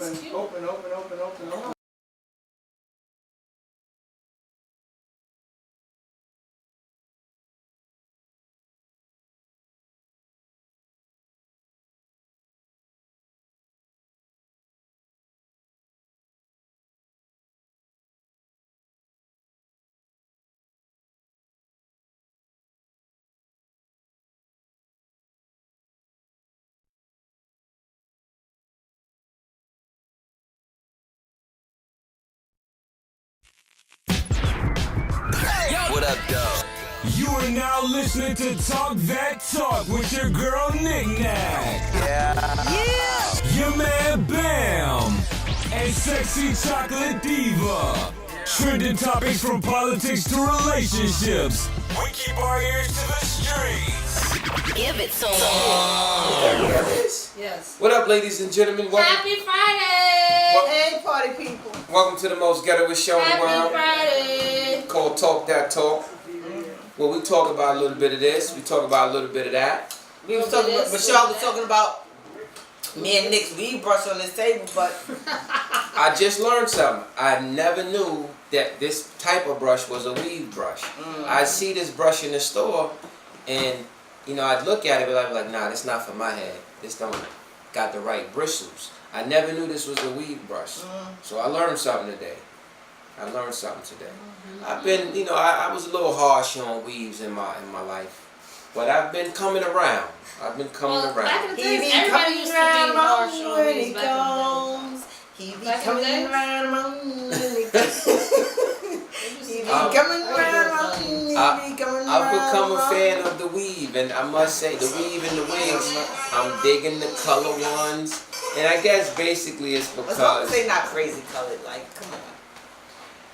Open. What up, dog? You are now listening to Talk That Talk with your girl Nick Nack. Yeah. Your man Bam. And Sexy Chocolate Diva. Trending topics from politics to relationships. We keep our ears to the streets. Give it to Yes. What up, ladies and gentlemen? Happy Friday! Hey, party people. Welcome to the most ghettoest show in the world. Friday! Called Talk That Talk. Well, we talk about a little bit of this. We talk about a little bit of that. We was talking about, Michelle was talking about me and Nick's weed brush on this table, but I just learned something. I never knew that this type of brush was a weave brush. I see this brush in the store, and I'd look at it, but I'd be like, nah, that's not for my head. This don't got the right bristles. I never knew this was a weave brush. So I learned something today. I've been, I was a little harsh on weaves in my life, but I've been coming around. Back in the he days, be everybody coming used to be harsh around on when weeds he back in comes. He be Back in the coming days? around when he comes. He be coming around. He be coming I've become a around. fan of the weave, and I must say, the weave and the wigs, I'm digging the color ones, and I guess basically it's As long as because they not crazy colored, like, come on.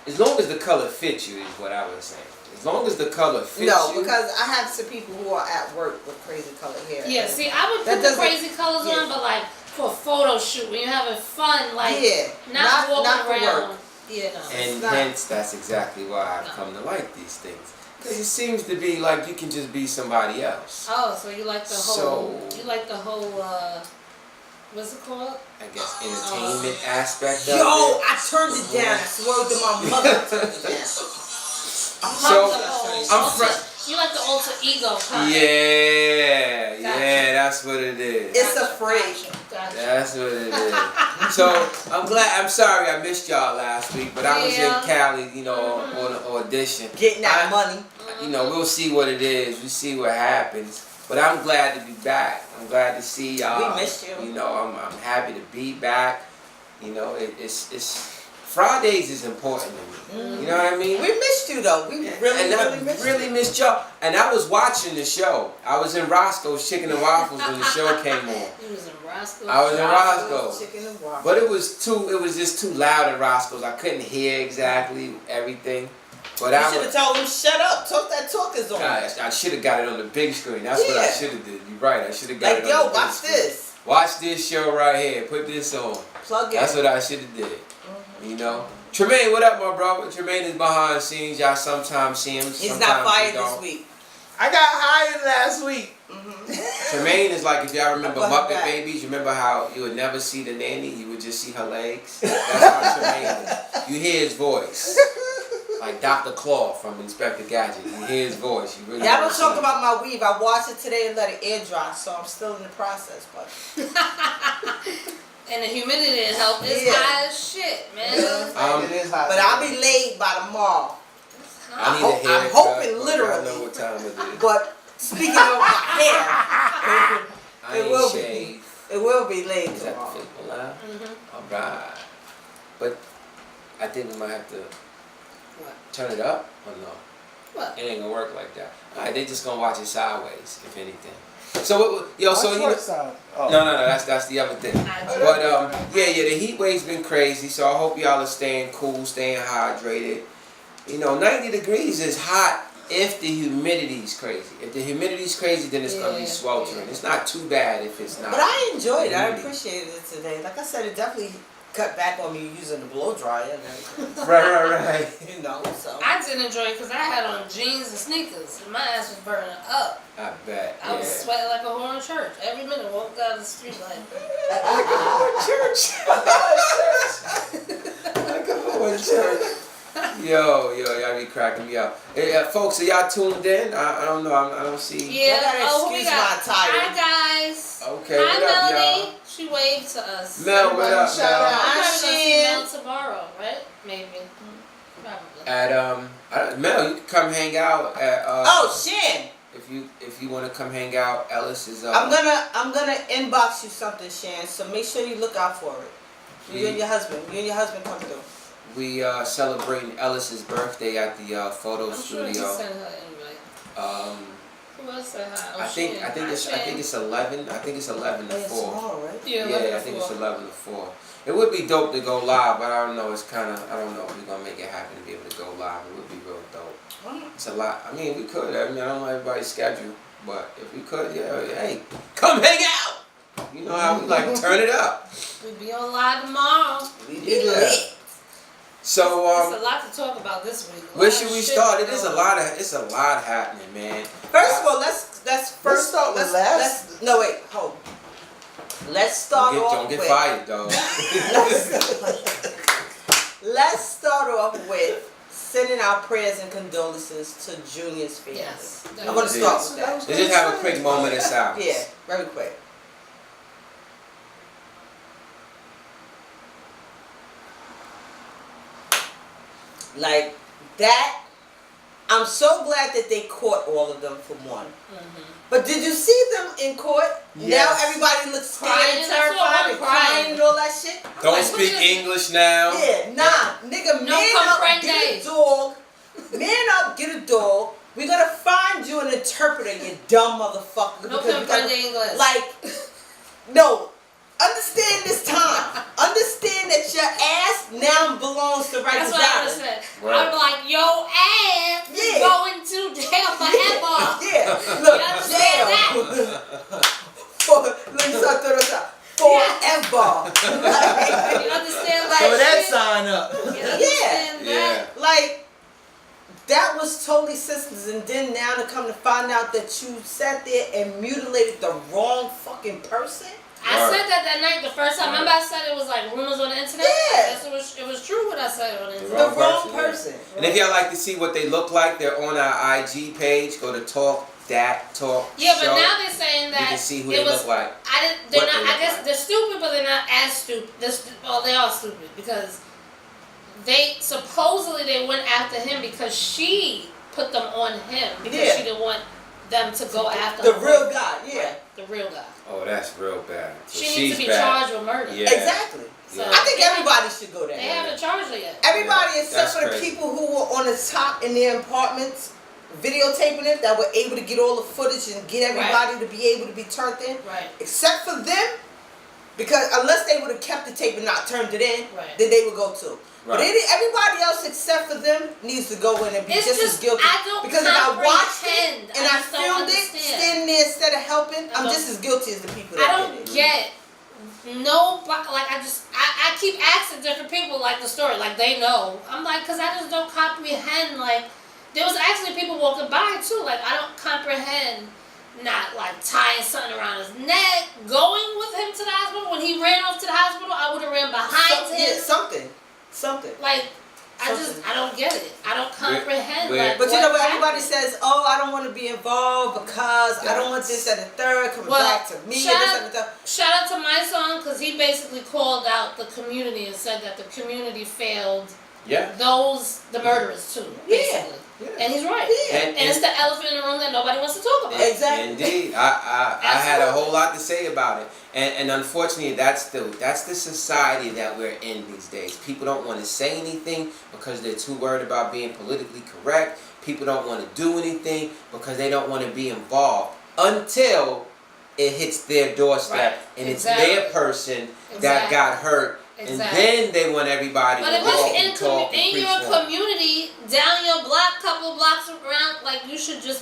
as long as the color fits you is what I was saying. As long as the color fits No, you. because I have some people who are at work with crazy colored hair. Yeah, see, I would That put the doesn't- crazy colors on, but like for a photo shoot when you're having fun, like not walking not for around. work. Yeah, no. And not. hence, that's exactly why I've come to like these things. Because it seems to be like you can just be somebody else. Oh, so you like the whole? So- You like the whole? What's it called? I guess entertainment aspect of Yo, it. I turned it down. I swore to my mother. I turned it down. So, I'm You like the alter ego kind. Yeah, Gotcha. that's what it is. It's a freak. Gotcha. That's what it is. So I'm sorry I missed y'all last week, but I was in Cali, on an audition. Getting that money. We'll see what it is. We see what happens. But I'm glad to be back. I'm glad to see y'all. We missed you. I'm happy to be back. It's Fridays is important to me. You know what I mean? We missed you though. We really really missed y'all. And I was watching the show. I was in Roscoe's Chicken and Waffles when the show came on. You was in Roscoe. I was in Roscoe's. Chicken and waffles. But it was just too loud in Roscoe's. I couldn't hear exactly everything. But You should have told him, shut up. Talk that talk is on. Gosh, I should have got it on the big screen. That's what I should have did. You're right. I should have got Like, it on yo, the big watch screen. this. Watch this show right here. Put this on. Plug it. That's what I should have did. Tremaine, what up, my brother? Tremaine is behind the scenes. Y'all sometimes see him. He's sometimes not fired you don't. this week. I got hired last week. Tremaine is like, if y'all remember But Muppet back. Babies, you remember how you would never see the nanny, you would just see her legs? That's how Tremaine is. You hear his voice. Like Dr. Claw from Inspector Gadget. You hear his voice. You really Y'all don't don't see talk him. about my weave. I washed it today and let it air dry, so I'm still in the process. But And the humidity help. It's Yeah. hot as shit, man. It is hot. but I'll be laid by tomorrow. I need a I'm haircut, hoping but literally. I know what time it is. But speaking of my hair, I it ain't will be. shaved. It will be laid Is that tomorrow. the live? Alright. But I think we might have to turn it up or no? What? It ain't gonna work like that. Alright, they just gonna watch it sideways, if anything. So No, that's the other thing. But the heat wave's been crazy, so I hope y'all are staying cool, staying hydrated. 90 degrees is hot if the humidity's crazy. If the humidity's crazy, then it's gonna be sweltering. It's not too bad if it's not. But I enjoyed it. I humidity. appreciated it today. Like I said, it definitely cut back on me using the blow dryer and everything. Right. You know, so. I did enjoy it because I had on jeans and sneakers, and my ass was burning up. I bet. I was sweating like a whore in church. Every minute, walked out of the street like. Church. Like a whore in church. Yo, y'all be cracking me up. Hey, folks, are y'all tuned in? I don't know. I don't see. Yeah. I gotta Oh, we excuse got. my attire. Hi guys. Okay. Hi What up, Melody. y'all? She waved to us. Mel, what up, Shout Mel? out. I'm probably gonna see Shin. Mel tomorrow, right? Maybe. Probably. At Mel, you can come hang out at. Oh, Shin. If you want to come hang out, Ellis is. I'm gonna inbox you something, Shan. So make sure you look out for it. You and your husband. You and your husband come through. We celebrating Ellis's birthday at the photo I'm sure he studio. sent her invite. Who else said hi? Oh, I think Shan. it's 11. I think it's 11 to Oh, yeah, 4. tomorrow, right? Yeah, Yeah, I think it's 11 to 4. It would be dope to go live, but I don't know. It's kind of, I don't know if we're gonna make it happen to be able to go live. It would be real dope. It's a lot. I mean, we could. I mean, I don't know everybody's schedule, but if we could, yeah, hey, come hang out. You know how we like to turn it up. We'll be on live tomorrow. We be lit. So There's a lot to talk about this week. where should we start? It's a lot happening, man. First of all, let's first start with no wait, hold. Let's start off Don't get with fired, dog. let's start off with sending our prayers and condolences to Junior's family. Yes. I'm gonna start with that. Let's just have a quick moment of silence. Yeah, very quick. Like that, I'm so glad that they caught all of them for one. But did you see them in court? Yes. Now everybody looks scared Crying, and that's what terrified I'm and crying and all that shit. Don't Like, speak what is- English now. Yeah, nah, nigga, No man up, comprende. get a dog. Man up, get a dog. We gotta find you an interpreter, you dumb motherfucker. No because we gotta- comprende English. Like, no. Understand this time. Understand that your ass now belongs to Rikers That's what I would have Island. said. Right. I'm like, yo ass is Yeah. going to jail forever. Yeah, You look, understand jail. Forever. You understand that Throw that shit? sign up. You understand that? Like, that was totally senseless. And then now to come to find out that you sat there and mutilated the wrong fucking person. I said that night the first time. Remember I said it was like rumors on the internet? Yeah. It was true what I said on the internet. The wrong person. And if y'all like to see what they look like, they're on our IG page. Go to Talk Yeah, but Show. now they're saying that You can see who it they was, look like. They're What not. they I look guess like. they're stupid, but they're not as stupid. Well, they are stupid because they supposedly they went after him because she put them on him because Yeah. she didn't want them to go after The her real boyfriend. guy, yeah. The real guy. Oh, that's real bad. So She needs she's to be bad. charged with murder. Yeah. Exactly. So I think they everybody should go there. They haven't charged her yet. Everybody Yeah, except that's for the crazy. people who were on the top in their apartments videotaping it, that were able to get all the footage and get everybody to be able to be turned in. Right. Except for them, because unless they would have kept the tape and not turned it in, Right. then they would go too. But Right. everybody else except for them needs to go in and be It's just as just- guilty. I don't because if I watched it comprehend. and I I just don't filmed it, understand. standing there instead of helping, I I'm don't- just as guilty as the people I that don't did it. get like I keep asking different people like the story, like they know. I'm like, cause I just don't comprehend. Like there was actually people walking by too. Like I don't comprehend not like tying something around his neck, going with him to the hospital. When he ran off to the hospital, I would have ran behind him. Something. Like I don't get it. I don't comprehend. Wait. Like, But you know what happened. everybody says, oh, I don't want to be involved because I don't want this and the third coming Well, back to me and this and the third. Shout out to my son because he basically called out the community and said that the community failed Yeah. the murderers too, basically. Yeah. And he's right. Yeah. And it's the elephant in the room that nobody wants to talk about. Exactly. Indeed, I had a whole lot to say about it, and unfortunately, that's the society that we're in these days. People don't want to say anything because they're too worried about being politically correct. People don't want to do anything because they don't want to be involved until it hits their doorstep Right. and Exactly. it's their person that Exactly. got hurt. Exactly. And then they want everybody But to if walk it's and talk and in preach your for them. community, down your block, couple blocks around, like you should just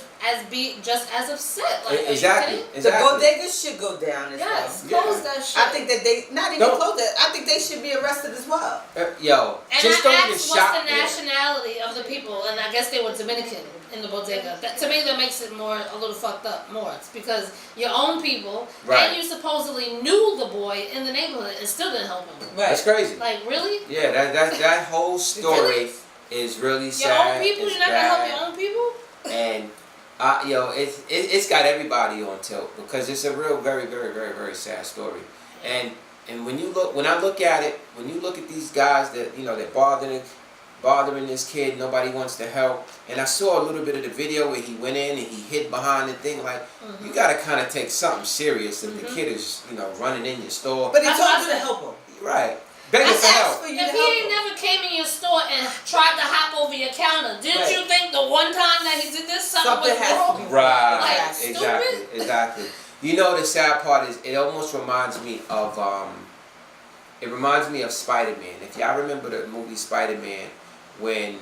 just as upset. Like, exactly. The bodega should go down as yes, well. close that shit. I think that they not even close it. I think they should be arrested as well. Yo, and just I don't even asked shop what's the there. nationality of the people, and I guess they were Dominican in the bodega. That, to me, that makes it a little fucked up more. It's because your own people, Right. and you supposedly knew the boy in the neighborhood and still didn't help him. Right. That's crazy. Like, really? Yeah, that whole story is really Your sad. own people? It's You're not gonna help bad. your own people? And it's got everybody on tilt because it's a real, very, very, very, very sad story. And when I look at it, when you look at these guys that that bothering this kid, nobody wants to help. And I saw a little bit of the video where he went in and he hid behind the thing. Like, you gotta kind of take something serious if the kid is running in your store. But he That's told what you I to said. help him. Right, begging for help. For you If to he help ain't him. never came in your store and tried to hop over your counter, didn't Right. you think the one time that he did this, something Something was has to wrong? be Right, Like, exactly. You know, the sad part is it almost reminds me of Spider-Man. If y'all remember the movie Spider-Man, when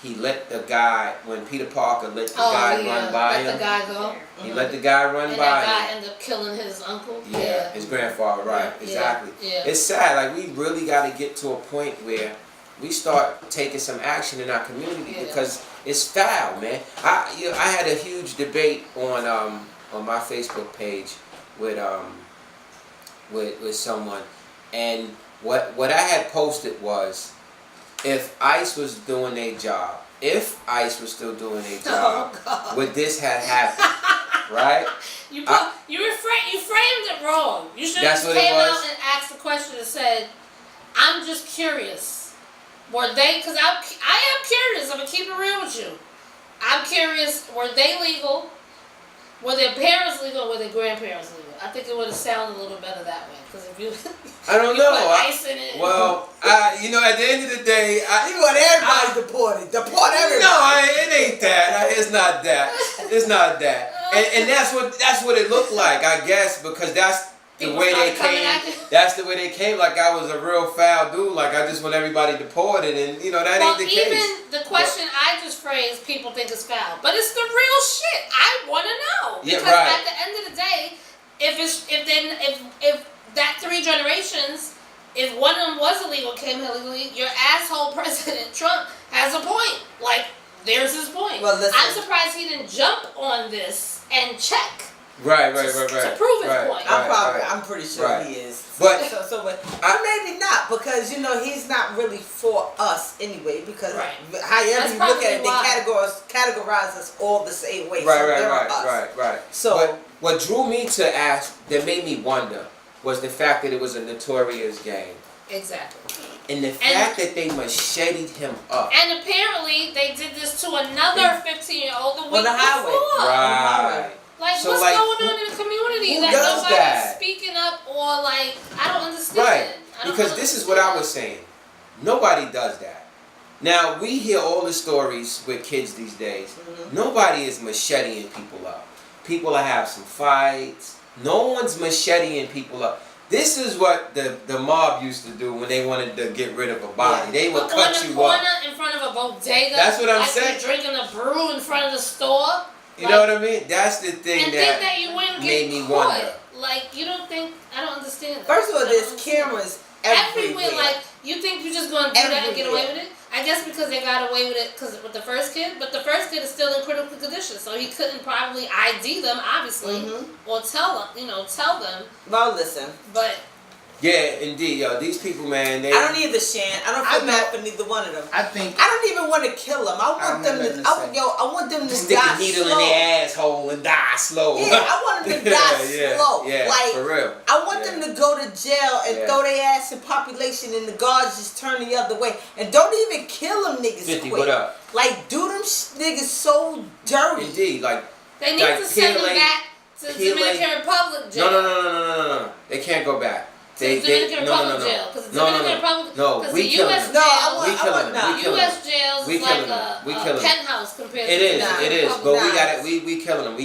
Peter Parker let the guy run by him. Let the guy go. He let the guy run And by that guy him. ended up killing his uncle. Yeah, his grandfather, right, Yeah, exactly. yeah. It's sad, like we really got to get to a point where we start taking some action in our community because it's foul, man. I had a huge debate on my Facebook page with someone, and what I had posted was, if ICE was doing their job, if ICE was still doing their job, would this have happened, right? You framed it wrong. You should have That's just what it came was? out and asked the question and said, "I'm just curious. Were they? Because I am curious. I'm gonna keep it real with you. I'm curious. Were they legal? Were their parents legal? Or were their grandparents legal? I think it would have sounded a little better that way. Because if you, I don't you know. put ice in it. Well, at the end of the day, You want everybody deported. Deport everybody. No, it ain't that. It's not that. It's not that. And that's what it looked like, I guess, because that's the People way they started coming came. at you. That's the way they came. Like I was a real foul dude. Like I just want everybody deported, and that ain't the case. Even the question I just phrased, people think is foul, but it's the real shit. I want to know Yeah, because right. at the end of the day, if that 3 generations, if one of them was illegal, came illegally, your asshole President Trump has a point. Like, there's his point. Well, listen. I'm surprised he didn't jump on this and check. Right. To prove his point. I'm pretty sure Right. he is. But- But maybe not, because he's not really for us anyway. Because Right. however That's you look at it, probably they categorize us all the same way. So they're us. Right. So- but what drew me to ask, that made me wonder, was the fact that it was a notorious gang, Exactly. and the fact that they macheted him up. And apparently they did this to another 15-year-old the week On the highway. before. Right. Like, So, what's like, going on in the community who that does nobody's that? speaking up, or like, I don't understand. Right. I don't Because this is what I was saying. Nobody does that. Now, we hear all the stories with kids these days. Mm-hmm. Nobody is macheting people up. People will have some fights. No one's macheting people up. This is what the mob used to do when they wanted to get rid of a body. They would But cut on the you corner up. in front of a bodega. That's what I'm like saying. You're drinking a brew in front of the store. You know what I mean? That's the thing And that, think that you wouldn't made get me caught. wonder. Like, you don't think, I don't understand that. First of all, I don't there's understand. cameras Everywhere, everywhere. like, you think you're just going to do that and get away Everywhere. with it? I guess because they got away with it with the first kid, but the first kid is still in critical condition, so he couldn't probably ID them, obviously, or tell them. Well, listen. But yeah, indeed, yo, these people, man, they. I don't either, Shan. I don't feel I bad for neither one of them. I think I don't even want to kill them. I want them to. I want them to stick die a needle slow. in their asshole and die slow. Yeah, I want them to die slow. Yeah, like, for real. I want them to go to jail and Yeah. throw their ass in population, and the guards just turn the other way, and don't even kill them niggas 50, quick. what up? Like, do them niggas so dirty. Indeed, like. they need Like, to send them PLA back to the Dominican Republic jail. No. They can't go back. To the Dominican Republic jail. Because the Dominican Republic, because the U.S. No, I jails, want. We killing them. nah. We killing U.S. jails We is like killing them. We a killing them. penthouse compared It to is, the it is. Republic. But we Nah. got it. We killing them.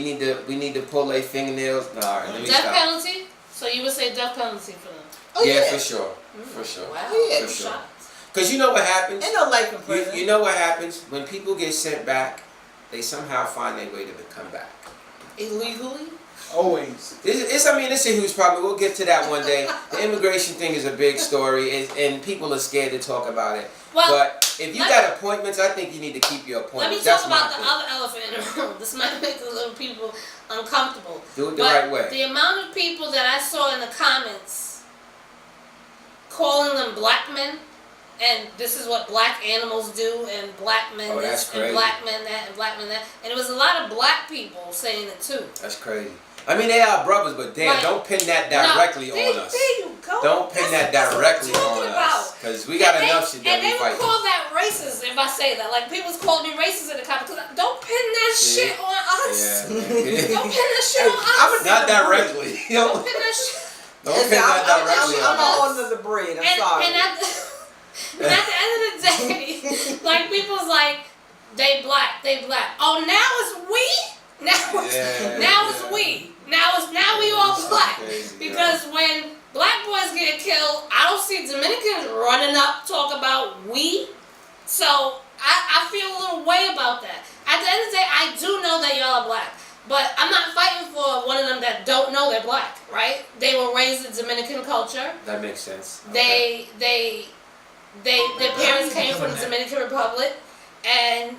We need to pull their fingernails. No, all right, let me Death stop. penalty? So you would say death penalty for them? Oh, Yeah, yeah. for sure. For sure. Wow. Yeah. For sure. Shocked. Cause you know what happens. Ain't no life in prison. You know what happens when people get sent back. they somehow find their way to come back. Illegally? Always. It's a huge problem. We'll get to that one day. The immigration thing is a big story, and people are scared to talk about it. Well, but if you got appointments, I think you need to keep your let appointments. me talk about the other elephant in the room. This might make a little people uncomfortable. Do it the right way. The amount of people that I saw in the comments calling them black men, and this is what black animals do, and black men this, and black men that, and black men that. And it was a lot of black people saying it too. That's crazy. I mean, they are brothers, but damn, don't pin that directly on us. There you go. Don't pin that directly on us. Because we got enough shit that we fight. And they would call that racist if I say that. Like, people's calling me racist in the comments. Don't pin that shit on us. Yeah. Don't pin that shit on us. Not directly. Don't pin that shit. Don't pin that directly on us. I'm on the bread. I'm sorry. And at the end of the day, like, people's like, they black. Oh, now it's we? Now it's we. Now we all black. Because when black boys get killed, I don't see Dominicans running up talk about we. So I feel a little way about that. At the end of the day, I do know that y'all are black. But I'm not fighting for one of them that don't know they're black, right? They were raised in Dominican culture. That makes sense. Okay. Their parents came from the Dominican Republic, and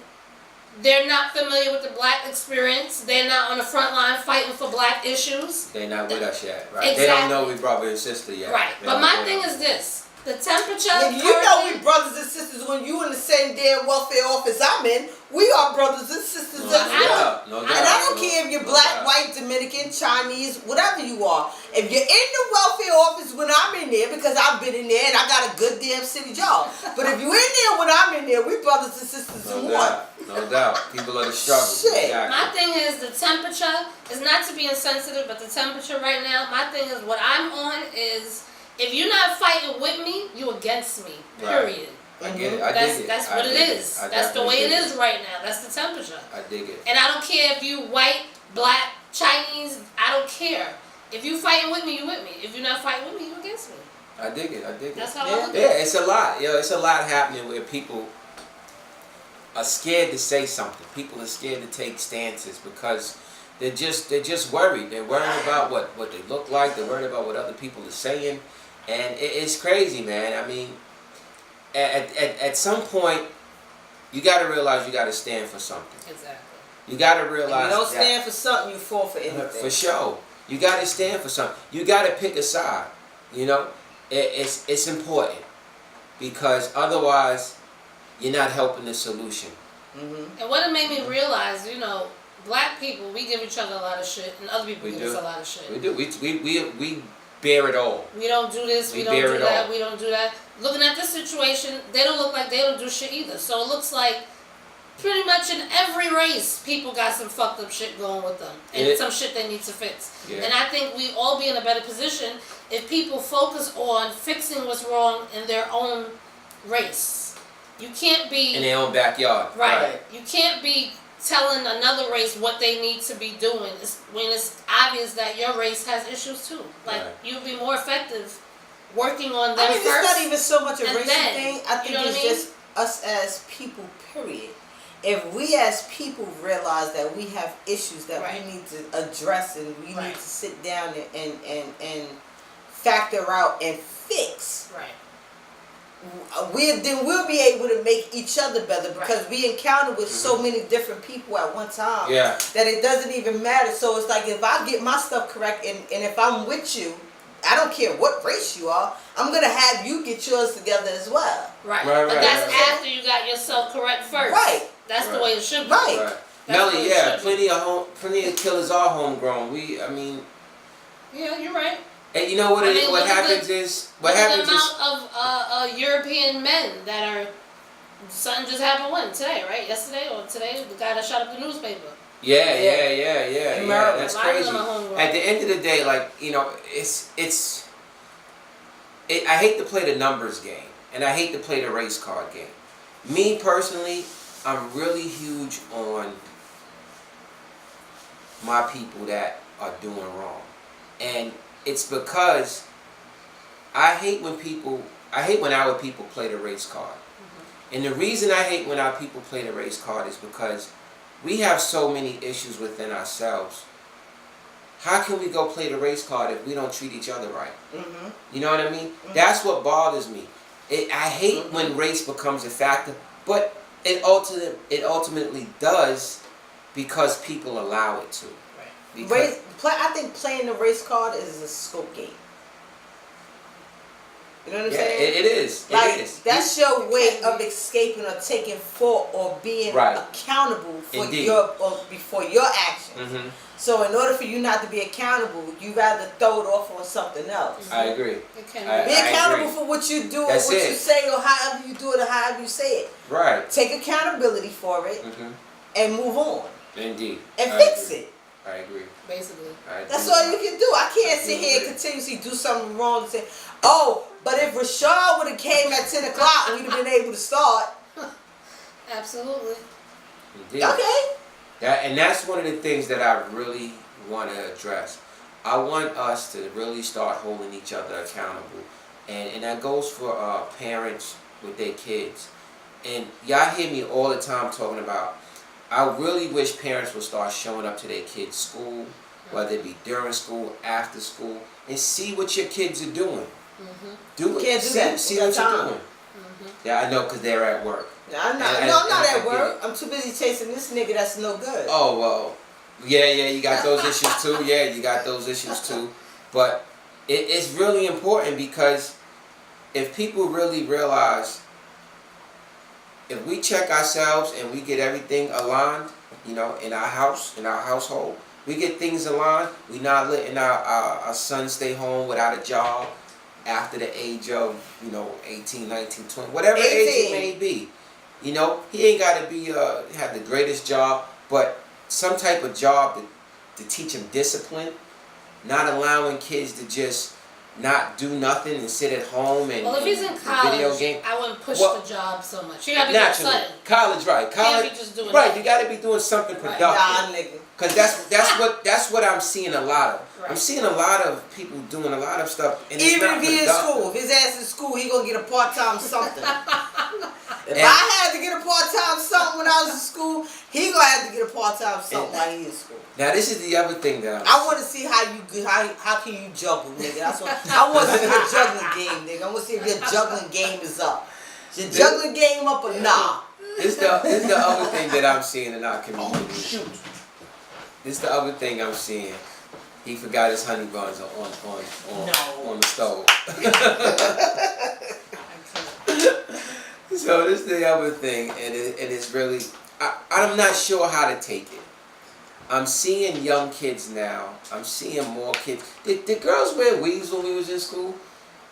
they're not familiar with the black experience. They're not on the front line fighting for black issues. They're not with us yet, right? Exactly. They don't know we brother and sister yet. Right. But my thing is this. The temperature. You know we brothers and sisters when you in the same damn welfare office I'm in. We are brothers and sisters as well. No doubt. And I don't care if you're black, white, Dominican, Chinese, whatever you are. If you're in the welfare office when I'm in there, because I've been in there and I got a good damn city job. But if you're in there when I'm in there, we brothers and sisters in one. No doubt. People are the struggle. Shit. Exactly. My thing is the temperature is not to be insensitive, but the temperature right now, my thing is what I'm on is if you're not fighting with me, you against me. Period. Right. I get it. I dig it. That's what it is. That's the way it is right now. That's the temperature. I dig it. And I don't care if you white, black, Chinese, I don't care. If you fighting with me, you with me. If you're not fighting with me, you against me. I dig it. That's how I look at it. Yeah, it's a lot. It's a lot happening where people are scared to say something. People are scared to take stances because they're just worried. They're worried about what they look like. They're worried about what other people are saying. And it's crazy, man. I mean, at some point, you got to realize you got to stand for something. Exactly. You got to realize If you don't stand for something, you fall for anything. For sure. You got to stand for something. You got to pick a side. You know, it's important because otherwise, you're not helping the solution. Mm-hmm. And what it made me realize, black people, we give each other a lot of shit, and other people give us a lot of shit. We do. We bear it all. We don't do this, we don't do that, we don't do that. Looking at this situation, they don't look like they don't do shit either. So it looks like pretty much in every race, people got some fucked up shit going with them. And some shit they need to fix. Yeah. And I think we all be in a better position if people focus on fixing what's wrong in their own race. You can't be... in their own backyard. Right. You can't be telling another race what they need to be doing when it's obvious that your race has issues too. Like, you'd be more effective working on them first. It's not even so much a racial then, thing. I think it's just us as people, period. If we as people realize that we have issues that we need to address and we need to sit down and factor out and fix. Right. Then we'll be able to make each other better because we encounter with so many different people at one time that it doesn't even matter. So it's like if I get my stuff correct and if I'm with you, I don't care what race you are, I'm going to have you get yours together as well. Right. But that's after you got yourself correct first. Right. That's the way it should be. Right. Melly, plenty of killers are homegrown. Yeah, you're right. And you know what happens is the amount of European men that are something just happened today, right? Yesterday or today, the guy that shot up the newspaper. Yeah. That's crazy. At the end of the day, I hate to play the numbers game, and I hate to play the race card game. Me personally, I'm really huge on my people that are doing wrong, and it's because I hate when our people play the race card. And the reason I hate when our people play the race card is because we have so many issues within ourselves. How can we go play the race card if we don't treat each other right? Mm-hmm. You know what I mean? Mm-hmm. That's what bothers me. I hate when race becomes a factor, but it ultimately does because people allow it to. Right. I think playing the race card is a scope game. You know what I'm saying? It is. Like, it is. that's your way of escaping or taking fault or being accountable for before your actions. Mm-hmm. So in order for you not to be accountable, you rather throw it off on something else. Mm-hmm. I agree. Be accountable for what you do or what you say or however you do it or however you say it. Right. Take accountability for it and move on. Indeed. And fix it. I agree. Basically. That's all you can do. I can't sit here and continuously do something wrong and say, oh, but if Rashad would have came at 10 o'clock, we'd have been able to start. Absolutely. Indeed. Okay. And that's one of the things that I really want to address. I want us to really start holding each other accountable. And that goes for parents with their kids. And y'all hear me all the time talking about, I really wish parents would start showing up to their kids' school, whether it be during school, after school, and see what your kids are doing. Mm-hmm. Do it. Can't do that. See what you're doing. Yeah, I know, because they're at work. I'm not at work. I'm too busy chasing this nigga that's no good. Oh, well. Yeah, you got those issues too. Yeah, you got those issues too. But it's really important because if people really realize, if we check ourselves and we get everything aligned, you know, in our house, in our household, we get things aligned, we not letting our son stay home without a job after the age of, 18, 19, 20, whatever 18. Age it may be. You know, he ain't got to be have the greatest job, but some type of job to teach him discipline, not allowing kids to just not do nothing and sit at home and if he's in college, video game. I wouldn't push the job so much. You gotta be naturally doing something. College, right? College, can't be just doing right? nothing. You got to be doing something productive. Nah, nigga. Cause that's what I'm seeing a lot of. Right. I'm seeing a lot of people doing a lot of stuff. And it's even not if he in school, if his ass in school, he gonna get a part-time something. If I had to get a part-time something when I was in school, he gonna have to get a part-time something while he in school. Now this is the other thing that I want to see how can you juggle, nigga. That's what I want to see your juggling game, nigga. I want to see if your juggling game is up. Is your juggling game up or nah? It's the other thing that I'm seeing in our community. Oh, shoot. This the other thing I'm seeing. He forgot his honey buns on the stove. So this is the other thing, and it's really, I'm not sure how to take it. I'm seeing young kids now. I'm seeing more kids. Did girls wear weaves when we was in school?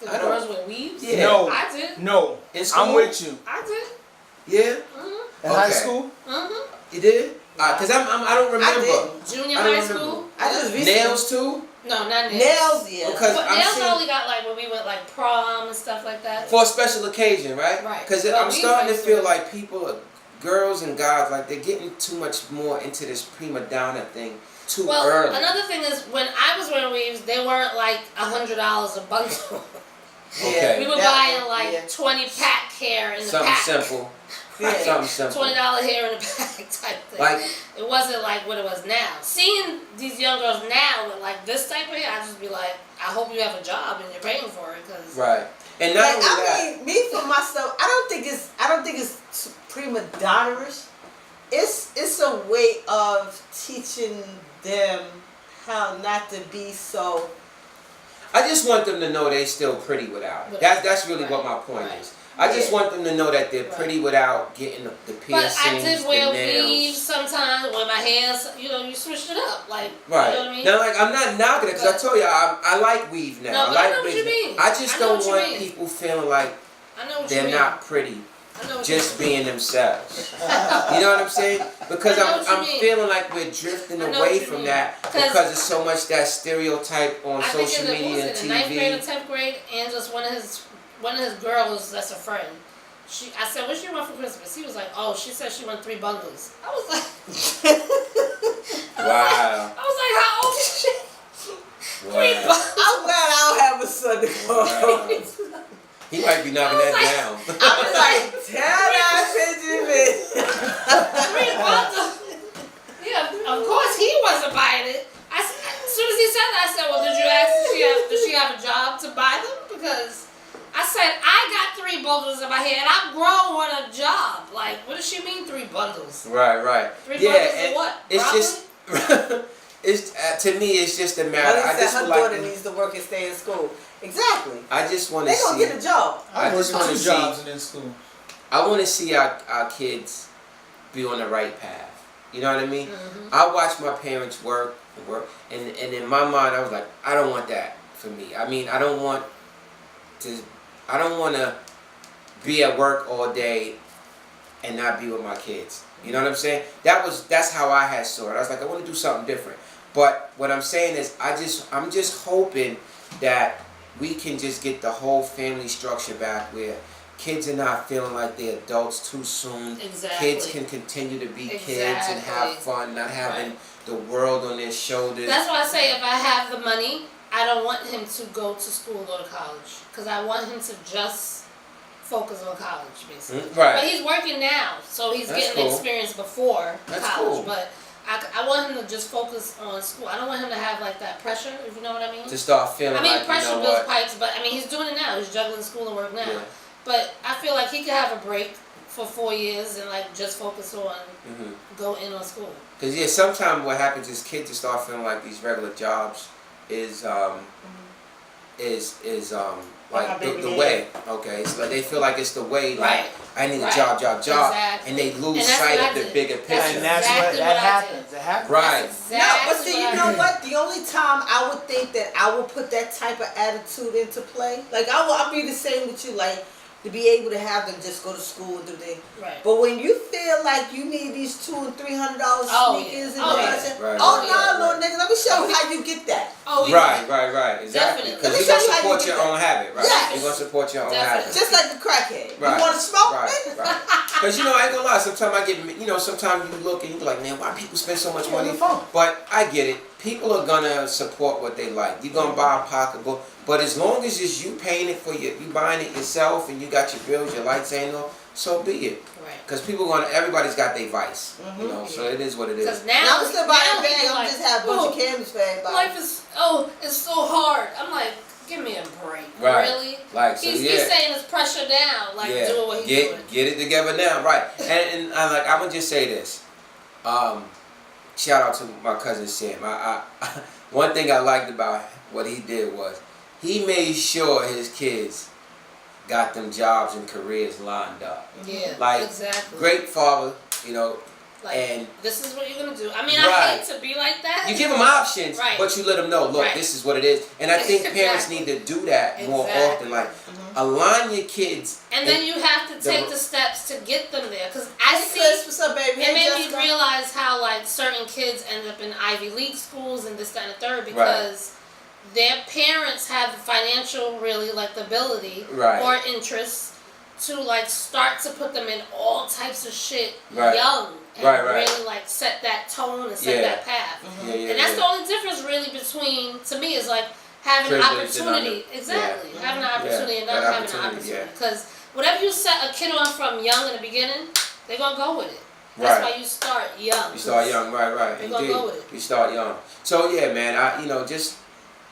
Did girls wear weaves? Yeah. No. I did. No. In school? I'm with you. I did. Yeah? Mm-hmm. In high school? Mm-hmm. You did? Because I don't remember. Junior high school? I just nails too? No, not nails. Nails, yeah. Because but nails only got like when we went like prom and stuff like that. For a special occasion, right? Right. Because I'm starting to feel like people, girls and guys, like they're getting too much more into this prima donna thing too early. Another thing is when I was wearing weaves, they weren't like $100 a bundle. Okay. We were buying like 20 pack hair in the pack. Something simple. Something simple. $20 hair in the pack type thing. Like, it wasn't like what it was now. Seeing these young girls now with like this type of hair, I just be like, I hope you have a job and you're paying for it. Cause right. And not only that. I mean, me for myself, I don't think it's prima donna-ish. It's a way of teaching them how not to be so. I just want them to know they still pretty without it. That's really what my point is. I just want them to know that they're pretty without getting the piercings, but I did wear the nails. weaves sometimes when my hands, you switched it up, like right. You know what I mean? Now, like I'm not knocking it because I told you I like weave now. No, but I like I know what you mean. I just don't want people feeling like they're not pretty. Just being themselves. You know what I'm saying? Because I'm feeling like we're drifting away from that because of so much that stereotype on social media and TV. In 9th grade or 10th grade, and just one of his girls that's a friend. I said, what she want for Christmas? He was like, oh, she said she won 3 bundles. I was like, wow. I was like, how old is she? Wow. 3 bundles. I'm glad I don't have a son to go. Wow. He might be knocking that down. I was like, tell that Benjamin. 3 bundles. Of course, he wasn't buying it. As soon as he said that, I said, well, did you ask does she have a job to buy them? Because I said, I got 3 bundles in my hand. I'm grown with a job. Like, what does she mean 3 bundles? Right. 3 bundles of what? It's Broccoli? just, it's to me, it's just a matter. I just would her daughter like needs to work and stay in school. Exactly. I just want to They see. gonna get a job. I just want to see. jobs and in school. I want to see our kids be on the right path. You know what I mean? Mm-hmm. I watched my parents work, and in my mind, I was like, I don't want that for me. I mean, I don't want to be at work all day and not be with my kids. You know what I'm saying? That's how I had saw it. I was like, I want to do something different. But what I'm saying is, I'm just hoping that we can just get the whole family structure back where kids are not feeling like they're adults too soon. Exactly. Kids can continue to be kids and have fun, not having the world on their shoulders. That's why I say if I have the money, I don't want him to go to school or go to college. Because I want him to just focus on college, basically. Right. But he's working now, so he's getting experience before college. Cool. But I want him to just focus on school. I don't want him to have like that pressure, if you know what I mean. To start feeling like, pressure you know builds what? pipes, but I mean, he's doing it now. He's juggling school and work now. Yeah. But I feel like he could have a break for 4 years and like just focus on go in on school. Because sometimes what happens is kids just start feeling like these regular jobs is like the way. Okay, so like they feel like it's the way. Like I need a job, exactly. and they lose sight of the bigger picture. And that's exactly what happens. It happens. Right. Exactly No, but see, you know what? The only time I would think that I would put that type of attitude into play, like I'll be the same with you, like to be able to have them just go to school and do things. Right. But when you feel like you need these $200 and $300 sneakers and oh, little nigga, let me show you how you get that. Oh, yeah. Right, exactly. Definitely. Because you're going to support your own habit, right? Yes. You're going to support your own Definitely. habit. Just like the crackhead. Right. You want to smoke? Right. Because, I ain't going to lie, sometimes I get, sometimes you look and you be like, man, why people spend so much money? But I get it. People are going to support what they like. You're going to buy a pocketbook. But as long as it's you paying it for you buying it yourself and you got your bills, your lights ain't on, so be it. Right. Because everybody's got their vice. So it is what it is. Because now I'm still buying a bag. I'm like, just have a bunch of candies for everybody. Life is, it's so hard. I'm like, give me a break. Right. Really? Like, so he's saying it's pressure down. Like, doing what he's doing. Get it together now. Right. And I'm going to just say this. Shout out to my cousin Sam. One thing I liked about what he did was he made sure his kids got them jobs and careers lined up. Yeah, like, exactly. Great father, like, and this is what you're going to do. I mean, I hate to be like that. You give them options, but you let them know, look, this is what it is. And I think parents need to do that more often. Like, align your kids. And then you have to take the steps to get them there. Because I see, what's up, baby? It made me realize how, like, certain kids end up in Ivy League schools and this, that, and the third because their parents have the financial, really, like, the ability or interest to, like, start to put them in all types of shit young. And really, like, set that tone and set that path. And that's the only difference, really, between, to me, is, like, having an opportunity. Exactly. Having an opportunity and not having an opportunity. Because whatever you set a kid on from young in the beginning, they're going to go with it. That's why you start young. You start young, right. They're going to go with it. You start young. So, yeah, man, just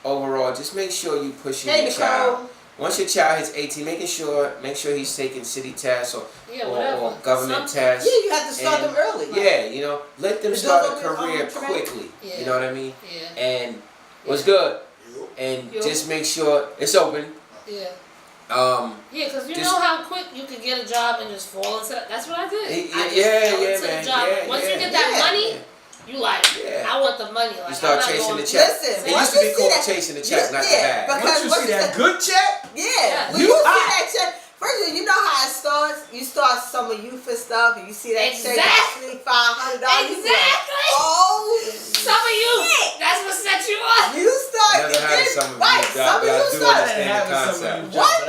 overall, just make sure you push your child. Once your child hits 18, make sure he's taking city tests or government tests. Yeah, you have to start them early. Yeah, let them start a career quickly. Yeah. You know what I mean? Yeah. And what's good? And just make sure it's open. Yeah. Because you know how quick you could get a job and just fall into that. That's what I did. I fell into the job. Once you get that money, you like, I want the money. Like, you start chasing the check. Listen, it used to be called chasing the check, not the bag. Once you see that good check, when you see that check, first of all, you know how it starts. You start some of you for stuff, and you see that check, actually $500. Exactly. Oh, some of you. That's what set you up. You start. Never had some of you. Some of you start. Understand the concept. What?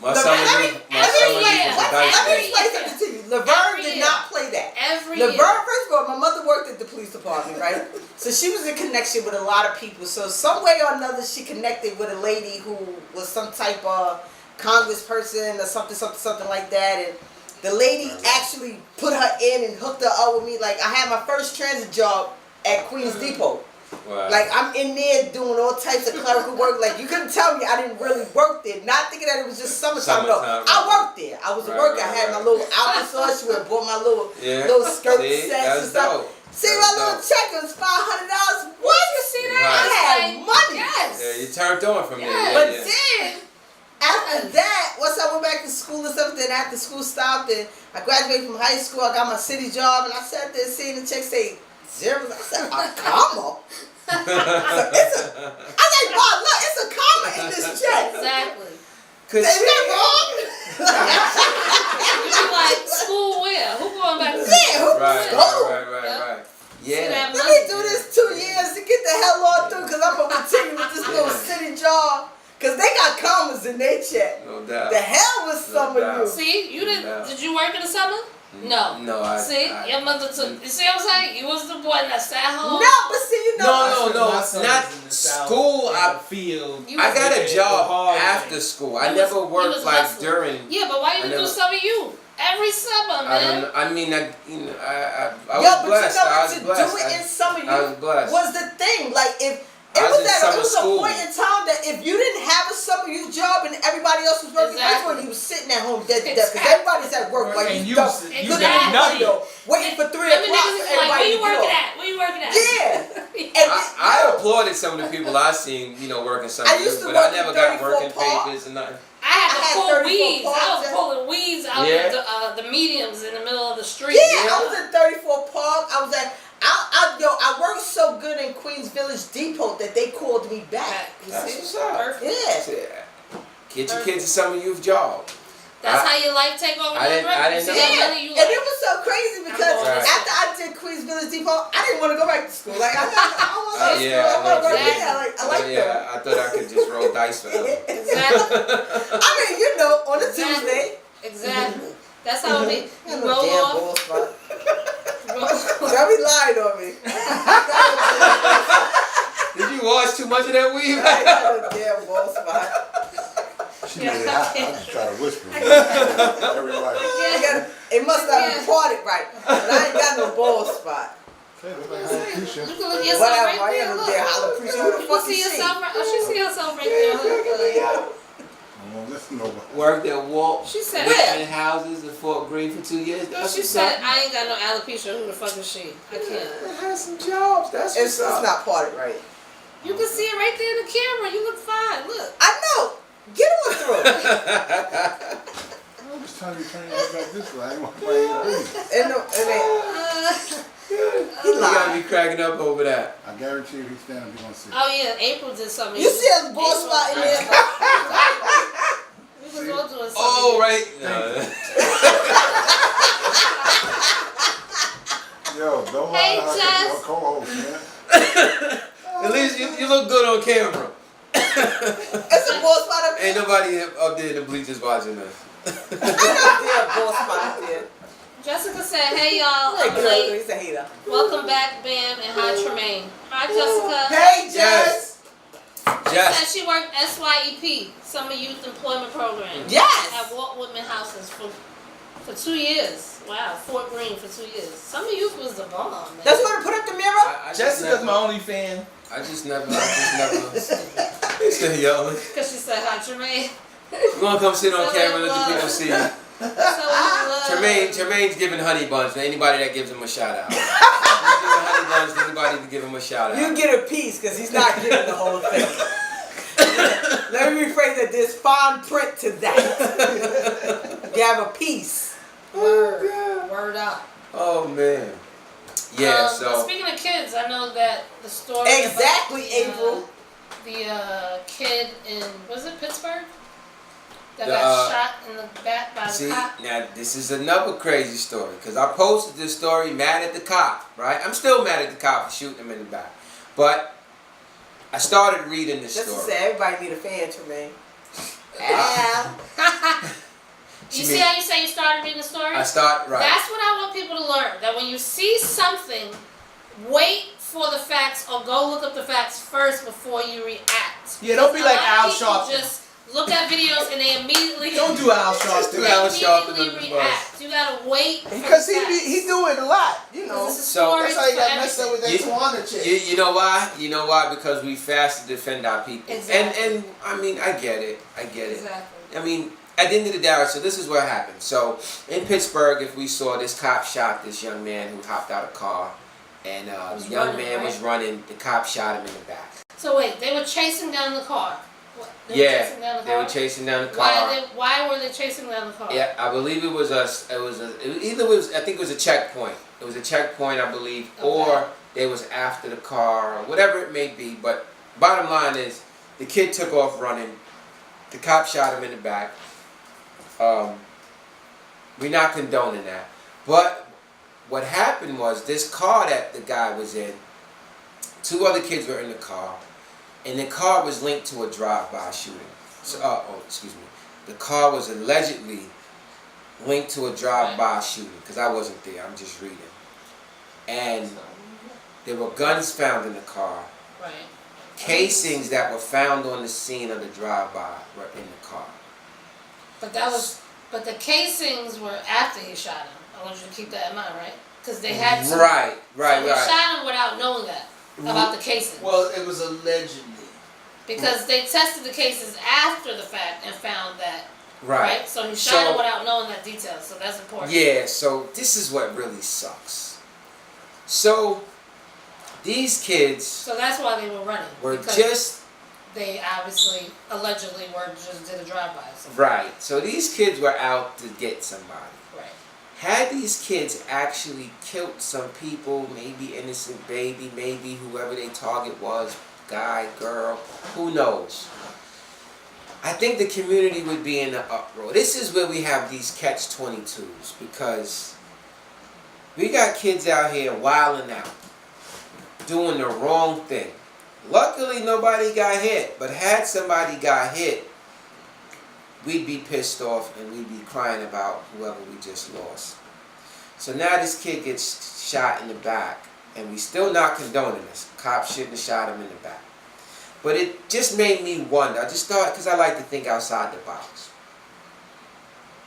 My summer youth was a dice Let me game. explain something to you. Laverne did not play that. Laverne, first of all, my mother worked at the police department, right? So she was in connection with a lot of people. So some way or another, she connected with a lady who was some type of congressperson or something like that. And the lady actually put her in and hooked her up with me. Like, I had my first transit job at Queens Depot. Wow. Like I'm in there doing all types of clerical work. Like you couldn't tell me I didn't really work there. Not thinking that it was just summertime. No, Summertime, I worked there. I was a worker. I had my little outfit on. She went bought my little skirt sets and stuff. Dope. See my little check was $500. What? You see that? I had money. Yes. Yeah, you turned on from there. Yes. Yeah, But yeah. then after that, once I went back to school and stuff, then after school stopped and I graduated from high school, I got my city job and I sat there seeing the check say zeros. I said, a comma? I was like, Bob, look, it's a comma in this check. Exactly. Is that wrong? You be like, school where? Who going back to school? Yeah, who Right, school? right. See Yeah. that Let money? me do this 2 years to get the hell on through because I'm going to continue with this little city job. Because they got commas in their check. No doubt. The hell with some of you. See, you didn't. Yeah. Did you work in the summer? No. No, See, your mother took. You see what I'm saying? You was the boy that sat home. No, but see, you know. No, My son not is in the South, school. in I the field. You I got a the job hard after way. school. I You never was worked like hustling. during. Yeah, but why you didn't do some of you every summer, man? I mean, I Yo, was but blessed. you know I what? was To blessed. do it in some of you I was blessed. was the thing. Like if it I was was in at summer it was school. a point in time that if you didn't have a summer youth job and everybody else was working, that's when Exactly. you was sitting at home dead to death because Exactly. everybody's at work. Like And you you stuck, was- you looking got at the nothing. window, waiting for 3 Them o'clock niggas for is like, everybody where you to working get at? Where you working at? Yeah. And I applauded some of the people I seen, working some I used to but I work never in got 34 working Park. papers and nothing. I had to I had pull 34 weeds. I was parks. pulling weeds out Yeah. of the mediums in the middle of the street. yeah, I was at 34 Park. I was at I worked so good in Queens Village Depot that they called me back. You That's see? what's up. Perfect. Yeah. Get your kids a summer youth job. That's how your life take over. I didn't know. Yeah, Money, you and like, it was so crazy because Right. after I did Queens Village Depot, I didn't want to go back to school. Like I want to go to Yeah, school. I want to work exactly. there. I like them. I thought I could just roll dice for them. exactly. I mean, on a Tuesday. Exactly. That's how it be. You You know, roll damn off. ball spot. roll off. Y'all be lying on me. Did you wash too much of that weed? I got a damn ball spot. She made it hot. I just try to whisper. Everybody. It must not be parted right, but I ain't got no ball spot. Hey, look like alopecia. You can look at yourself Whatever, right I there. am Look. there. I'll appreciate who the You fuck see you see. yourself right. Oh, she see herself right there. Look. I won't listen to nobody. Worked at Walt She said. Whitman houses in Fort Greene for 2 years. That's She what's said, up. I ain't got no alopecia. Who the fuck is she? I can't. I had some jobs. That's It's what's up. not parted right. You can see it right there in the camera. You look fine. Look. I know. Get on through. I'm just trying to turn your head back this way. I didn't want to play You gotta be cracking up over that. I guarantee you he's standing, you're going to see. Oh yeah, April did something. You see a ball spot in there? We was all doing something. Oh, right. Yo, don't Hey, lie to her Jess. your co-host, man. At least you look good on camera. It's a ball spot up there. Ain't nobody up there in the bleachers watching us. I know there's a ball spot up there. Jessica said, "Hey y'all, Hey, I'm girl, late. he's a hater. Welcome back, Bam, and hi Tremaine. Hi Jessica." Hey, Yes. Jess. And she worked SYEP, Summer Youth Employment Program. Yes. At Walt Whitman Houses for 2 years. Wow, Fort Greene for 2 years. Summer Youth was the bomb, man. That's where to put up the mirror? Jessica's my only fan. I just never. He said, yo, Because she said hi Tremaine. you wanna come sit on So camera and in let the love. people see you? So Tremaine's giving honey buns to anybody that gives him a shout out. He's giving honey buns to anybody to give him a shout out. You get a piece because he's not giving the whole thing. Let me rephrase that. There's fine print to that. You have a piece. Word up. Oh man. Yeah. But So speaking of kids, I know that the story Exactly, about April. the kid in was it Pittsburgh that The, got shot in the back by see the cop. now this is another crazy story because I posted this story mad at the cop. Right. I'm still mad at the cop for shooting him in the back, but I started reading this Just to story. say, everybody need a fan, Tremaine. Yeah. You see how you say you started reading the story? I start right. That's what I want people to learn. That when you see something, wait for the facts or go look up the facts first before you react. Yeah, don't be like A lot Al of people Sharpton. just look at videos and they immediately Don't do Al Sharpton. Do Al Sharpton under the immediately bus. react. You gotta wait Because he do it a lot, you know. This is So- stories That's how he for got messed up everything. with that Tawana chick. You know why? You know why? Because we fast to defend our people. Exactly. And I mean, I get it. Exactly. I mean, at the end of the day, so this is what happened. So in Pittsburgh, if we saw this cop shot this young man who hopped out of a car, and the young running, man was running, the cop shot him in the back. So wait, they were chasing down the car. What? They were chasing down the They car? were chasing down the car. Why were they chasing down the car? Yeah, I believe it was I think it was a checkpoint. It was a checkpoint, I believe, Okay. or they was after the car, or whatever it may be. But bottom line is, the kid took off running. The cop shot him in the back. We're not condoning that. But what happened was, this car that the guy was in, 2 other kids were in the car, and the car was linked to a drive-by shooting. So, excuse me. The car was allegedly linked to a drive-by shooting, because I wasn't there, I'm just reading. And there were guns found in the car. Right. Casings that were found on the scene of the drive-by were in the car. But the casings were after he shot him. I want you to keep that in mind, right? Because they had to. Right. So he shot him without knowing that about the casings. Well, it was allegedly. Because they tested the cases after the fact and found that. Right. So he shot him without knowing that detail. So that's important. Yeah, so this is what really sucks. So these kids So that's why they were running. were because just they obviously, allegedly, just did a drive-by. right. So these kids were out to get somebody. Right. Had these kids actually killed some people, maybe innocent baby, maybe whoever their target was, guy, girl, who knows? I think the community would be in an uproar. This is where we have these catch-22s, because we got kids out here wilding out, doing the wrong thing. Luckily, nobody got hit, but had somebody got hit, we'd be pissed off and we'd be crying about whoever we just lost. So now this kid gets shot in the back, and we still not condoning this. Cops shouldn't have shot him in the back. But it just made me wonder. I just thought, because I like to think outside the box.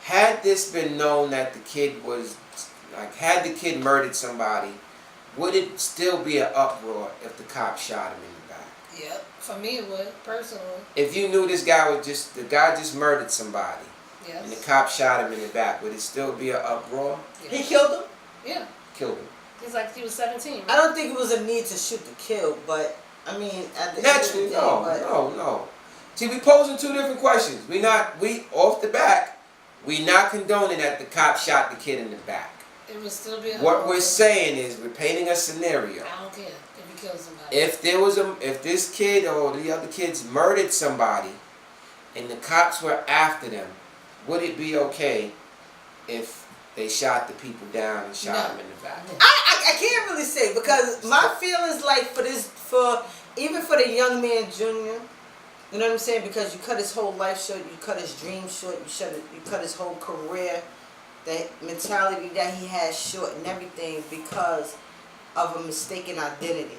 Had this been known that the kid was, had the kid murdered somebody, would it still be an uproar if the cop shot him in the back? Yep. For me, it would, personally. If you knew this guy the guy just murdered somebody, Yes. and the cop shot him in the back, would it still be an uproar? He killed him? Yeah. Killed him. He's like, he was 17. Right? I don't think it was a need to shoot to kill, but I mean, at the Naturally, end of the day, no. See, we posing 2 different questions. We off the back, we not condoning that the cop shot the kid in the back. It would still be a What we're saying is, we're painting a scenario. I don't care if he kills somebody. If this kid or the other kids murdered somebody, and the cops were after them, would it be okay if they shot the people down and shot them in the back? I can't really say, because my feelings like even for the young man Junior, you know what I'm saying? Because you cut his whole life short, you cut his dreams short, you cut his whole career, that mentality that he has short and everything because of a mistaken identity.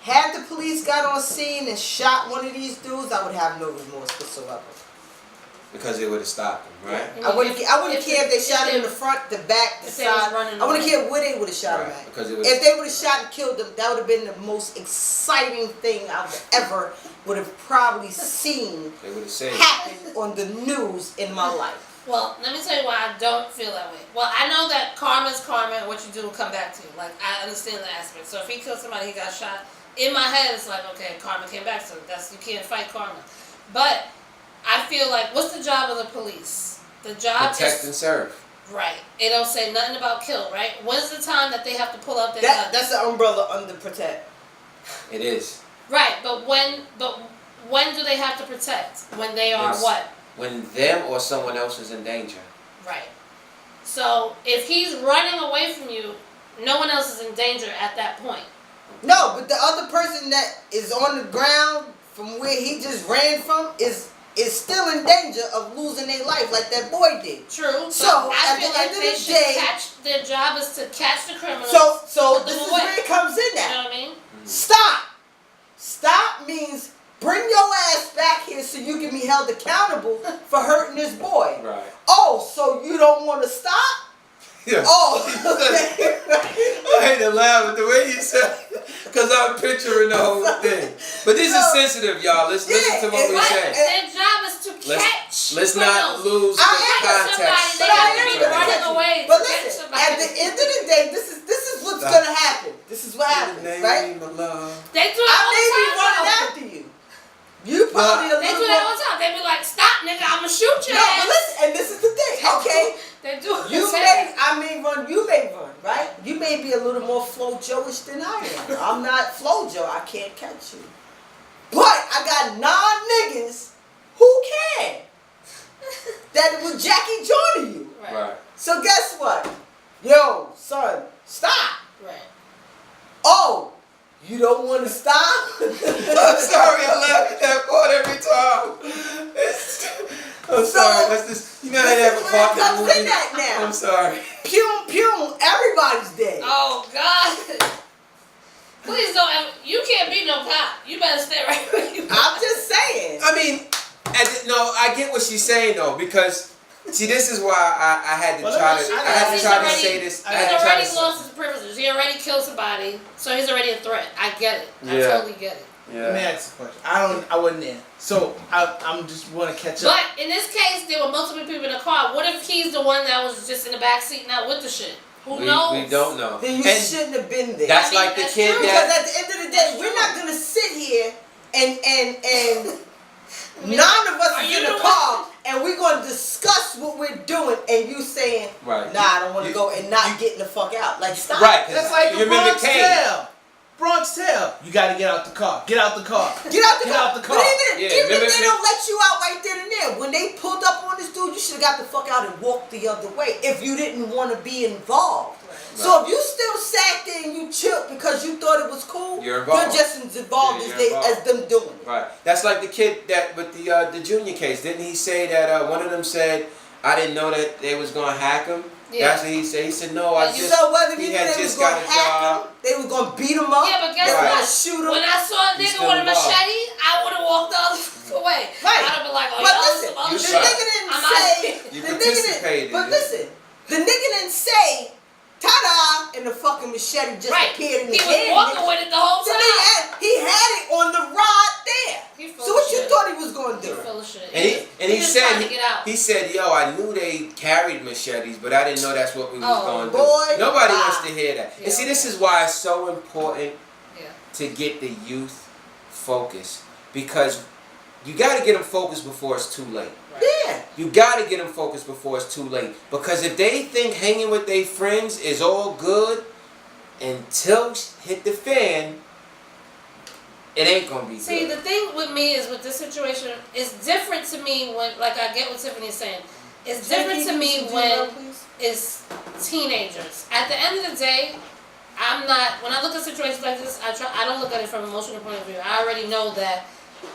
Had the police got on scene and shot one of these dudes, I would have no remorse whatsoever. Because they would have stopped him, right? I wouldn't care if they shot him in the front, the back, the side. I wouldn't care where they would have shot him at. Because if they would have shot and killed him, that would have been the most exciting thing I've ever would have probably seen happen on the news in my life. Well, let me tell you why I don't feel that way. Well, I know that karma's karma, and what you do will come back to you. Like, I understand the aspect. So if he killed somebody, he got shot. In my head, it's like, okay, karma came back, so you can't fight karma. But I feel like, what's the job of the police? The job is protect and serve. Right. It don't say nothing about kill, right? When's the time that they have to pull out their gun? That's the umbrella under protect. It is. Right, but when do they have to protect? When they are what? When them or someone else is in danger. Right. So if he's running away from you, no one else is in danger at that point. No, but the other person that is on the ground from where he just ran from is still in danger of losing their life like that boy did. True. So I at feel the like end of they the should day, their job is to catch the criminals. So put this them is away. where it comes in You know at. what I mean? Stop. Stop means bring your ass back here so you can be held accountable for hurting this boy. Right. Oh, so you don't want to stop? Yeah. Oh. I hate to laugh at the way you said it, because I'm picturing the whole thing. But this is sensitive, y'all. Let's listen to what we're saying. Their job is to catch. Let's not lose the context. But listen, at the end of the day, this is what's gonna happen. This is what happens, right? They do it I all may be the running time. after you. You probably a They little do that all more. the time. They be like, "Stop, nigga! I'ma shoot your No, ass." but listen, and this is the thing, okay? They do. I may run, you may run, right? You may be a little more Flo Joe-ish than I am. I'm not Flo Joe, I can't catch you. But I got 9 niggas who can. That was Jackie joining you. Right. So guess what? Yo, son, stop. Right. Oh, you don't want to stop? I'm sorry, I laugh at that part every time. I'm sorry. That's just, you know how they have a part in the movie? That now. I'm sorry. Pum, pum, everybody's dead. Oh God. Please don't ever. You can't be no cop. You better stay right where you are. I'm just saying. I mean, I get what she's saying though, because see, this is why I had to try to say this. He's already lost his privileges. He already killed somebody, so he's already a threat. I get it. I totally get it. Yeah. Let me ask you a question. I wasn't there, so I'm just want to catch up. But in this case, there were multiple people in the car. What if he's the one that was just in the back seat, not with the shit? Who knows? We don't know. Then you shouldn't have been there. That's like the kid because that. at the end of the day, we're not gonna sit here and none of us is in the car and we're gonna discuss what we're doing and you saying, right. Nah, I don't want to go and not getting the fuck out. Like stop. Right. That's like the Bronx Tale. Bronx Tale. You gotta get out the car. Get out the car. Get out the Get car. out the car. But even if they don't let you out right then and there, when they pulled up on this dude, you should have got the fuck out and walked the other way if you didn't want to be involved. Right. So if you still sat there and you chilled because you thought it was cool, you're just as involved as them doing it. Right. That's like the kid that with the junior case. Didn't he say that one of them said, "I didn't know that they was gonna hack him"? Yeah. That's what he said. He said, "No, I just." So whether he you had they just was got gonna a hack job. him, they was gonna beat him up. Yeah, but guess what? Shoot him. When I saw a nigga with a machete, I would have walked the other way. Right. I'd have been like, "Oh, but y'all listen, some the shit." nigga didn't I'm say. You The nigga participated. but listen, the nigga didn't say, "Ta-da!" and the fucking machete just appeared in his hand. He was walking with it the whole time. He had it on the rod there. So what you thought he was gonna do? Full of shit. And he said, "Yo, I knew they carried machetes, but I didn't know that's what we was going to do." Nobody wants to hear that. And see, this is why it's so important to get the youth focused, because you got to get them focused before it's too late. Yeah. You got to get them focused before it's too late, because if they think hanging with their friends is all good until hit the fan, it ain't gonna be good. See, the thing with me is with this situation, it's different to me when, like, I get what Tiffany's saying. It's different to me when it's teenagers. At the end of the day, when I look at situations like this, I don't look at it from an emotional point of view. I already know that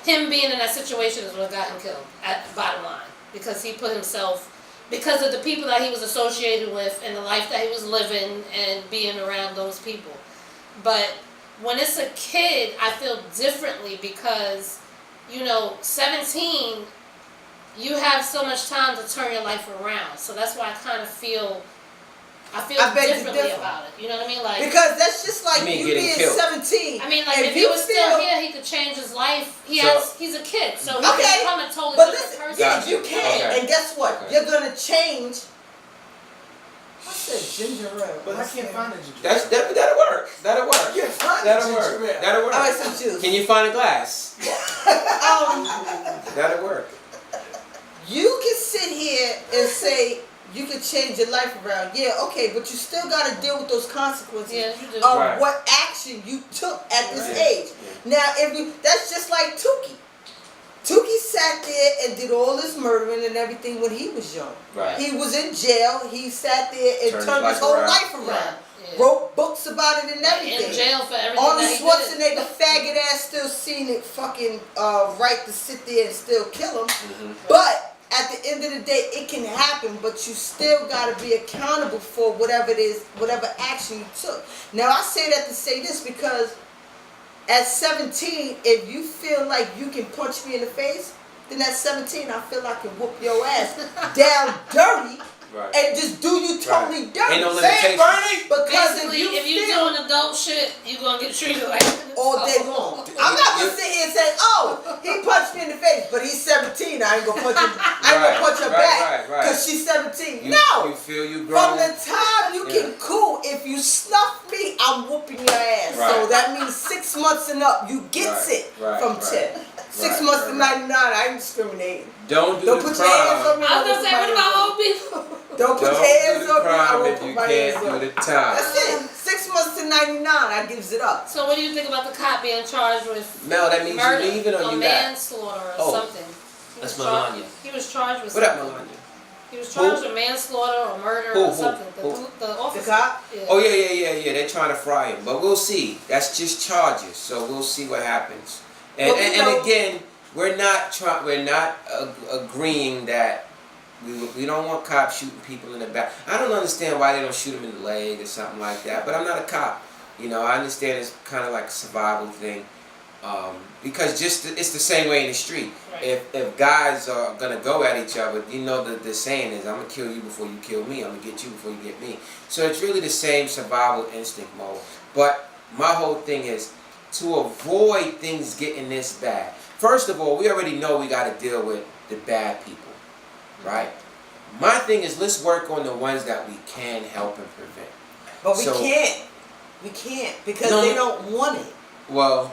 him being in that situation is what got him killed, at the bottom line. Because he put himself, because of the people that he was associated with and the life that he was living and being around those people. But when it's a kid, I feel differently because, 17, you have so much time to turn your life around. So that's why I kind of feel differently about it. You know what I mean? Like, because that's just like you being 17. I mean, like, if he was still here, he could change his life. He's a kid, so he can become a totally different person. Yeah, you can. And guess what? You're gonna change. I said ginger ale, but I can't find a ginger That'll ale. work. That'll work. You find That'll ginger work. ale. That'll work. All right, some juice. Can you find a glass? That'll work. You can sit here and say you can change your life around. Yeah, okay, but you still got to deal with those consequences of what action you took at this age. Now, that's just like Tukey. Tukey sat there and did all this murdering and everything when he was young. Right. He was in jail. He sat there and turned his whole life around. Yeah. Wrote books about it and everything. In jail for everything. Arnold Schwarzenegger, faggot ass, still seen it fucking right to sit there and still kill him. Mm-hmm. But at the end of the day, it can happen, but you still got to be accountable for whatever it is, whatever action you took. Now, I say that to say this because At 17, if you feel like you can punch me in the face, then at 17, I feel I can whoop your ass down dirty. Right. And just do you totally dirty. Ain't no Say it, limitation. Bernie. Because Basically, if you doing adult shit, you gonna get treated like all day long. I'm not gonna sit here and say, "Oh, he punched me in the face," but he's 17. I ain't gonna punch him. I ain't gonna punch her back because she's 17. No. You feel you From grown. the time you get cool, if you snuff me, I'm whooping your ass. Right. So that means 6 months and up, you gets it from 10. 6 months to 99, I ain't discriminating. Don't put your hands on me. I was gonna say, what about old people? Don't put your hands on me. I crime won't if put you my can't hands do on the you. time. That's it. 6 months to 99, I gives it up. So what do you think about the cop being charged with Mel, that means murder you leaving or or you back? manslaughter or Oh, something? that's Melania. He was charged with What up, something. Melania? He was charged with manslaughter or murder or something. The officer. The cop? Yeah. Oh yeah. They're trying to fry him, but we'll see. That's just charges, so we'll see what happens. And But and again, we're not agreeing that we don't want cops shooting people in the back. I don't understand why they don't shoot them in the leg or something like that. But I'm not a cop. You know, I understand it's kind of like a survival thing. Because it's the same way in the street. Right. If guys are gonna go at each other, you know the saying is, I'm gonna kill you before you kill me. I'm gonna get you before you get me. So it's really the same survival instinct mode. But my whole thing is to avoid things getting this bad. First of all, we already know we got to deal with the bad people, right? My thing is, let's work on the ones that we can help and prevent. But we can't. We can't because they don't want it. Well,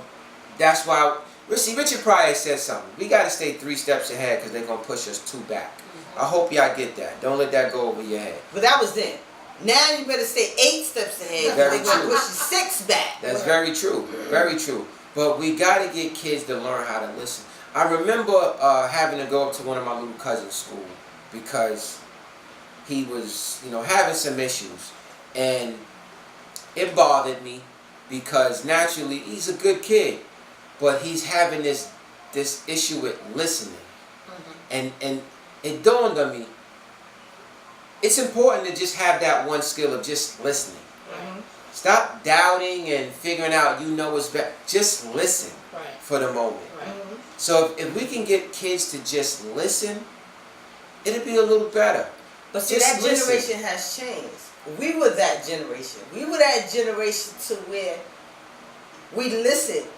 that's why. See, Richard Pryor said something. We got to stay 3 steps ahead because they're going to push us 2 back. I hope y'all get that. Don't let that go over your head. But that was then. Now you better stay 8 steps ahead because they're going to push you 6 back. That's very true. Very true. But we got to get kids to learn how to listen. I remember having to go up to one of my little cousin's school because he was, having some issues. And it bothered me because naturally he's a good kid. But he's having this issue with listening. And it dawned on me, it's important to just have that one skill of just listening. Stop doubting and figuring out what's better. Just listen for the moment. So if we can get kids to just listen, it'll be a little better. But see, that generation has changed. We were that generation. We were that generation to where we listened.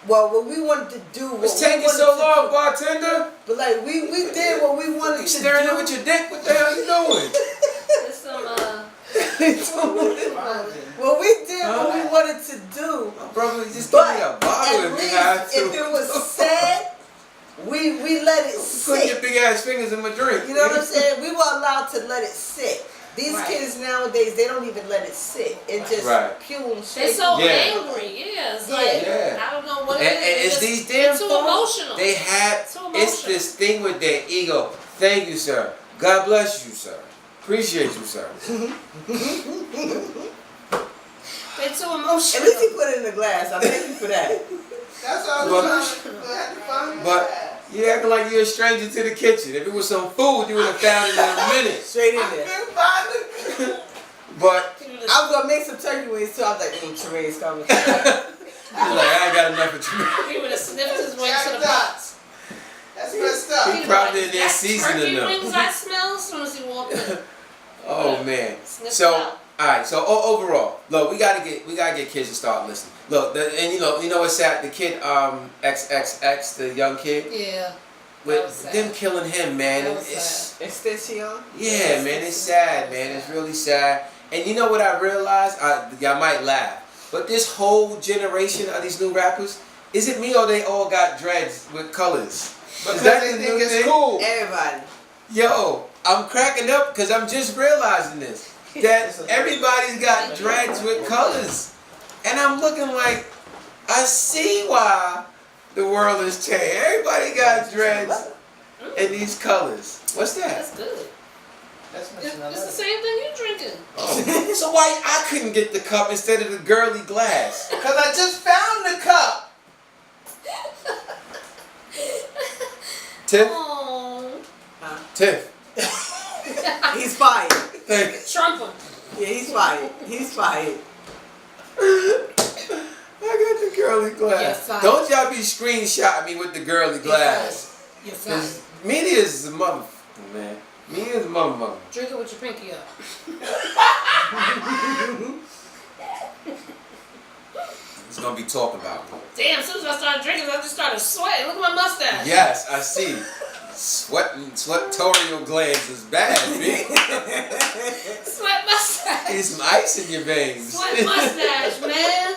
Well, what we wanted to do was. It's taking so long, bartender. But like we did what we wanted to do. Staring at with your dick. What the hell you doing? There's some Well, we did what we wanted to do. My brother, just give me a bottle if you have to. If it was said, we let it sit. Put your big ass fingers in my drink. You know what I'm saying? We were allowed to let it sit. These kids nowadays, they don't even let it sit. It just pure straight. They're so angry. Yeah, it's like I don't know what it is. And it's these damn too emotional. They have it's this thing with their ego. Thank you, sir. God bless you, sir. Appreciate you, sir. They're too emotional. At least he put it in the glass. I thank you for that. That's all but you acting like you're a stranger to the kitchen. If it was some food, you would have found it in a minute. Straight in there. But I was gonna make some turkey wings too. I was like, Teresa's coming. You're like, I ain't got enough of you. He would have sniffed his way to the pots. That's messed up. He probably in there seasoning them. Turkey wings I smell as soon as he walked in. Oh man. Sniff So it out. alright, so overall, look, we gotta get kids to start listening. Look, and you know what's sad? The kid XXX, the young kid. Yeah. With them killing him, man. It's Extension. yeah, man. It's sad, man. It's really sad. And you know what I realized? Y'all might laugh, but this whole generation of these new rappers, is it me or they all got dreads with colors? Because they think it's cool. Everybody. Yo, I'm cracking up because I'm just realizing this. That everybody's got dreads with colors. And I'm looking like, I see why the world has changed. Everybody got dreads and these colors. What's that? That's good. That's It's the same thing you drinking. Oh. So why I couldn't get the cup instead of the girly glass? Because I just found the cup. Tiff? Oh. Tiff. He's fired. Thank you. Trump him. Yeah, he's fired. He's fired. I got the girly glass. Don't y'all be screenshotting me with the girly glass. You're fine. Media is a motherfucker, man. Media is a motherfucker. Drink it with your pinky up. He's gonna be talking about me. Damn, as soon as I started drinking, I just started sweating. Look at my mustache. Yes, I see. Sweatorial glands is bad, B. Sweat mustache. Need some ice in your veins. Sweat mustache, man.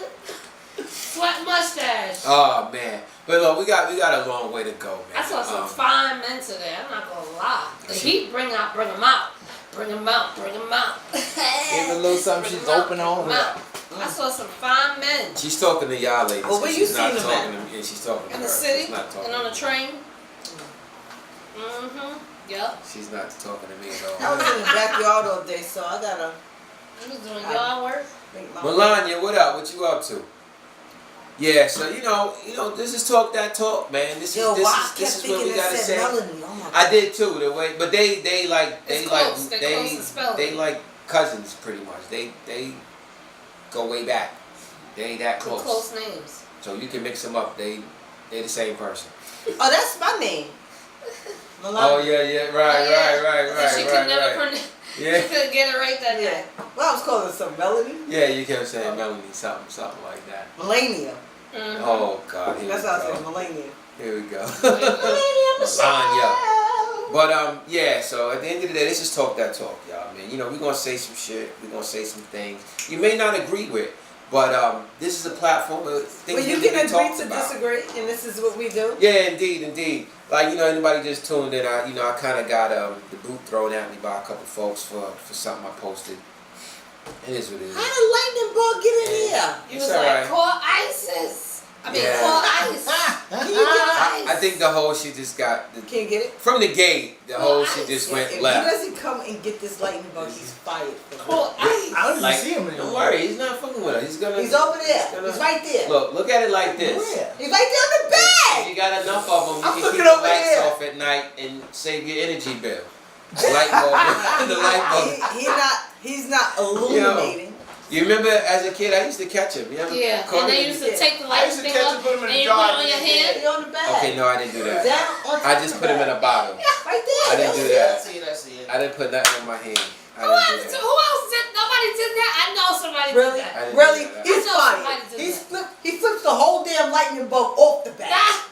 Sweat mustache. Oh man, but look, we got a long way to go, man. I saw some fine men today. I'm not gonna lie. The heat bring them out. Bring them out. Give a little something. She's open on her. I saw some fine men. She's talking to y'all ladies. Well, where you she's not seen them talking at? to me. Yeah, she's talking to In her. the city She's not talking and on to the me. train. Yep. She's not talking to me at I all. was in the backyard all day, so I gotta You was doing yard work. make my Melania, what up? What you up to? Yeah, so you know, this is talk that talk, man. This is what we gotta say. Melanie. Oh my God. I did too. The way, but they like It's close. They're close to spell. they like cousins pretty much. They go way back. They ain't that Two close. close names. So you can mix them up. They the same person. Oh, that's my name. Melania. Oh yeah, right. She could never pronounce. Yeah. She couldn't get it right that Yeah. day. Well, I was calling her some Melanie. Yeah, you kept saying Melanie, something like that. Melania. Oh God, here That's we how I go. said Melania. Here we go. Melania Melania. But yeah, so at the end of the day, let's just talk that talk, y'all, man. We're gonna say some shit, we're gonna say some things you may not agree with, but this is a platform where things Well, you need to can be agree talked to about. disagree, and this is what we do. Yeah, indeed. Like, anybody just tuned in, I kind of got the boot thrown at me by a couple folks for something I posted. It is what it is. How did lightning bug get in here? You It's was all like, right. call ISIS. I mean, Yeah. call ICE. Can you get ICE? I think the whole shit just got Can't get it? from the gate. The whole shit just Yeah, went if left. he doesn't come and get this lightning bug, he's fired. Call ICE. I don't even Like, see him anymore. don't worry, he's not fucking with her. He's gonna. He's over there. gonna- He's right there. Look at it like this. Where? He's right there on the If bed. you got enough of them, you I'm can looking keep the over lights here. off at night and save your energy bill. The light bulb. The light bulb. He's not illuminating. You remember as a kid, I used to catch him. You ever Yeah, caught and they him? used to take the I light used to thing catch off him, put him in and a you jar. put it on your hand. He's on the bed. Okay, no, I didn't do that. Down on top I just of put the him in bed. a bottle. Right there. I didn't do I that. see it. I didn't put nothing in my hand. I Who didn't else? do that. Who else did? Nobody did that. I know somebody Really? did that. I didn't Really? do that. He's I know funny. somebody did He flips the whole damn lightning bug off the bed. Ah,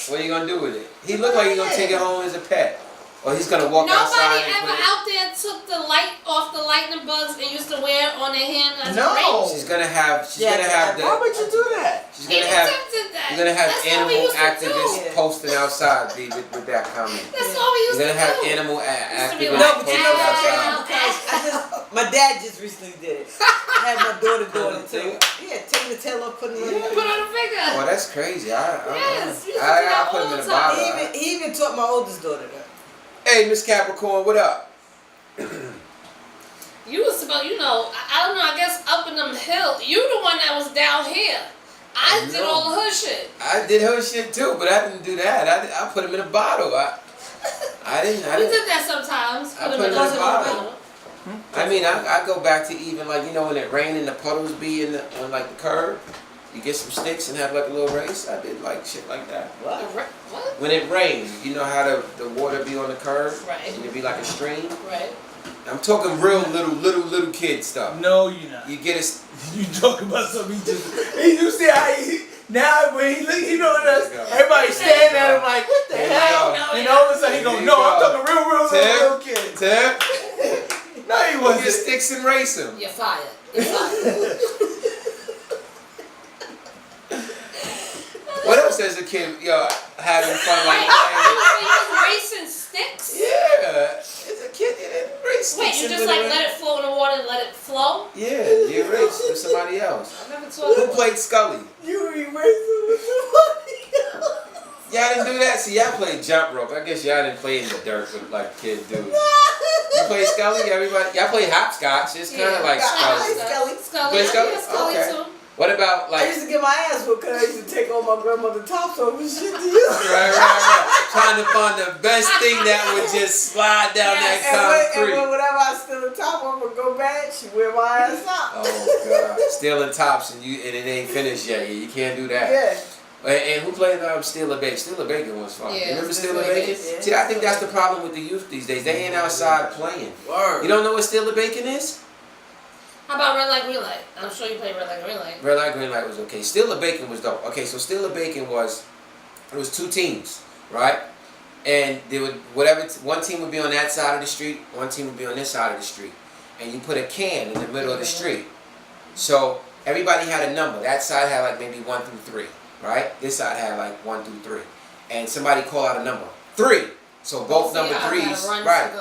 What are you gonna do with it? He looked like he's gonna take it home as a pet. Or he's gonna walk outside nobody and ever put it. out there took the light off the lightning bugs and used to wear it on their hand as a No. ring. She's gonna have Yeah, the. Why would you do that? She's He gonna have. attempted that. You're gonna have That's what we animal used to activists do. Yeah. posting outside, B, with that comment. That's what we used You're to gonna have do. animal Used to be activists like, No, but you know posting what outside. my dad just recently did it. I had my daughter doing it too. Yeah, taking the tail off, putting it on. Put on a figure. Oh, that's crazy. Yes, we used to do I that put all him in the a time. bottle. He even taught my oldest daughter that. Hey, Miss Capricorn, what up? You was supposed, I don't know, I guess up in them hills. You the one that was down here. I did all the hood shit. I did her shit too, but I didn't do that. I put him in a bottle. I didn't. We did that sometimes. I Put put them in it in a a bottle. I mean, I go back to even like when it rained and the puddles be on like the curb. You get some sticks and have like a little race. I did like shit like that. What? When it rains, you know how the water be on the curb, Right. and it be like a stream. Right. I'm talking real little kid stuff. No, you're not. You get it. You talking about something he just. You see how now when he look, he doing us. There you go. Everybody staring at him like, what the There you hell? go. And all of a sudden he There go, you no, go. I'm talking real little kid. Tip. No, he Put wasn't. your sticks and race him. You're fired. You're fired. What else as a kid, having fun like Wait, playing? you was racing sticks? Yeah, as a kid you didn't race Wait, sticks. you and just put like it let it flow in the water and let it flow? Yeah, you raced with somebody else. I never taught Who you. played Scully? You erasing with somebody else. Y'all didn't do that? See, y'all played jump rope. I guess y'all didn't play in the dirt with like kids do. You played Scully? Everybody? Y'all played hopscotch. It's kind of like Yeah. Scully. Scully. Scully. Play Scully? Yeah, Scully Okay. too. What about like? I used to get my ass whooped because I used to take all my grandmother's tops off and shit to use. Right. Trying to find the best thing that would just slide down that concrete. And whenever I steal the top, I'm gonna go back. She wear my ass out. Oh God, stealing tops and it ain't finished yet. You can't do that. Yeah. And who played Steal a Bacon? Steal a Bacon was fun. Yeah, You remember Steal a Bacon? Yeah. See, I think that's the problem with the youth these days. They ain't outside playing. Word. You don't know what Steal a Bacon is? How about Red Light, Green Light? I'm sure you played Red Light, Green Light. Red Light, Green Light was okay. Steal a Bacon was dope. Okay, so Steal a Bacon was 2 teams, right? And they would one team would be on that side of the street, one team would be on this side of the street, and you put a can in the middle of the street. So everybody had a number. That side had like maybe 1 through 3, right? This side had like 1 through 3, and somebody called out a number 3. So both number 3s, right?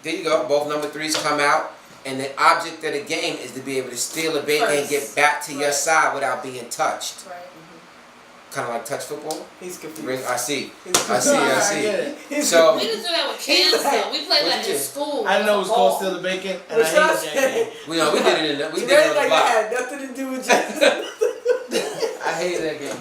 There you go. Both number 3s come out. And the object of the game is to be able to steal a bacon and get back to your side without being touched. Right. Kind of like touch football. He's confused. I see. So We didn't do that with cans though. We played that in school. I know it was called Steal the Bacon, and I hated that game. we did it on the block. That had nothing to do with Jackson. I hated that game.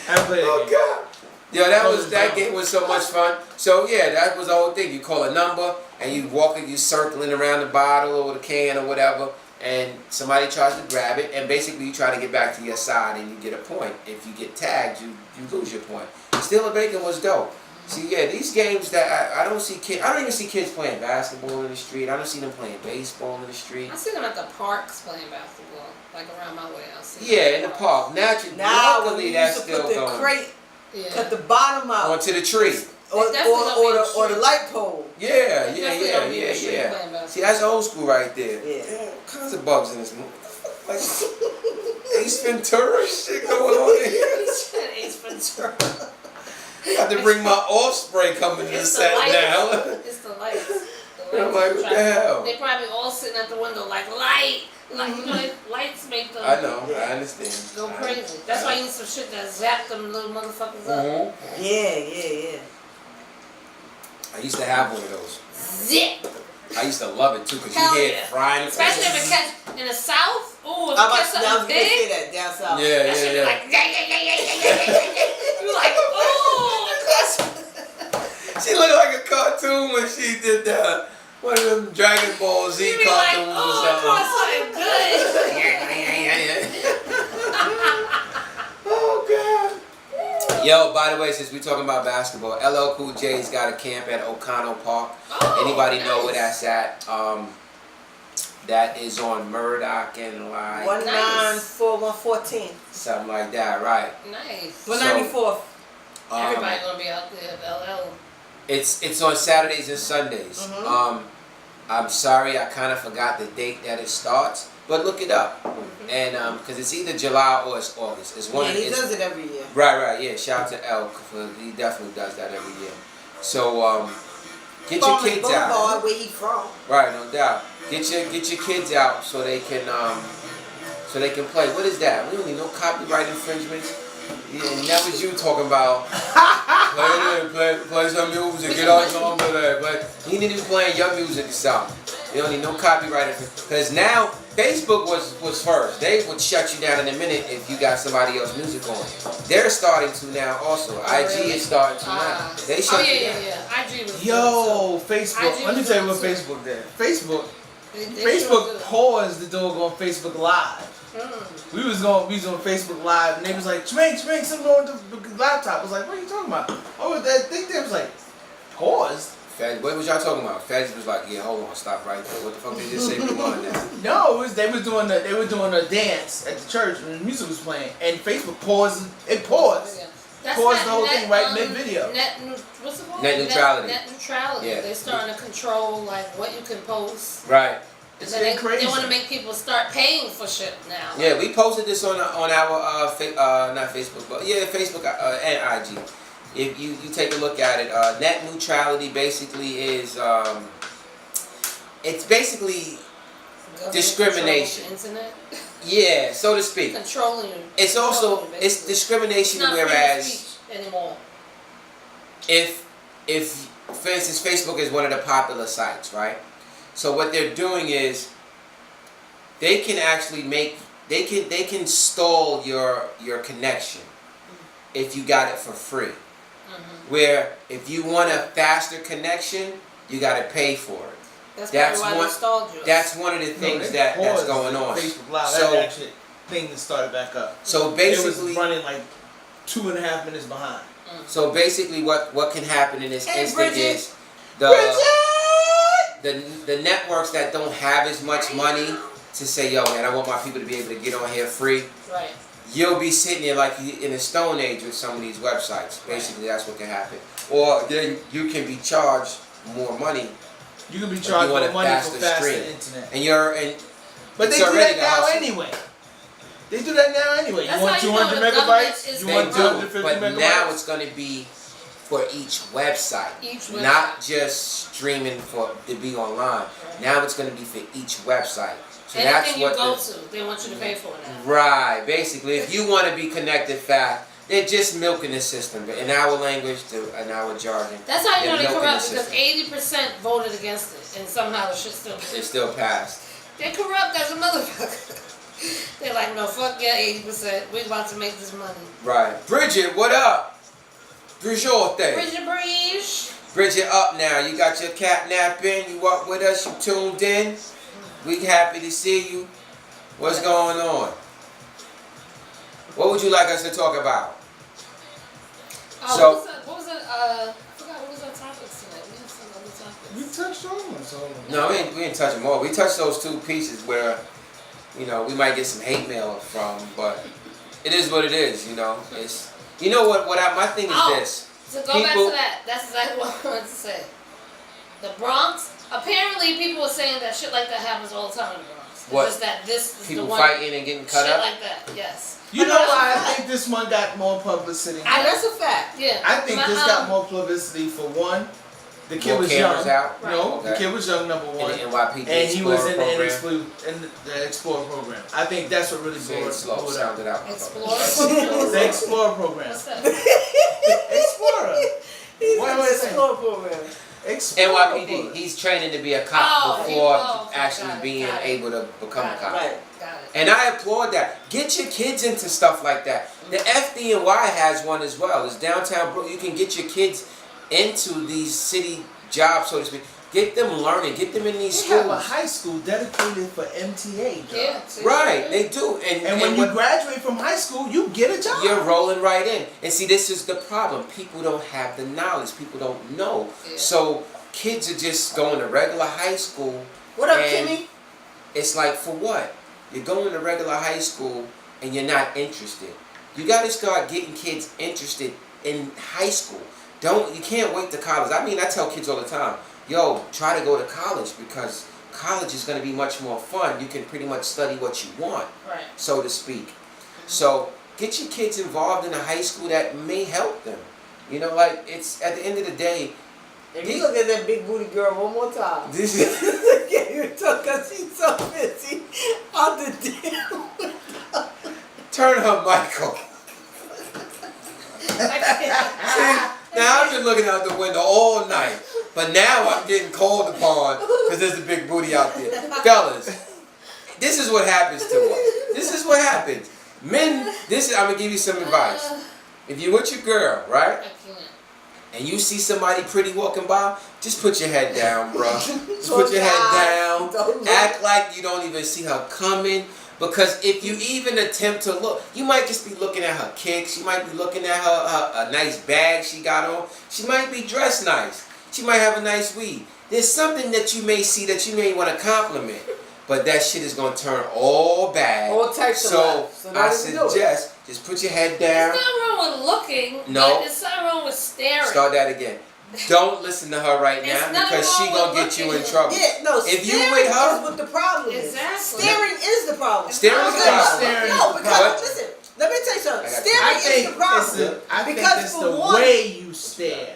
I played that game. God. Yo, that game was so much fun. So yeah, that was the whole thing. You call a number and you circling around the bottle or the can or whatever, and somebody tries to grab it, and basically you try to get back to your side and you get a point. If you get tagged, you lose your point. Steal a Bacon was dope. See, yeah, these games that I don't see kids. I don't even see kids playing basketball in the street. I don't see them playing baseball in the street. I see them at the parks playing basketball, like around my way. I see. Yeah, in the park. Naturally, luckily that's still going. Crate, cut the bottom out onto the tree. or the light pole. Yeah. See, that's old school right there. Yeah. Damn, all kinds of bugs in this movie. Like Ace Ventura shit going on in here. Ace Ventura. I got to bring my off spray coming to the set now. It's the lights. I'm like, what the hell? They probably all sitting at the window like light. Like, you know, lights make them. I know, I understand. Go crazy. That's why you need some shit that zap them little motherfuckers up. Yeah. I used to have one of those. Zip. I used to love it too, because you hear it frying. Especially if it catch in the south. Ooh, if I it catch was something gonna big. say that down south. Yeah. Like, you're like, oh. She looked like a cartoon when she did that. One of them Dragon Ball Z You be cartoons like, or oh, something. Oh God. Yo, by the way, since we're talking about basketball, LL Cool J's got a camp at O'Connell Park. Oh, Anybody nice. know where that's at? That is on Murdoch and like 194-114. something like that, right? Nice. 194. Everybody gonna be out there at LL. It's on Saturdays and Sundays. I'm sorry, I kind of forgot the date that it starts, but look it up. And because it's either July or it's August. It's one. Yeah, he does it every year. Right. Yeah, shout out to Elk. He definitely does that every year. So get your kids out. Where he from? Right, no doubt. Get your kids out so they can play. What is that? We don't need no copyright infringements. Yeah, and that was you talking about play some music, get on over there. But you need to be playing your music or something. You don't need no copyright. Because now Facebook was first. They would shut you down in a minute if you got somebody else's music on. They're starting to now also. IG is starting to now. They shut you down. Yeah. IG was Facebook. Let me tell you what Facebook did. Facebook paused the doggone Facebook Live. We was on Facebook Live, and they was like, Tremaine, something wrong with the laptop. I was like, what are you talking about? Oh, that thing there was like, paused? Feds, what was y'all talking about? Feds was like, yeah, hold on, stop right there. What the fuck did they just say? Rewind that. No, they were doing a dance at the church when the music was playing, and Facebook paused. It paused. Paused the whole thing right mid-video. What's it called? Net neutrality. Net neutrality. Yeah. They're starting to control like what you can post. Right. It's They crazy. want to make people start paying for shit now. Yeah, we posted this on our not Facebook, but yeah, Facebook and IG. If you take a look at it, net neutrality basically is it's basically Government discrimination. control the internet. Yeah, so to speak. Controlling. It's also it's discrimination. It's not Whereas free speech anymore. if for instance Facebook is one of the popular sites, right? So what they're doing is they can actually make they can stall your connection if you got it for free. Mm-hmm. Where if you want a faster connection, you got to pay for it. That's why they stalled you. That's one of the things that's going on. Facebook Live, so, that actually thing that started back up. So basically, it was running like 2.5 minutes behind. So basically, what can happen in this instant Bridget. is the networks that don't have as much money to say, yo man, I want my people to be able to get on here free. Right. You'll be sitting there like in a stone age with some of these websites. Basically, that's what can happen. Or then you can be charged more money. You can be charged more money for faster internet. But they do that now anyway. They do that now anyway. That's you want 200 megabytes? You want 250 but megabytes? now it's going to be for each website. Not just streaming to be online. Right. Now it's going to be for each website. So anything that's you what go to, they want you to pay for it now. Right. Basically, if you want to be connected fast, they're just milking the system. But in our language, in our jargon. That's how you know they're corrupt, the because 80% voted against it, and somehow the shit still passed. It still passed. They're corrupt as a motherfucker. They're like, no, fuck yeah, 80%. We're about to make this money. Right. Bridget, what up? Bridget, Bridget, up now. You got your cat nap in. You up with us. You tuned in. We happy to see you. What's going on? What would you like us to talk about? Oh, what was it? I forgot what was our topics tonight. We had some other topics. We touched on them. So. No, we didn't touch them all. We touched those two pieces where, we might get some hate mail from, but it is what it is, It's, my thing is this. So go back to that. That's exactly what I wanted to say. The Bronx, apparently people were saying that shit like that happens all the time in the Bronx. What? Just that this is people the one fighting and getting cut shit up? like that, yes. You know why I think this one got more publicity? That's a fact. Yeah. I think this got more publicity for one. The kid was young. Out? No, Okay. The kid was young, number one. In the NYPD and he was in program. the Explorer program. I think that's what really blew it Sound it out. Explorer? The Explorer program. What's that? Explorer. What am I saying? Explorer program. NYPD. He's training to be a cop before actually being able to become a cop. Right. And I applaud that. Get your kids into stuff like that. The FDNY has one as well. It's downtown Brooklyn. You can get your kids into these city jobs, so to speak. Get them learning. Get them in these schools. They have a high school dedicated for MTA jobs. Yeah, right, they do. And when you graduate from high school, you get a job. You're rolling right in. And see, this is the problem. People don't have the knowledge. People don't know. Yeah. So kids are just going to regular high school. What up, Kimmy? It's like, for what? You're going to regular high school and you're not interested. You got to start getting kids interested in high school. You can't wait to college. I tell kids all the time, yo, try to go to college because college is going to be much more fun. You can pretty much study what you want, right, so to speak. Mm-hmm. So get your kids involved in a high school that may help them. It's at the end of the day. If you look at that big booty girl one more time, this is because she's so busy on the deal. Turn her mic off. Now I've been looking out the window all night, but now I'm getting called upon because there's a big booty out there. Fellas, this is what happens to us. This is what happens. Men, I'm going to give you some advice. If you're with your girl, right? And you see somebody pretty walking by, just put your head down, bro. Just put your head down. Act like you don't even see her coming. Because if you even attempt to look, you might just be looking at her kicks. You might be looking at her a nice bag she got on. She might be dressed nice. She might have a nice weave. There's something that you may see that you may want to compliment. But that shit is going to turn all bad. All types of life. So I suggest just put your head down. There's nothing wrong with looking. No. But there's something wrong with staring. Start that again. Don't listen to her right now because she gonna get you in trouble. Yeah, no, if you with her, is what the problem is. Exactly. Staring is the problem. Staring is the problem. No, because listen, let me tell you something. Staring is the problem. I think it's the way you stare.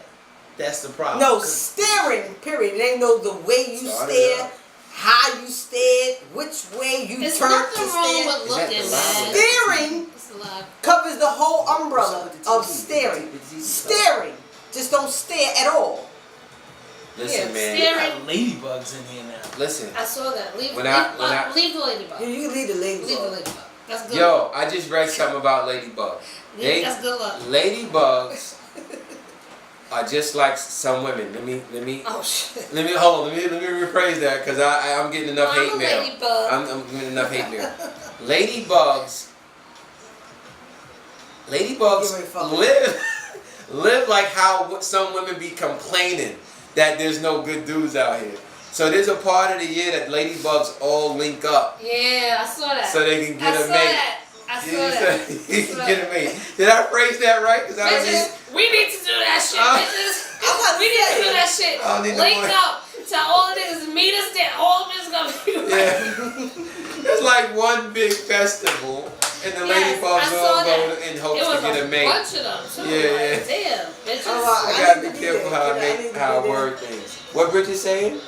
That's the problem. No, staring, period. It ain't the way you stare, how you stare, which way you turn to stare. There's nothing wrong with looking, man. Staring covers the whole umbrella of staring. Staring. Just don't stare at all. Listen, man. Staring. Ladybugs in here now. Listen. I saw that. Leave the ladybug. You leave the ladybug. Leave the ladybug. That's good. Yo, I just read something about ladybugs. That's good luck. Ladybugs are just like some women. Let me. Oh shit. Let me rephrase that because I'm getting enough hate mail. Ladybug. I'm getting enough hate mail. Ladybugs live like how some women be complaining that there's no good dudes out here. So there's a part of the year that ladybugs all link up. Yeah, I saw that. So they can get a mate. I saw that. You can get a mate. Did I phrase that right? Bitches, we need to do that shit, bitches. We need to do that shit. Link up. Tell all the niggas meet us there. All of us gonna be yeah. It's like one big festival. And the ladybugs all go in hopes to get a mate. It was a bunch of them too. Yeah. Like, damn, bitches. I gotta be careful how I word things. What Bridget's saying?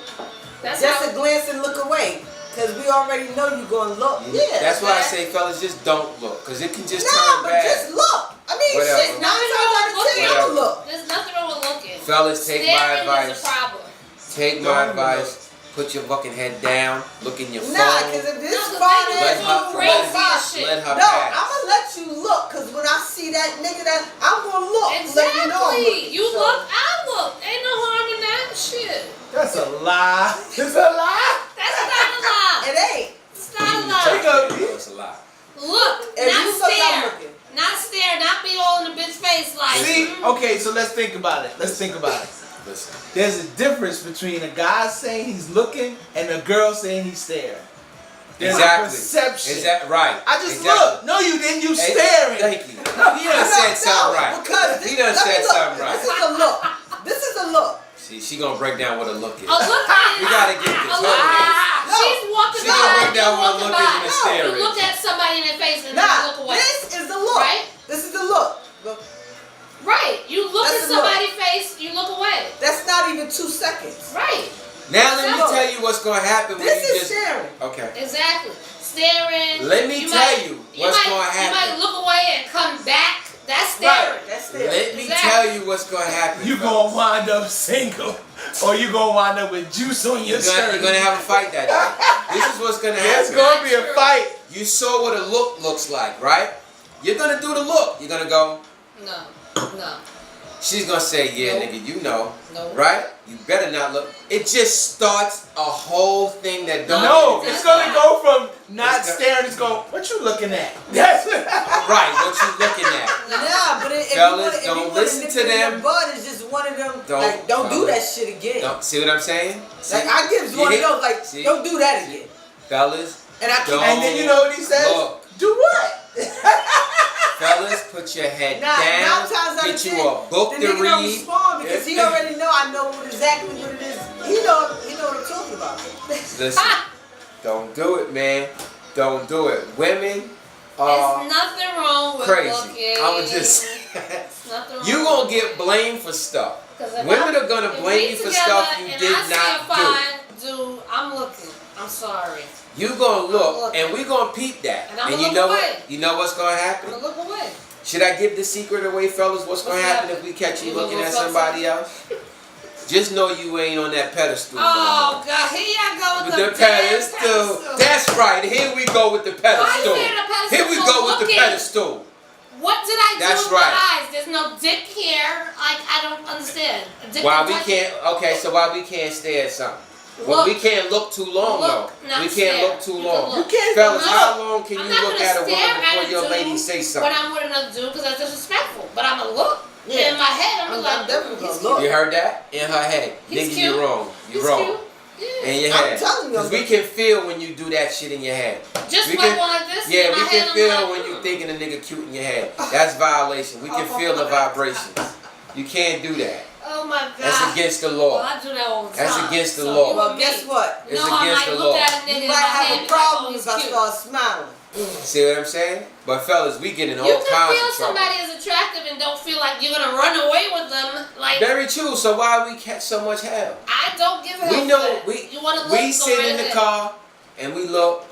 That's just a glance and look away. Because we already know you're going to look. Yeah. That's why I say, fellas, just don't look. Because it can just turn but bad. just look. I mean, Whatever. shit, 9 times out of 10, I'm look. There's nothing wrong with looking. Fellas, take my advice. Is a problem. Take my advice. Put your fucking head down. Look in your phone. Nah, because if this fine let her no, pass. I'm going to let you look. Because when I see that nigga, I'm going to look. Exactly. Let you know I'm looking. You look, I look. Ain't no harm in that shit. That's a lie. It's a lie. That's not a lie. It ain't. It's not a lie. It's a lie. Look, If not you look, I'm stare. looking. Not stare, not be all in the bitch face like. See, okay, so let's think about it. Listen. There's a difference between a guy saying he's looking and a girl saying he's staring. There's a perception. Right. I just looked. No, you didn't. You staring. Thank you. He done said something right. Because He done said something right. This is a look. This is a look. See, she gonna break down what a look is. A look is. We gotta get this. She's walking She by. gonna break down what a look is and a You stare is. look at somebody in their face and then you look away. This is the look. Right? This is the look. Right. You look That's at the look. somebody's face, you look away. That's not even 2 seconds. Right. Now let me Look. tell you what's gonna happen when This you is just. staring. Okay. Exactly. Staring. Let me tell you what's gonna You might happen. look away and come back. That's staring. Right. That's staring. Let me Exactly. tell you what's gonna happen. You gonna wind up single, or you gonna wind up with juice on your shirt. You're gonna have a fight that day. This is what's gonna There's happen. gonna be a fight. You saw what a look looks like, right? You're gonna do the look. You're gonna go. No. She's gonna say, yeah, Nope. nigga, you know, No. right? You better not look. It just starts a whole thing that don't. No, even- it's gonna go from not It's staring. It's going. What you looking at? That's right. What you looking at? Nah, but if Fellas, you don't want listen to them. Bud is just one of them. Don't, Don't do fellas. that shit again. Don't, see what I'm saying? See? Like I give one of those. Like See? don't do that again. Fellas, And I keep. Don't. And then you know what he says? look. Do what? Fellas, put your head Nah, 9 down. times out of Get you 10, a book the to nigga don't read. respond because he already know I know exactly what it is. He know what I'm talking about. Listen, don't do it, man. Don't do it. Women There's are nothing wrong with crazy. looking. I'm just. Nothing wrong You with gonna get blamed for stuff. 'Cause if Women I'm- are gonna if blame we you for together stuff you and did I see not a fine dude, I'm looking. I'm sorry. You gonna look, look. and we gonna peep that. And I'ma you look know away. what? You know what's gonna I'm happen? gonna look away. Should I give the secret away, fellas? What's gonna What's happen that? if we catch you You looking gonna at fuck somebody else? Just know you ain't on that pedestal. Oh God, here I go With with the pedestal. That's right. Here we go with the pedestal. Why you saying the pedestal? Here we go with the Looking. pedestal. What did I do That's with right. my eyes? There's no dick here. Like I don't understand. A dick Why don't we touch can't? it. Okay, so why we can't stare at something? Well, Look. we can't look too long Look, though. not We can't stare. look too You can long. look. Fellas, Look. how long can I'm you not look gonna at a woman stare before at a your dude lady say when something? I'm with another dude because that's disrespectful. But I'm gonna look. Yeah. In my head, I'm like, definitely he's gonna cute. look. You heard that? In her head. He's Nigga, cute. you're wrong. You're He's wrong. cute. Yeah. In your I'm head. telling you, Because we can feel when you do that shit in your head. Just We like can- one like this. Yeah, in we my can head, I'm feel like, when you thinking a nigga cute in your head. That's violation. We can feel the vibrations. You can't do that. Oh my God. That's against the Well, law. I do that all the time. That's against the So law. you Well, and guess me. what? It's You know, I against might the look law. at a nigga You in might my have head a and problem be if like, I oh, he's start smiling. See what I'm saying? But fellas, we get in all You kinds can of feel trouble. somebody is attractive and don't feel like you're gonna run away with them. Like Very true. So why we catch so much hell? I don't give a hell. We for know that. You wanna look, we go sit right in the ahead. car and we look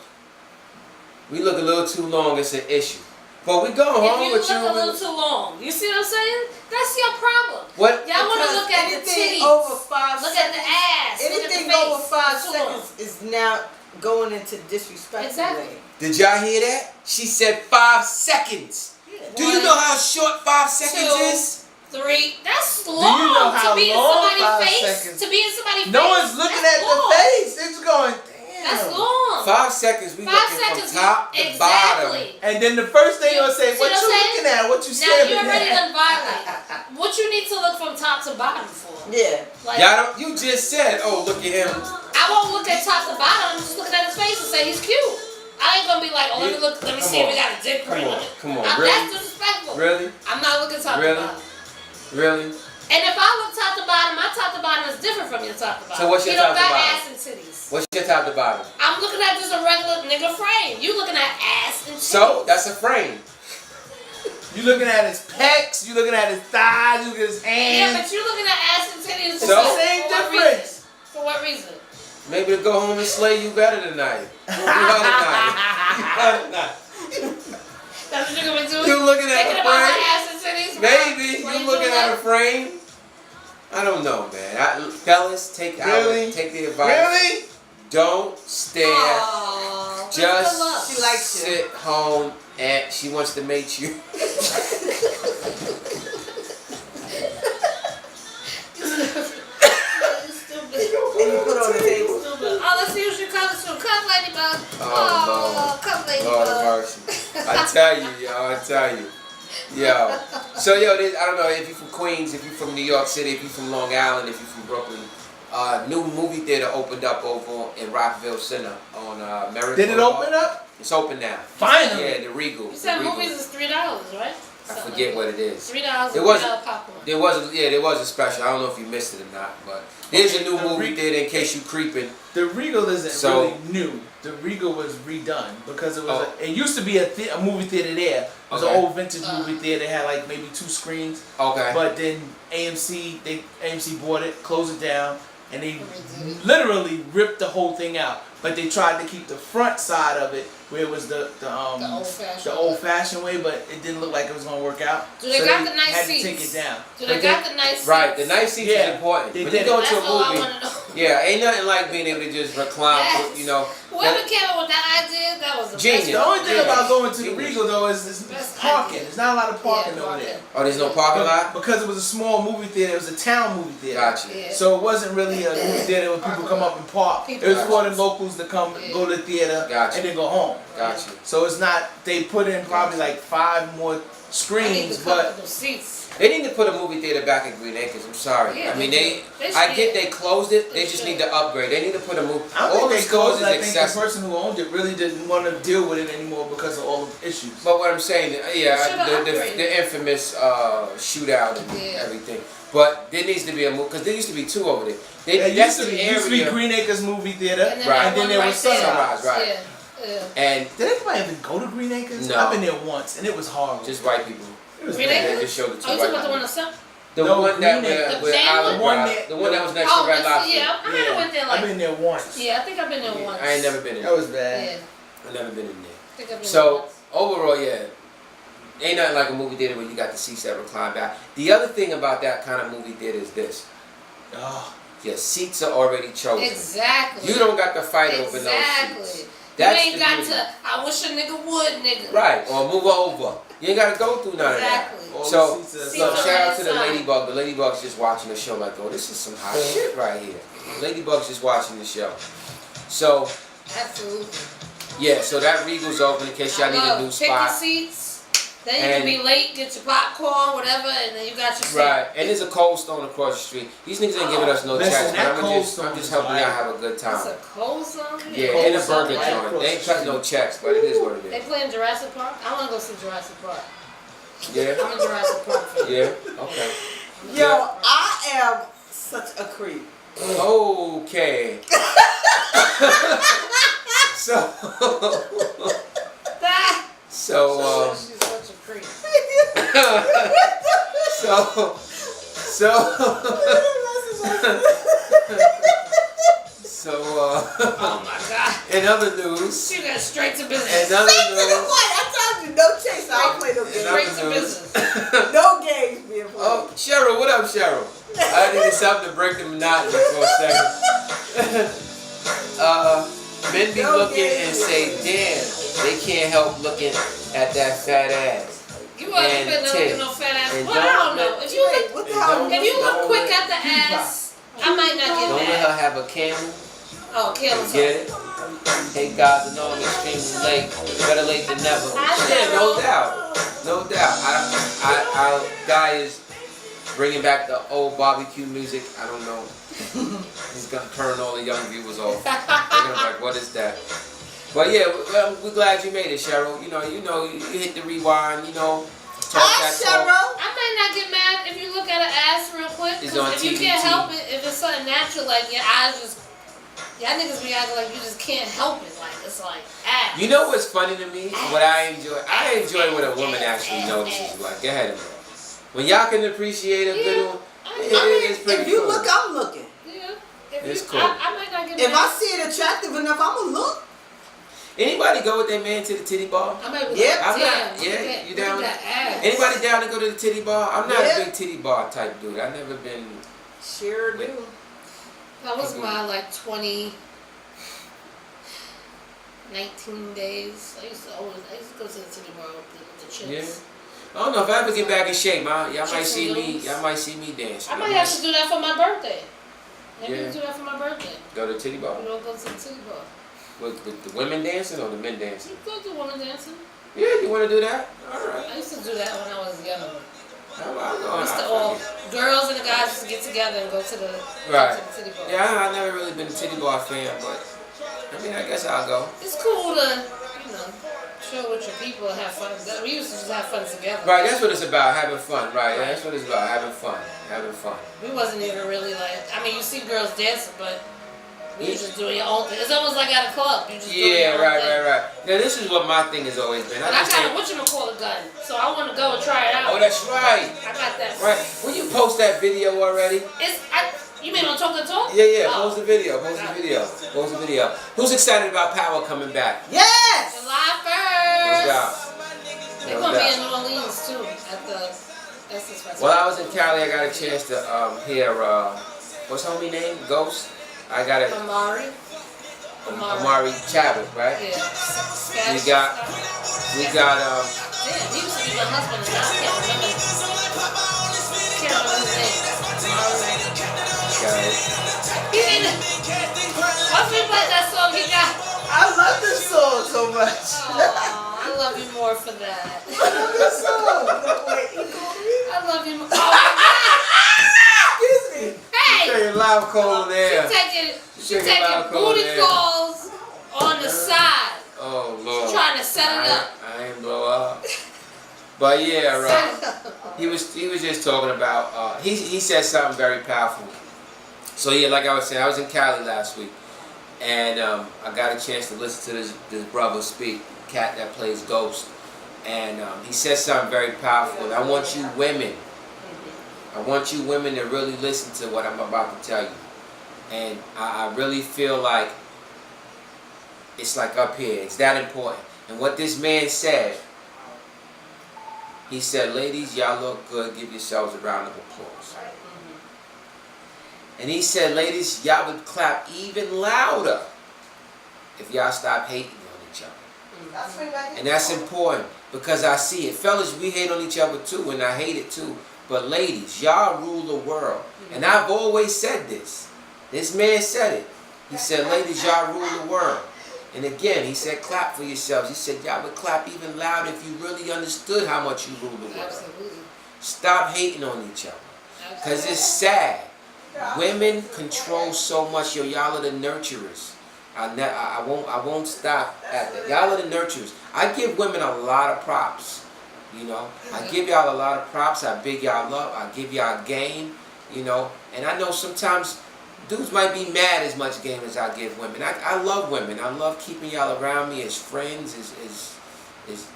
a little too long. It's an issue. But we go If home you with look you. a little too long, you see what I'm saying? That's your problem. What? Y'all wanna Because look at the anything titties. over 5 Look at the seconds. ass. Anything look at the face. over 5 It's too long. seconds is now going into disrespect. Exactly. Did y'all hear that? She said 5 seconds. Do you know how short 5 seconds is? 3. That's long. Do you know how to be in long somebody's 5 face. seconds? To be in somebody's face. No one's looking at the face. It's going, damn. That's long. 5 seconds. We 5 looking seconds. from top to bottom. Exactly. And then the first thing you'll say, See what what you I'm saying? looking at? What you Now staring you already at? done violate. What you need to look from top to bottom for? Yeah. Like, Y'all don't. You just said, "Oh, look at him." I won't look at top to bottom. I'm just looking at his face and say he's cute. I ain't gonna be like, oh, let me see if he got a dick print. Come on, really? That's disrespectful. Really? I'm not looking top Really? to bottom. Really? And if I look top to bottom, my top to bottom is different from your top to bottom. So what's your you top to don't bottom? got ass and titties. What's your top to bottom? I'm looking at just a regular nigga frame. You looking at ass and titties. So that's a frame. You looking at his pecs, you looking at his thighs, you looking at his hands. Yeah, but you looking at ass and titties. So? Same for what difference. reason? For what reason? Maybe to go home and slay you better tonight. You other night. That's what you're gonna be doing? You looking at Thinking a about my frame? ass and titties? Maybe Why you looking doing at a that? frame. I don't know, man. Fellas, take Really? take the advice. Really? Don't stare. Aww, that's good luck. Just She likes you. sit home and she wants to mate you. And you put on the table. Oh, let's see who she comes to. Come, Ladybug. Oh, come, Lord Ladybug. of mercy. I tell you, yo, I tell you. Yo. So, yo, I don't know if you're from Queens, if you're from New York City, if you're from Long Island, if you're from Brooklyn. New movie theater opened up over in Rockville Center on Merritt. Did it open up? It's open now. Finally. Yeah, the Regal. You said the Regal. movies is $3, right? I forget what it is. $3 It and was- $3 popcorn. There was a special. I don't know if you missed it or not, but there's a new the movie Regal- theater in case you creeping. The Regal isn't So- really new. The Regal was redone because it was. Oh. It used to be a movie theater there. It was Okay. an old vintage movie theater. It had like maybe 2 screens. Okay. But then AMC bought it, closed it down, and they literally ripped the whole thing out. But they tried to keep the front side of it where it was the old fashioned way, but it didn't look like it was gonna work out. Do they so got they the nice had seats? to take it down. Do they got the nice seats? Right, the nice seats Yeah, is important. they When did you go it. to That's a all I movie, want to know. yeah, ain't nothing like being able to just recline, Yes. you know. Whoever came up with that idea, that was the Genius. The best. only thing Yeah. about going to the Genius. Regal though is Best parking. idea. There's not a lot of parking Yeah, over parking. there. Oh, there's no parking lot? Because it was a small movie theater. It was a town movie theater. Gotcha. Yeah. So it wasn't really a movie theater where people come up and park. People It was for the park. locals to come go to the theater Gotcha. and then go home. Gotcha. So it's not. They put in probably like 5 more I need screens, the but comfortable seats. They need to put a movie theater back in Green Acres. I'm sorry. Yeah, I mean, they I should. get they closed it. They They just should. need to upgrade. They need to put a movie. I don't All think the they stores closed is it. I think the accessible. person who owned it really didn't want to deal with it anymore because of all the issues. But what I'm saying, Should've yeah, upgraded. the infamous shootout and Yeah. everything. But there needs to be a movie because there used to be 2 over there. It That's used to the be, it used to be area. Green Acres movie theater, And then, Right. that and then one there right was there. Sunrise. right. Yeah. And Did anybody even go to Green Acres? No. I've been there once, and it was horrible. just white people. It was Green bad. Acres? They just showed the 2 Oh, you white talking about the one people. that's up? The No, one that Green Acres. where The main Island one? Drive, the one that was next Oh, to Red that's, Lobster. yeah. I might have went there I've like. been there once. Yeah, I think I've been there once. I ain't never been in That there. was bad. Yeah, I've never been in there. I think I've been there So once. overall, yeah, ain't nothing like a movie theater where you got the seats that recline back. The other thing about that kind of movie theater is this: Oh, your seats are already chosen. Exactly. You don't got to fight over those Exactly. seats. You That's ain't the got beauty. to. I wish a nigga would, nigga. Right, or move over. You ain't got to go through none Exactly. of all that. So, the seats are- See, so on shout the out to the inside. Ladybug. The Ladybug's just watching the show like, oh, this is some hot shit right here. Ladybug's just watching the show. So, Absolutely. yeah, so that Regal's open in case y'all need a new Pick your spot. seats. Then you And- can be late, get your popcorn, whatever, and then you got your seat. Right, and there's a Cold Stone across the street. These niggas ain't giving us no Listen, checks, but that I'm Cold just Stone helping is y'all like- have a good It's time. a cold song. Yeah, Cold in a Stone burger right joint. across They ain't the cutting no checks, but it is what it They is. playing Jurassic Park. I want to go see Jurassic Park. Yeah, I'm a Jurassic Park fan. yeah, okay. Yo, I am such a creep. Okay. So, Ah, so, she's such a creep. Oh my god. in other news, She got straight to business. in other Straight to the news, point. I told you, no chase. I don't play no games. Straight to business. No games being played. oh, Cheryl, what up, Cheryl? I needed something to break the monotony for a second. men be looking and say, damn, they can't help looking at that fat ass. You wasn't finna look at no fat ass. Well, I don't know. If you look quick at the ass, I might not get Don't mad. let her have a camel. Oh, camel. Get it? Hey guys, I know I'm extremely late. Better late than never. Yeah, no doubt. No doubt. Our guy is bringing back the old barbecue music. I don't know. He's gonna turn all the young viewers off. They're gonna be like, what is that? But yeah, we're glad you made it, Cheryl. You hit the rewind. Talk that Cheryl. talk. I might not get mad if you look at an ass real quick. It's on Because if you TVT. can't help it, if it's something natural, like your eyes just, y'all niggas be acting like you just can't help it. Like it's like ass. You know what's funny to me? What I enjoy when a woman actually notices. Like, go ahead, bro. When y'all can appreciate a good one, it's pretty if you cool. look, I'm looking. Yeah. It's cool. I might not get If mad. I see it attractive enough, I'm gonna look. Anybody go with their man to the titty bar? I might be Yep. like, I'm not. damn, Yeah, you down? Look at that ass. Anybody down to go to the titty bar? I'm not Yeah. a big titty bar type dude. I've never been. Sure do. That was my like 19 days. I used to go to the titty bar with the chicks. Yeah. I don't know if I ever get back in shape, y'all might Chicks see and me. loose. Y'all might see me dancing. I might have to do that for my birthday. Maybe Yeah. do that for my birthday. Go to the titty bar We don't go to the titty bar. with the women dancing or the men dancing. You go to women dancing. Yeah, you want to do that? All right. I used to do that when I was young. I'll go. Used to all girls and the guys used to get together and go to the Right. titty bar. Yeah, I've never really been a titty bar fan, but I mean, I guess I'll go. It's cool to, chill with your people and have fun. We used to just have fun together. Right, that's what it's about, having fun. Right, yeah, that's what it's about, having fun, having fun. We wasn't even really like, you see girls dancing, but we was just doing your own thing. It's almost like at a club. You just doing your own thing. Right. Now this is what my thing has always been. But I got a gun, so I want to go and try it out. Oh, that's right. I got that. Right. Will you post that video already? You mean on Talk the Talk? Yeah. Oh. Post the video. Who's excited about Power coming back? Yes. July No 1st. doubt. They're gonna be in New Orleans too at the Essence Festival. Well, I was in Cali. I got a chance to hear what's homie name? Ghost. I got it. Amari Chadwick, right? Yeah. We got. Damn, he used to be my husband, and I can't remember his name. He in it. Once we play that song, he got. I love this song so much. Oh, I love you more for that. I love this song. I love you more. Oh my Excuse me. God. Hey! Hey, loud cold there. She taking booty calls on the side. Oh Lord. Trying to set it up. I ain't blow up. But yeah, he was just talking about he said something very powerful. So yeah, like I was saying, I was in Cali last week, and I got a chance to listen to this brother speak, cat that plays Ghost, and he said something very powerful. I want you women to really listen to what I'm about to tell you, and I really feel like it's like up here. It's that important. And what this man said. He said, ladies, y'all look good. Give yourselves a round of applause. And he said, ladies, y'all would clap even louder if y'all stop hating on each other. And that's important because I see it. Fellas, we hate on each other too, and I hate it too. But ladies, y'all rule the world. And I've always said this. This man said it. He said, ladies, y'all rule the world. And again, he said, clap for yourselves. He said, y'all would clap even louder if you really understood how much you rule the world. Absolutely. Stop hating on each other. Because it's sad. Women control so much. Y'all are the nurturers. I won't stop at that. Y'all are the nurturers. I give women a lot of props. I give y'all a lot of props. I big y'all up. I give y'all game. And I know sometimes dudes might be mad as much game as I give women. I love women. I love keeping y'all around me as friends, as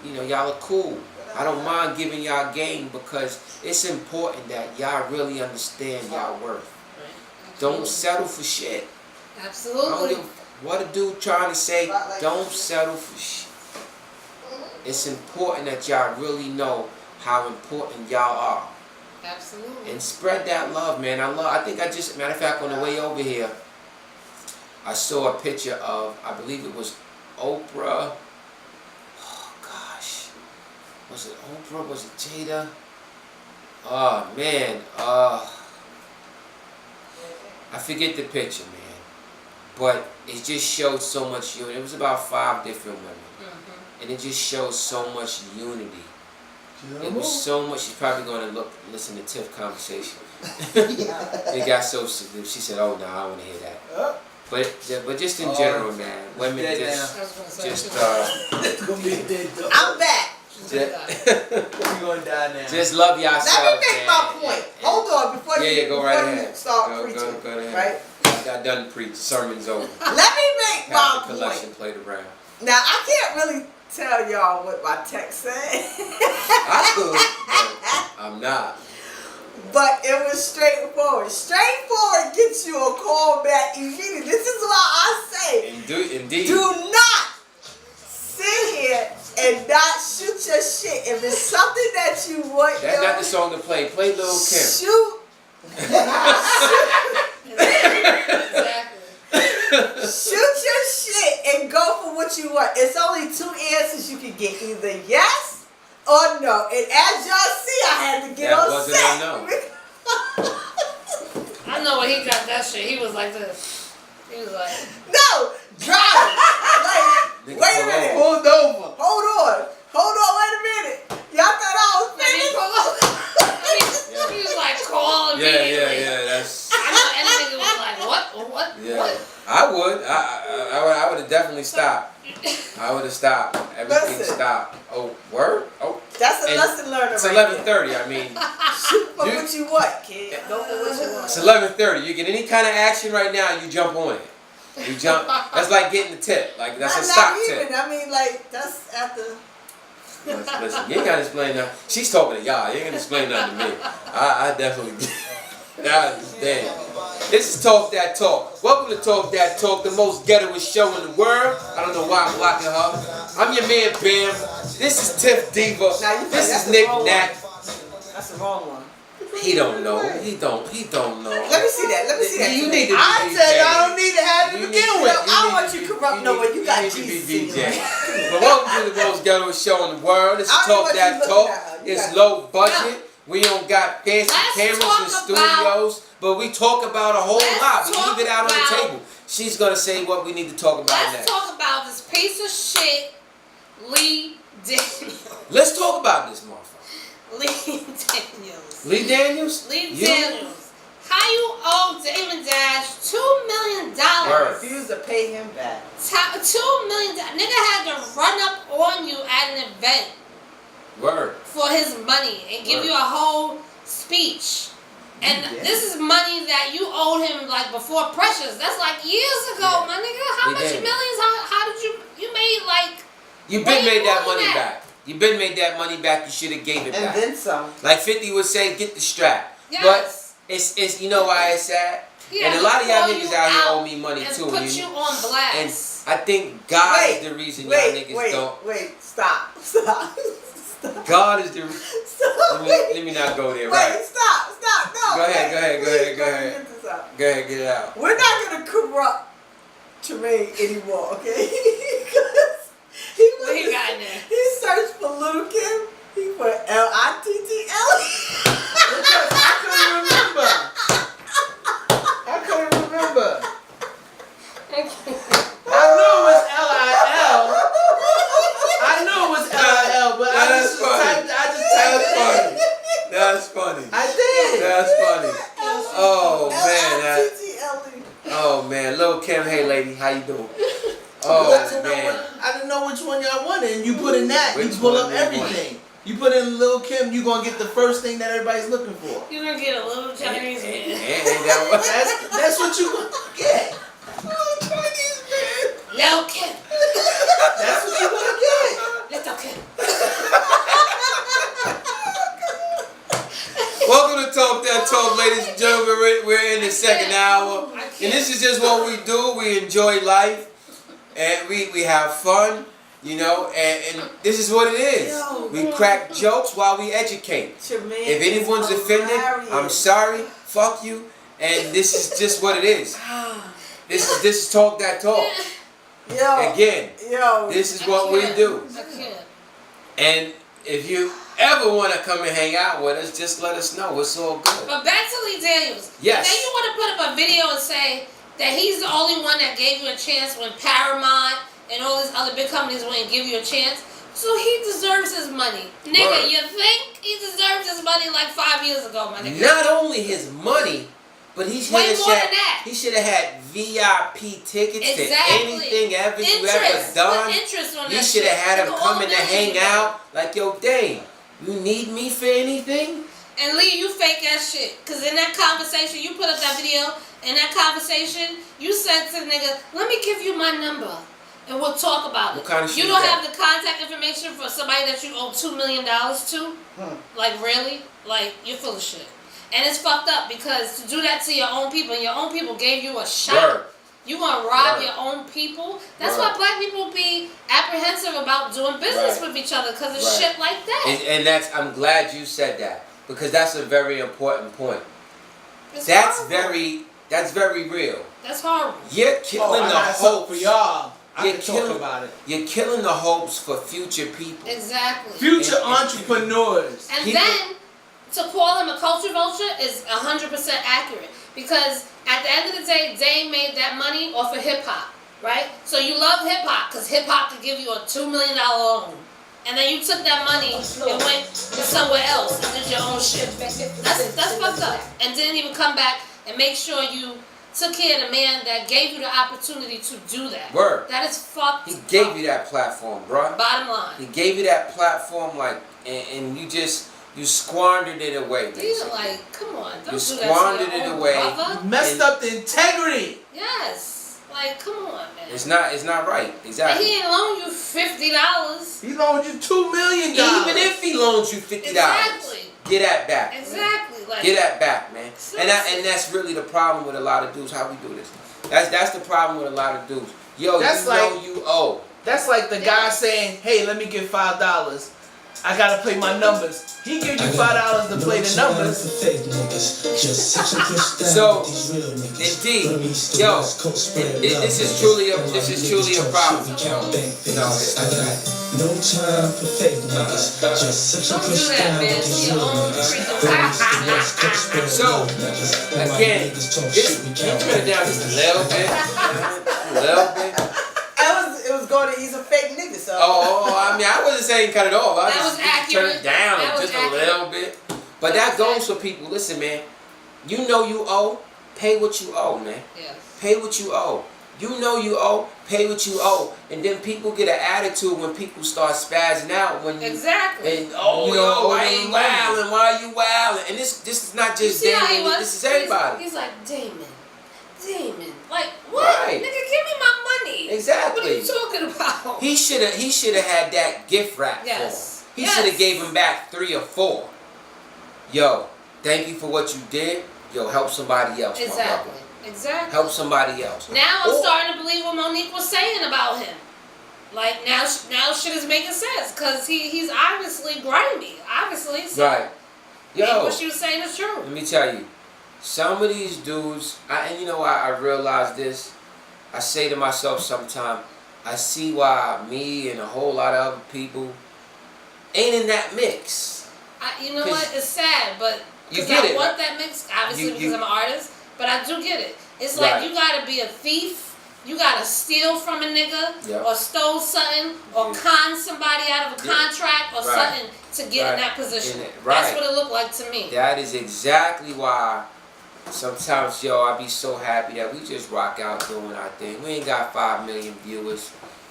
y'all are cool. I don't mind giving y'all game because it's important that y'all really understand y'all worth. Don't settle for shit. Absolutely. I don't give what a dude trying to say, don't settle for shit. It's important that y'all really know how important y'all are. Absolutely. And spread that love, man. I think matter of fact, on the way over here, I saw a picture of, I believe it was Oprah. Oh gosh, was it Oprah? Was it Jada? Oh man, I forget the picture, man. But it just showed so much unity. It was about 5 different women, and it just showed so much unity. It was so much. She's probably going to listen to Tiff conversation. It got so. She said, "Oh no, I don't want to hear that." But just in general, man, women just. I'm back. You're gonna die now. Just love yourself. Let me make my point. Hold on before go right ahead. Start preaching. Go ahead. Right? I got done preaching. Sermon's over. Let me make my the collection point. played around. Now I can't really tell y'all what my text said. I could, but I'm not. But it was straightforward. Straightforward gets you a call back immediately. This is why I say, Indeed. do not sit here and not shoot your shit. If it's something that you want, That's not the song to play. Play Lil' Kim. Shoot. Shoot your shit and go for what you want. It's only 2 answers you can get. Either yes or no. And as y'all see, I had to get That on wasn't set. a no. I know when he got that shit, he was like this. He was like, no, drive. Like, wait a minute. Pulled over. Hold on, wait a minute. Y'all thought I was finished? he was like calling me. Yeah. That's. I know, and the nigga was like, what? Yeah. I would have definitely stopped. I would have stopped. Everything Listen. stopped. Oh, word? Oh. That's a lesson learned. It's right 11:30. I mean, shoot for what you want, kid. Go for what you want. it's 11:30. You get any kind of action right now, you jump on it. You jump. That's like getting the tip. Like that's a stock tip. I mean, like that's after. Listen, you ain't gotta explain nothing. She's talking to y'all. You ain't gonna explain nothing to me. I definitely. I understand. This is Talk That Talk. Welcome to Talk That Talk, the most ghettoest show in the world. I don't know why I'm blocking her. I'm your man Bam. This is Tiff Diva. This is Nick Nat. That's the wrong one. He don't know. He don't know. Let me see that. You need to be I said I don't need to have it to begin with. I don't want you corrupt no way. You got need to be Jesus. DJ. But welcome to the most ghettoest show in the world. This is I don't know Talk what That you looking Talk. at. You It's got- low budget. We don't got fancy Let's cameras talk and studios, but we talk about a whole lot. We leave it out on the table. She's gonna say what we need to talk about Let's next. talk about this piece of shit, Lee Daniels. Let's talk about this motherfucker. Lee Daniels. Lee Daniels? Lee You? Daniels. How you owe Damon Dash $2 million? Word. Refuse to pay him back. $2 million. Nigga had to run up on you at an event Word. for his money and give you a whole speech. And this is money that you owed him like before Precious. That's like years ago, my nigga. How much millions? How did you made like? You been made that money back. You been made that money back. You should have gave it back. And then some. Like 50 would say, get the strap. Yes. But it's you know why it's sad. Yeah, and a lot of y'all throw niggas you out here out owe me money and too. Put And you on blast. I think God is the reason y'all niggas don't. Wait, stop. God is the. Stop. Let me not go there. Right. Wait, stop, no. Go ahead. Get Get it out. We're not gonna corrupt Tremaine anymore, okay? Because What he got in there? He searched for Little Kim. He put Littl. Because I couldn't remember. I knew it was L-I-L. I knew it was L-I-L, but I just typed it in. That's funny. I did. That's funny. Oh man. Littl. Oh man. Lil' Kim, hey lady, how you doing? Oh man. I didn't know which one y'all wanted, and you put in that, Which you pull one up you everything. You put in Lil' Kim, you gonna get the first thing that everybody's looking for. You're gonna get a little Chinese man. Ain't that what? That's what you gonna get. Lil' Kim. That's what you gonna get. Little Kim. Welcome to Talk That Talk, ladies and gentlemen. We're in the second hour. And this is just what we do. We enjoy life. And we have fun, you know. And this is what it is. We crack jokes while we educate. If anyone's offended, I'm sorry. Fuck you. And this is just what it is. This is Talk That Talk. Yo. Again, yo. This is what we do. I can't. And if you ever want to come and hang out with us, just let us know. It's all good. But back to Lee Daniels. Yes. Then you want to put up a video and say that he's the only one that gave you a chance when Paramount and all these other big companies wouldn't give you a chance. So he deserves his money. Nigga, Word. you think he deserves his money like 5 years ago, my nigga? Not only his money, but he should Way have more than that. He should have had VIP tickets Exactly. to anything ever you ever Interest. done. Put interest on You that should have shit. had him Nigga, come all in to millions hang you out. Like, yo, Dame, you need me for anything? And Lee, you fake ass shit. Cause in that conversation, you put up that video. In that conversation, you said to the nigga, "Let me give you my number, and we'll talk about it." What kind of shit You is don't that? have the contact information for somebody that you owe $2 million to. Like really? Like you're full of shit. And it's fucked up because to do that to your own people, and your own people gave you a shot. Word. You gonna rob Word. your own people? That's Word. why black people be apprehensive about doing business Right. with each other because of Right. shit like that. And that's, I'm glad you said that. Because that's a very important point. It's That's horrible. very real. That's horrible. You're killing I the got something hopes. for y'all. I You're can talk killing, about it. You're killing the hopes for future people. Exactly. Future And- entrepreneurs. And People- then to call him a culture vulture is 100% accurate because at the end of the day, Dame made that money off of hip hop, right? So you love hip hop because hip hop could give you a $2 million loan, and then you took that money and went to somewhere else and did your own shit. That's fucked up, and didn't even come back and make sure you took care of the man that gave you the opportunity to do that. Word. That is fucked. He gave up. you that platform, bruh. Bottom line. He gave you that platform, like, and you squandered it away, You're basically. like, come on, don't You do squandered that to your it own away. brother. Messed And- up the integrity. Yes, like come on, man. It's not right. And Exactly. he didn't loan you $50. He loaned you $2 million. Even if he loans you $50, Exactly. get that back. Exactly, like Get that back, man. Seriously. And that's really the problem with a lot of dudes. How we do this? That's the problem with a lot of dudes. Yo, That's you know like- you owe. That's like the guy saying, "Hey, let me get $5. I gotta play my numbers." He give you $5 to play the numbers. So, indeed, yo, this is truly a problem. No, it's not. No time for fake niggas. Just such a don't do push that, down man. with these Your real own niggas. freaking So, again, turn it down just a little bit. A little bit. It was going to, he's a fake nigga, so. I mean, I wasn't saying cut it off. I That just was accurate. turn it down That was just accurate. a little bit. But that goes for people. Listen, man. You know you owe. Pay what you owe, man. Yeah. Pay what you owe. You know you owe. Pay what you owe. And then people get an attitude when people start spazzing out when you. Exactly. And You don't yo, owe why them you money. wildin'? Why you wildin'? And this is not You just see how he Damon. was? This is everybody. He's like, Damon. Like, what? Right. Nigga, give me my money. Exactly. What are you talking about? He should have had that gift wrap Yes. for him. He Yes. should have gave him back 3 or 4. Yo, thank you for what you did. Yo, help somebody else. My Exactly. brother. Exactly. Help somebody else. Now I'm Or- starting to believe what Monique was saying about him. Like now shit is making sense because he's obviously grimy. Obviously, so Right. maybe Yo, what she was saying is true. let me tell you. Some of these dudes, and you know why I realize this? I say to myself sometimes, I see why me and a whole lot of other people ain't in that mix. You know 'Cause what? It's sad, but you because get I it, want that mix, obviously You- because I'm an artist. But I do get it. It's like Right. you gotta be a thief. You gotta steal from a nigga, Yep. or stole something, or con somebody out of a Yeah. contract, or Right. something to get Right. in that position. In it. That's Right. what it looked like to me. That is exactly why sometimes, yo, I be so happy that we just rock out doing our thing. We ain't got 5 million viewers.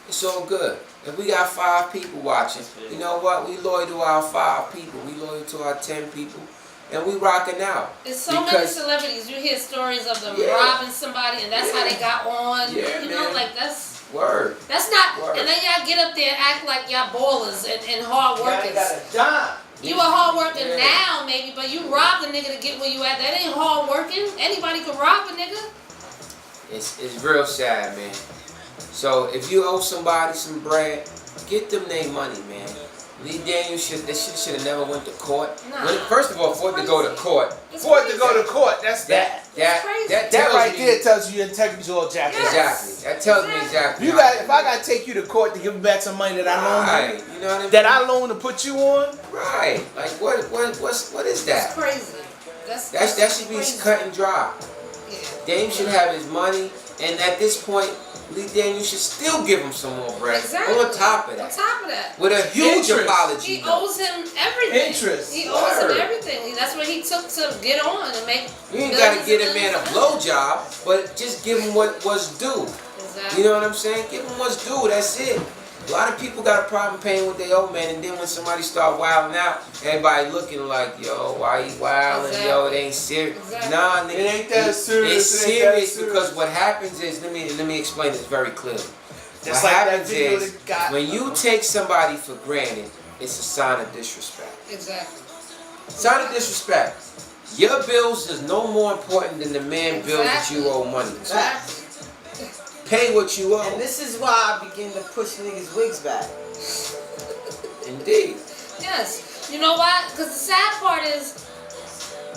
It's all good. If we got 5 people watching, you know what? We loyal to our 5 people. We loyal to our 10 people. And we rocking out. It's so many Because- celebrities. You hear stories of them Yeah. robbing somebody, and that's how they got on. Yeah, you know, man. like that's Word. not. Word. And then y'all get up there and act like y'all ballers and hard workers. Got a job. You a hard worker Yeah. now, maybe, but you robbed a nigga to get where you at. That ain't hard working. Anybody could rob a nigga. It's real sad, man. So if you owe somebody some bread, get them their money, man. Lee Daniels should have never went to court. Nah. First of all, for it to go to court. For it to go to court, that's that. That That right me, there tells you your integrity all jacked. Yes. Exactly. That tells me exactly. You got if I gotta take you to court to give me back some money that I loaned Right. You know what I mean? that I loaned to put you on. Right. Like what is that? That's crazy. That should be crazy. cut and dry. Yeah. Dame should have his money, and at this point, Lee Daniels should still give him some more bread. Exactly. On top of that. On top of that. With a huge Interest. apology. He though. owes him everything. Interest. He owes Word. him everything. That's what he took to get on and make. You ain't gotta get a man a blowjob, but just give him what was due. Exactly. You know what I'm saying? Give him what's due. That's it. A lot of people got a problem paying what they owe, man. And then when somebody start wilding out, everybody looking like, yo, why he wilding? Exactly. Yo, it ain't serious. Exactly. Nah, nigga, It ain't that serious. It's It ain't that serious serious. because what happens is, let me explain this very clearly. Just What like that happens video is, that got. when you take somebody for granted, it's a sign of disrespect. Exactly. Sign of disrespect. Your bills is no more important than the man bills that you owe money to. Exactly. Pay what you owe. And this is why I begin to push niggas' wigs back. Indeed. Yes. You know why? Because the sad part is,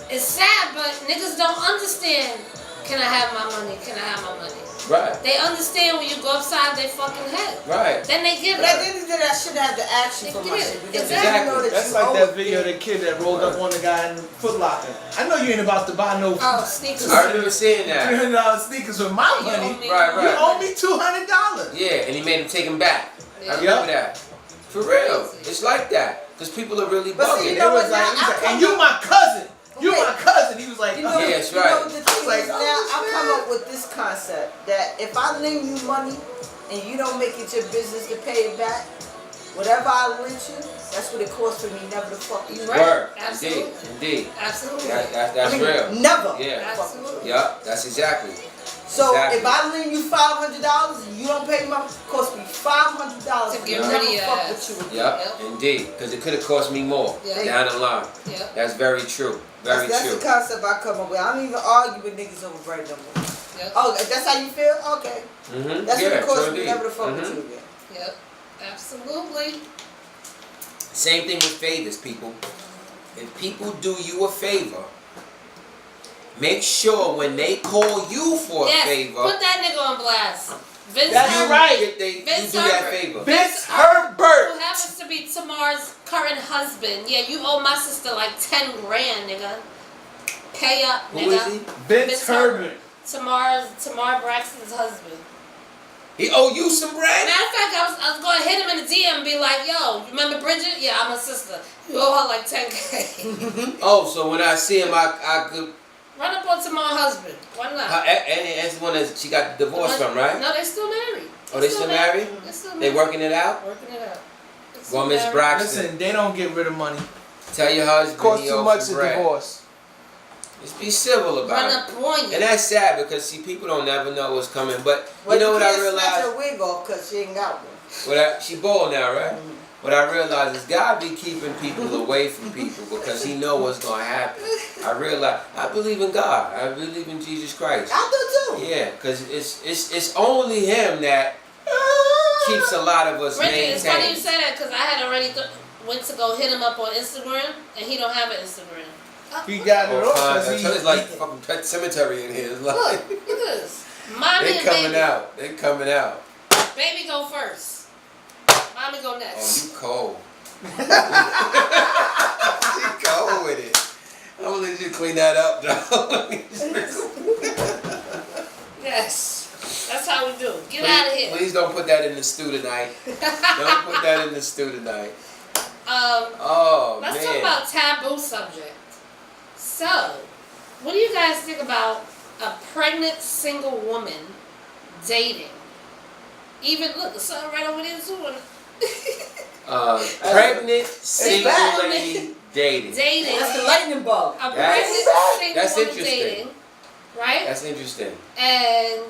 it's sad, but niggas don't understand. Can I have my money? Can I have my money? Right. They understand when you go upside their fucking head. Right. Then they give But at it. the end of the day, I shouldn't have to ask you for my shit because Exactly. you know that That's you like owe that it. video of the kid that rolled up on the guy in Foot Locker. I know you ain't about to buy no Oh, sneakers. I remember seeing that. $300 sneakers with my You money. owe me Right, You right. owe me $200. Yeah, and he made him take him back. Yeah. I remember that. For real. It's like that. Because people are really But see, bugging. you It know was what, like, now he was I like, come and you up- my cousin. You Okay. my cousin. He was like, You know, Yeah, that's you know right. what the thing Like, is now, oh, I shit. come up with this concept that if I lend you money and you don't make it your business to pay it back, whatever I lent you, that's what it costs for me never to fuck with You you. right. Word. Absolutely. Indeed. Absolutely. That's I mean, real. never. Yeah. Fuck with you. Absolutely. Yup, that's exactly. So Exactly. if I lend you $500 and you don't pay me, it cost me $500 To to get never rid of your fuck ass. with you again. Yup, Yep. indeed. Because it could have cost me more Yeah. down the line. Yep. That's very true. Very That's true. the concept I come up with. I don't even argue with niggas over bread no more. Yep. Oh, that's how you feel? Okay. Mm-hmm. That's yeah, what it costs true me indeed. never to fuck with Mhm. you again. Yep. Absolutely. Same thing with favors, people. If people do you a favor, make sure when they call you for a Yes. favor, Put that nigga on blast. Vince That's Herbert, right. you Vince do that Herbert. favor. Vince Who Herbert. happens to be Tamar's current husband. Yeah, you owe my sister like 10 grand, nigga. Pay up, Who nigga. is he? Vince Herbert. Tamar Braxton's husband. He owe you some bread? Matter of fact, I was going to hit him in the DM and be like, yo, you remember Bridget? Yeah, I'm her sister. You owe her like 10K. Oh, so when I see him, I could. Run up on Tamar's husband. Why not? And that's the one that she got the divorce from, right? No, they still married. Oh, they still married? They still They married. working it out? Working it out. They Well, still Miss married. Braxton, Listen, they don't get rid of money. tell your It husband costs he too owes much some to bread. divorce. Just be civil about Run it. up on you. And that's sad because see, people don't never know what's coming. But Well, you know what I can't snatch realized? her wig off because she ain't got one. She bald now, right? What I realized is God be keeping people away from people because He know what's gonna happen. I realize I believe in God. I believe in Jesus Christ. I do too. Yeah, because it's only Him that keeps a lot of us Bridget, it's funny you maintained. say that because I had already went to go hit him up on Instagram and he don't have an Instagram. He got it off Oh, because it's like fucking pet cemetery in here. It's Look, like look at this. Mommy they and coming baby. out. They coming out. Baby go first. Mommy go Oh, next. you cold. She cold with it. I'm gonna let you clean that up, though. Yes. That's how we do. Get out of here. Please don't put that in the stew tonight. Don't put that in the stew tonight. Oh, Let's man. talk about taboo subject. So, what do you guys think about a pregnant single woman dating? Even look, the sun right over there too. Pregnant single bad. lady dating. Dating. That's the lightning bug. A That's- pregnant single that's woman interesting. dating, right? That's interesting. And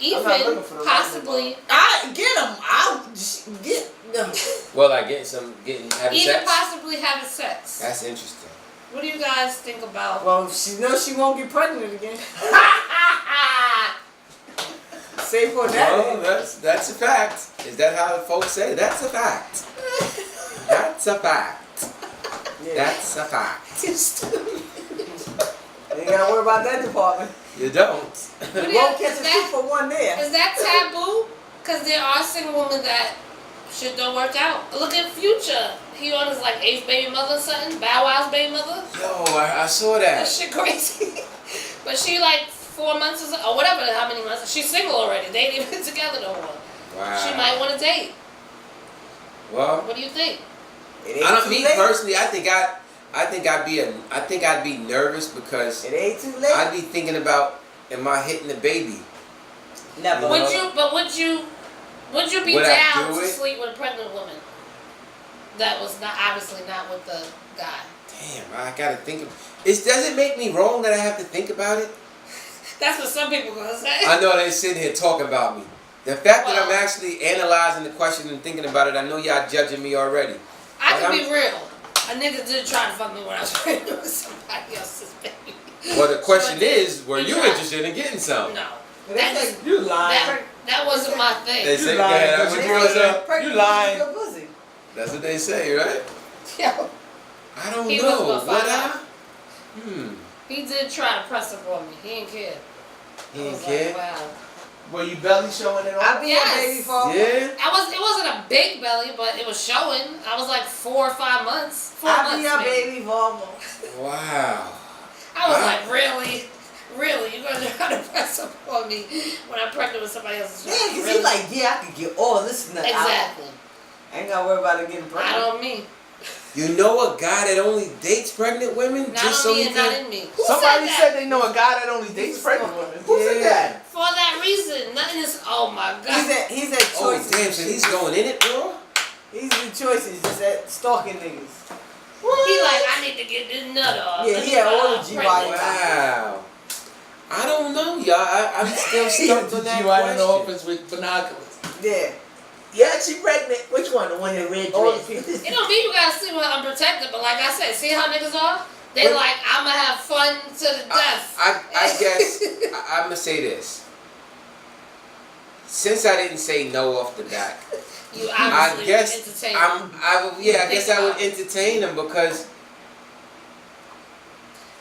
I'm not looking even for the possibly, I get them. I'll just get them. Well, like having even sex. possibly having sex. That's interesting. What do you guys think about? Well, she knows she won't get pregnant again. Say for that. Well, that's a fact. Is that how folks say? That's a fact. That's That's a fact. Yeah. That's a fact. You ain't gotta worry about that department. You don't. You won't catch a 2-for-1 there. Is that taboo? Because there are single women that shit don't work out. Look at Future. He on his like 8th baby mother or something. Bow Wow's baby mother. Yo, I saw that. That shit crazy. But she like 4 months or whatever, how many months. She's single already. They ain't even been together no more. Wow. She might want to date. Well, what do you think? Personally, I think I'd be nervous because it ain't too late. I'd be thinking about, am I hitting the baby? Never. Would you be down to sleep with a pregnant woman? That was obviously not with the guy. Damn, I gotta think of it. Does it make me wrong that I have to think about it? That's what some people gonna say. I know they sitting here talking about me. The fact that I'm actually analyzing the question and thinking about it, I know y'all judging me already. I can be real. A nigga did try to fuck me when I was pregnant with somebody else's baby. Well, the question is, were you interested in getting some? No. You lying. That wasn't my thing. They say, you lying. That's what they say, right? Yo. I don't know. He did try to press up on me. He didn't care. He didn't care? Like, wow. Were you belly showing it off? I be a baby father. Yeah. It wasn't a big belly, but it was showing. I was like 4 or 5 months. 4 I months. be a baby father. Wow. I was like, really? Really? You're gonna try to press up on me when I'm pregnant with somebody else's child? Yeah, because really? he's like, yeah, I could get all this nut out. Exactly. I ain't gotta worry about it getting pregnant. Not on me. You know a guy that only dates pregnant women? Not just on so me he and can... not in me. Somebody said they know a guy that only dates pregnant women. Who said that? For that reason. Nothing is, oh my God. He's at Oh, choices. damn, so he's going in it, bro? He's in choices, just at stalking niggas. He like, I need to get this nut off. Yeah, he had all the GYN. Wow. I don't know, y'all. I'm still stuck on that GYN in the question. office with binoculars. Yeah. Yeah, she pregnant. Which one? The one in the red dress? It don't mean you gotta sleep with unprotected, but like I said, see how niggas are? They like, I'ma have fun to the death. I guess I'm gonna say this. Since I didn't say no off the back, You obviously I guess entertain I guess I would entertain them because.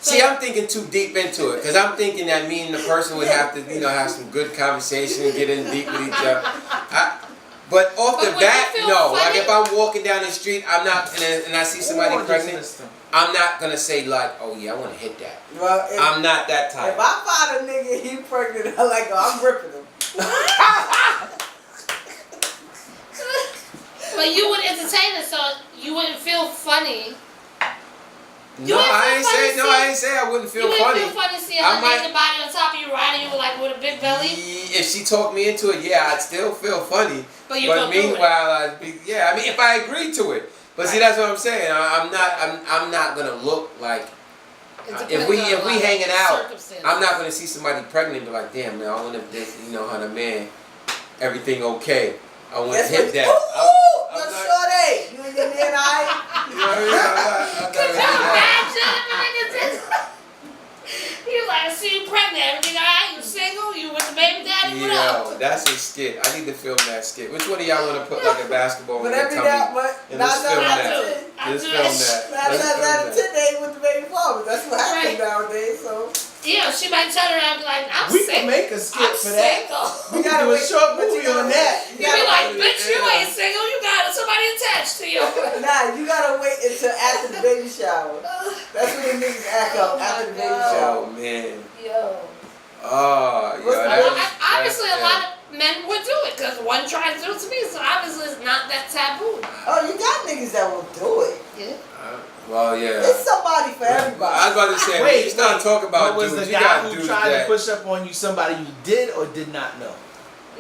See, I'm thinking too deep into it because I'm thinking that me and the person would have to, have some good conversation, get in deep with each other. But off the bat, no. Like if I'm walking down the street, I'm not, and I see somebody pregnant, I'm not gonna say like, oh yeah, I want to hit that. Well, I'm not that type. If I find a nigga he pregnant, I'm like, I'm ripping him. But you would entertain it, so you wouldn't feel funny. No, I ain't say I wouldn't feel funny. You wouldn't feel funny seeing her naked body on top of you, riding you like with a big belly. If she talked me into it, yeah, I'd still feel funny. But meanwhile, I'd be if I agreed to it. But see, that's what I'm saying. I'm not gonna look like. If we hanging out, I'm not gonna see somebody pregnant and be like, damn man, I want to, how the man, everything okay. I want to hit that. Yo, shorty, you and your man, Could you imagine if a nigga did that? You like, I see you pregnant, everything alright? You single? You with the baby daddy? What up? Yo, that's a skit. I need to film that skit. Which one of y'all want to put like a basketball in but their every tummy? now, but And let's film that. Let's film that. Not a 10 days with the baby father. That's what happens nowadays. So yeah, she might turn around and be like, I'm we single. can make a skit for that. We gotta do a short movie on that. You be like, bitch, you ain't single. You got somebody attached to you. Nah, you gotta wait until after the baby shower. That's when the niggas act up after the baby shower. Oh man. Yo. Oh, obviously, a lot of men would do it because one tried to do it to me, so obviously it's not that taboo. Oh, you got niggas that will do it. Yeah. Well, yeah. There's somebody for everybody. I was about to say, when you start talking about was dudes, the you guy got who dudes tried that to push up on you somebody you did or did not know?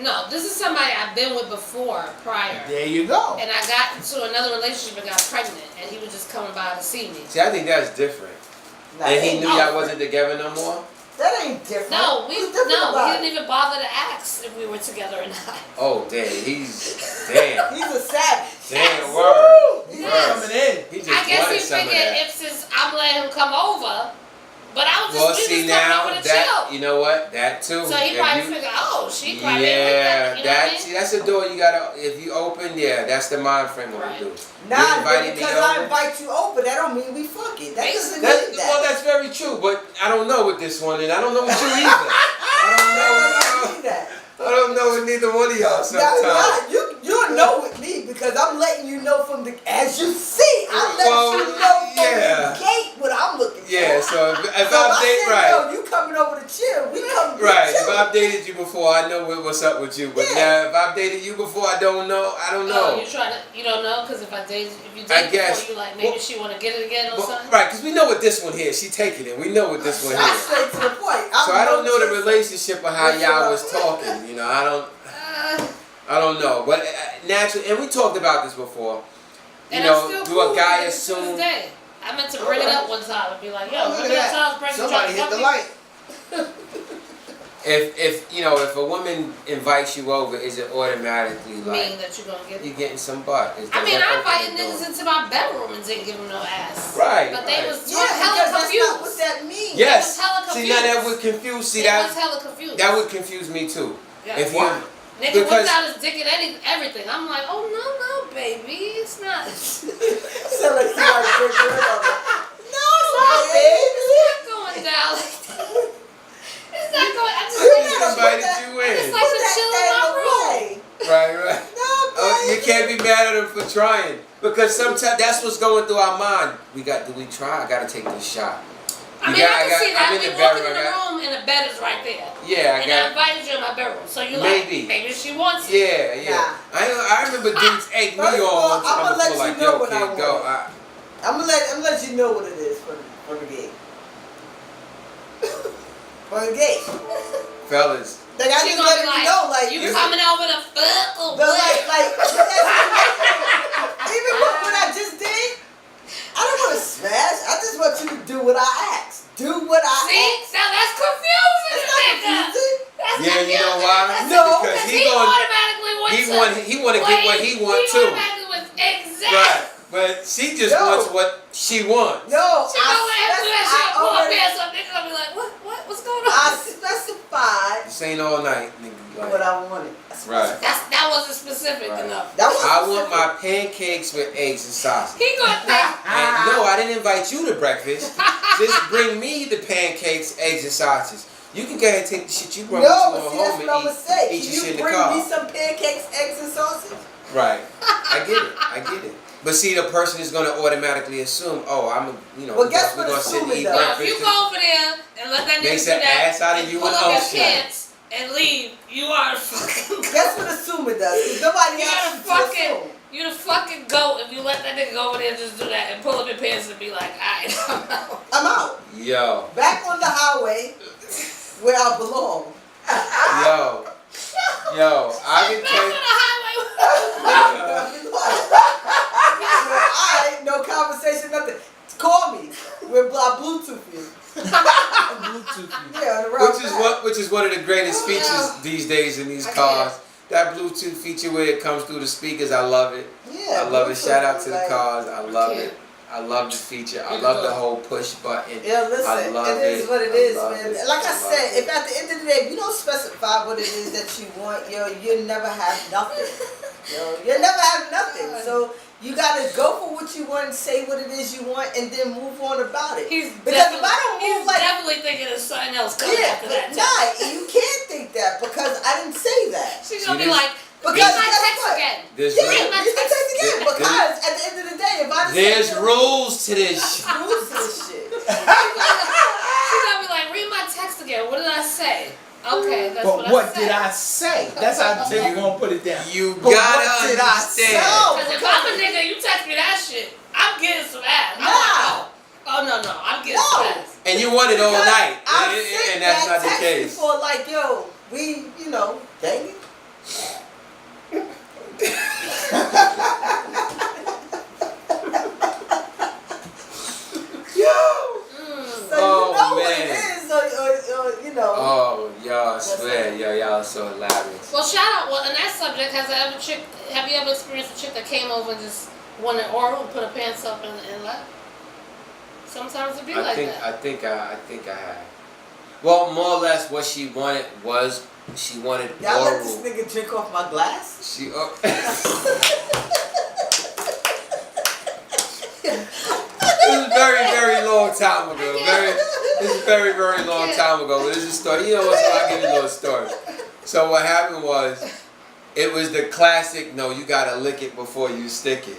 No, this is somebody I've been with before, prior. There you go. And I got into another relationship and got pregnant, and he was just coming by to see me. See, I think that's different. Nah, And he knew y'all wasn't together no more? That ain't different. No, he about didn't even bother to ask if we were together or not. Oh, damn. He's a savage. Damn, word. He's Word. Coming in. He just I guess wanted he some of figured that. since I'm letting him come over, But I was just, well, we see just now coming over to that chill. you know what that too. So he probably figured, oh, she probably yeah, like that. You know what I mean? see, that's a door you gotta. If you open, yeah, that's the mind frame what we do. Nah, invited because me I over. invite you over, that don't mean we fucking. That doesn't mean That's, that. well, that's very true, but I don't know with this one, and I don't know with you either. I don't know with neither one of y'all sometimes. Nah, you'll know with me because I'm letting you know from the, as you see, I'm letting you know from the gate what I'm looking for. Yeah, so if So I if update, I said, yo, you coming over to chill, we come right. chill. If I updated you before, I know what's up with you. But now, if I updated you before, I don't know. I don't know. You don't know because if you I date guess. before, you like maybe she want to get it again or something. Right, because we know what this one here. She taking it. We know what this one I here. straight to the point. So I don't know the relationship of how y'all was talking. You know, I don't know. But naturally, and we talked about this before. You know, do a guy assume? I meant to bring it up one time and be like, yo, look at that. Somebody hit the light. If you know, if a woman invites you over, is it automatically like mean that you're gonna get? You getting some butt? I mean, I invited niggas into my bedroom and didn't give them no ass. Right. But they was Yeah, hella because confused. that's not what that means. Yes. They was hella confused. See, now that would confuse. See, they that was hella confused. that would confuse me too. Yeah. If you Nigga because whipped out his dick and everything. I'm like, oh no, baby, it's not. So like you like big girl. No, baby, it's not going down like that. It's not going. I just invited you in. It's like to chill in my room. Right. No, You can't be mad at him for trying because sometimes that's what's going through our mind. Do we try? I gotta take this shot. I mean, I can see that. We walking in the room and the bed is right there. Yeah, I invited you in my bedroom, so you maybe. Like, maybe she wants it. Yeah. Nah. I remember dudes egg me on. I'm gonna let like, you know yo, what I kid, want. go. I'm gonna let you know what it is for the gate. For the gate. Fellas. Like I just let you know, like you coming over to fuck or what? Like even what I just did, I don't want to smash. I just want you to do what I asked. Do what I asked. See, so that's confusing. It's not confusing. That's Yeah, you know why? No, because he automatically wants he want to get what he wants too. Automatically wants exactly. Right, but she just wants what she wants. No, She gonna let him do that shit. Pull up there, so nigga gonna be like, what's going on? I specified This ain't all night, nigga. Like, what I wanted. right. That wasn't specific enough. I want my pancakes with eggs and sausage. He gonna think. And no, I didn't invite you to breakfast. Just bring me the pancakes, eggs, and sausage. You can go ahead and take the shit you brought No, you but on see, home that's what I'm gonna say. and eat your Can shit you in the bring car. me some pancakes, eggs, and sausage? Right. I get it. But see, the person is gonna automatically assume, oh, Well, guess we're what gonna sit and assuming eat does? If breakfast. you go over there and let that nigga Makes do an that, ass out of and you pull and up your ocean. pants and leave, you are a fucking. Guess what assuming does? Because nobody asked you to assume. You the fucking goat if you let that nigga go over there and just do that and pull up your pants and be like, alright, I'm out. I'm out. Yo. Back on the highway where I belong. Yo, I can Back tell on you. the highway. Alright, no conversation, nothing. Call me. I Bluetooth you. Yeah, on the road Which is one of the greatest features these days in these cars. That Bluetooth feature where it comes through the speakers, I love it. Yeah, I love it. Bluetooth, Shout out to the like, cars. I love it. I love the feature. I love the whole push button. Yeah, listen, I love it is what it is, love man. it. Like I said, if at the end of the day, if you don't specify what it is that you want, you'll never have nothing. You'll never have nothing. So you gotta go for what you want and say what it is you want and then move on about it. He's because if I don't move like definitely thinking of something else coming after that. Nah, you can't think that because I didn't say that. She's gonna be like, because read my text again. Yeah, you can text again because at the end of the day, if I there's rules to this shit. rules to this shit. She's gonna be like, read my text again. What did I say? Okay, that's But what did I say? That's how you're gonna put it down. You But gotta what did I say? understand. Because if I'm a nigga, you text me that shit, I'm getting some ass. I'm No. like, oh no, I'm getting some ass. And you want it all night. I've And that's not the text case. before, like, yo, we, dang it. So Oh, you know man. what it is, or. Oh, y'all, I swear, y'all are so hilarious. Well, shout out. Well, on that subject, have you ever experienced a chick that came over and just wanted oral and put her pants up and left? Sometimes it be like that. I think I have. Well, more or less, what she wanted was she wanted Y'all oral. let this nigga drink off my glass? She. This is very, very long time ago. This is very, very long time ago. But this is a story. You know what? So I'll give you a little story. So what happened was, it was the classic, no, you gotta lick it before you stick it.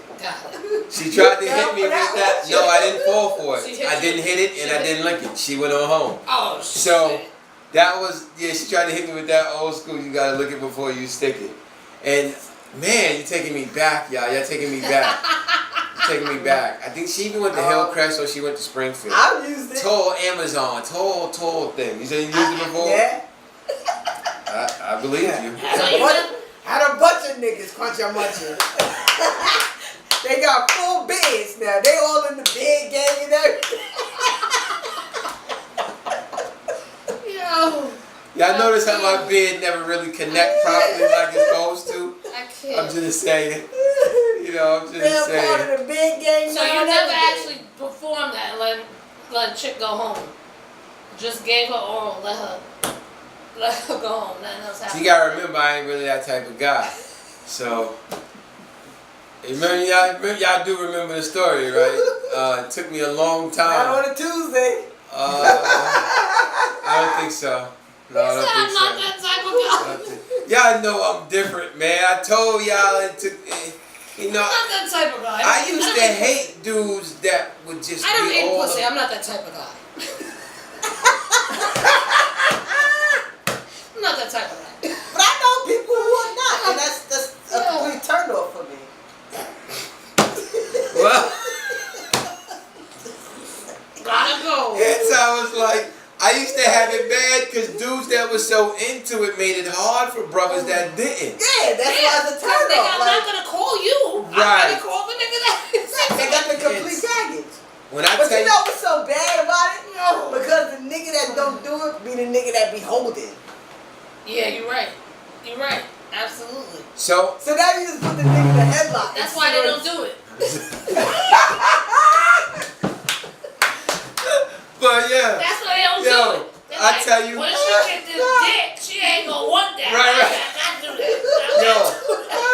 She tried to hit me with that. No, I didn't fall for it. I didn't hit it and I didn't lick it. She went on home. Oh, so shit. that was, yeah, she tried to hit me with that old school, you gotta lick it before you stick it. And man, you're taking me back, y'all. You're taking me back. Taking me back. I think she even went to Hillcrest or she went to Springfield. I've used it. Tall Amazon, tall thing. You said you used it before? Yeah. I believe you. Had a bunch of niggas crunch your muncher. They got full beds now. They all in the bed gang and everything. Yo. Y'all notice how my bed never really connect properly like it's supposed to? I can't. I'm just saying. You know, I'm just They're saying. part of the bed gang. So you never actually performed that and let a chick go home. Just gave her oral, let her go home. Nothing else happened. You gotta remember, I ain't really that type of guy. So, y'all do remember the story, right? It took me a long time. Not on a Tuesday. I don't think so. No, I don't think so. I'm not that type of guy. Y'all know I'm different, man. I told y'all it took. You know, I'm not that type of guy. I used to hate dudes that would just. I don't be eat all pussy. I'm not that type of guy. I'm not that type of guy. But I know people who are not, and that's a complete turn off for me. Well, Gotta go. it's I was like. I used to have it bad because dudes that were so into it made it hard for brothers that didn't. Yeah, that's why it's a turn I'm off. not gonna call you. Right. I'm gonna call the nigga that. They got the complete package. When I But tell you know what's so bad about it? Because the nigga that don't do it be the nigga that be holding. Yeah, you're right. You're right. Absolutely. So now you just put the nigga in the headlock. That's why they don't do it. But yeah. That's why they don't do it. They're I tell you. When she get this dick, she ain't gonna want that. Right. I gotta do that.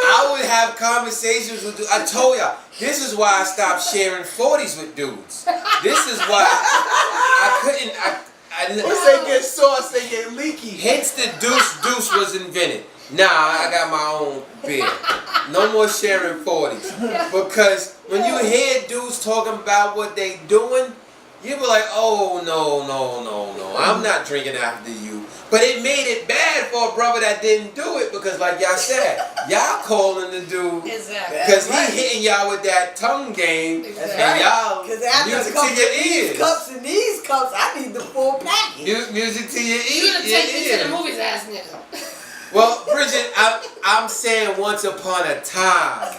I would have conversations with dudes. I told y'all, this is why I stopped sharing 40s with dudes. This is why I couldn't. Once they get sauce, they get leaky. Hence the deuce was invented. Nah, I got my own beer. No more sharing 40s. Because when you hear dudes talking about what they doing, you be like, oh, no. I'm not drinking after you. But it made it bad for a brother that didn't do it because, like y'all said, y'all calling the dude. Exactly. Because he hitting y'all with that tongue game. Exactly. And y'all, Because after music to your ears. cups and these cups, I need the full package. Music to your You gonna take me to ears. the movies, ass nigga. Well, Bridget, I'm saying once upon a time,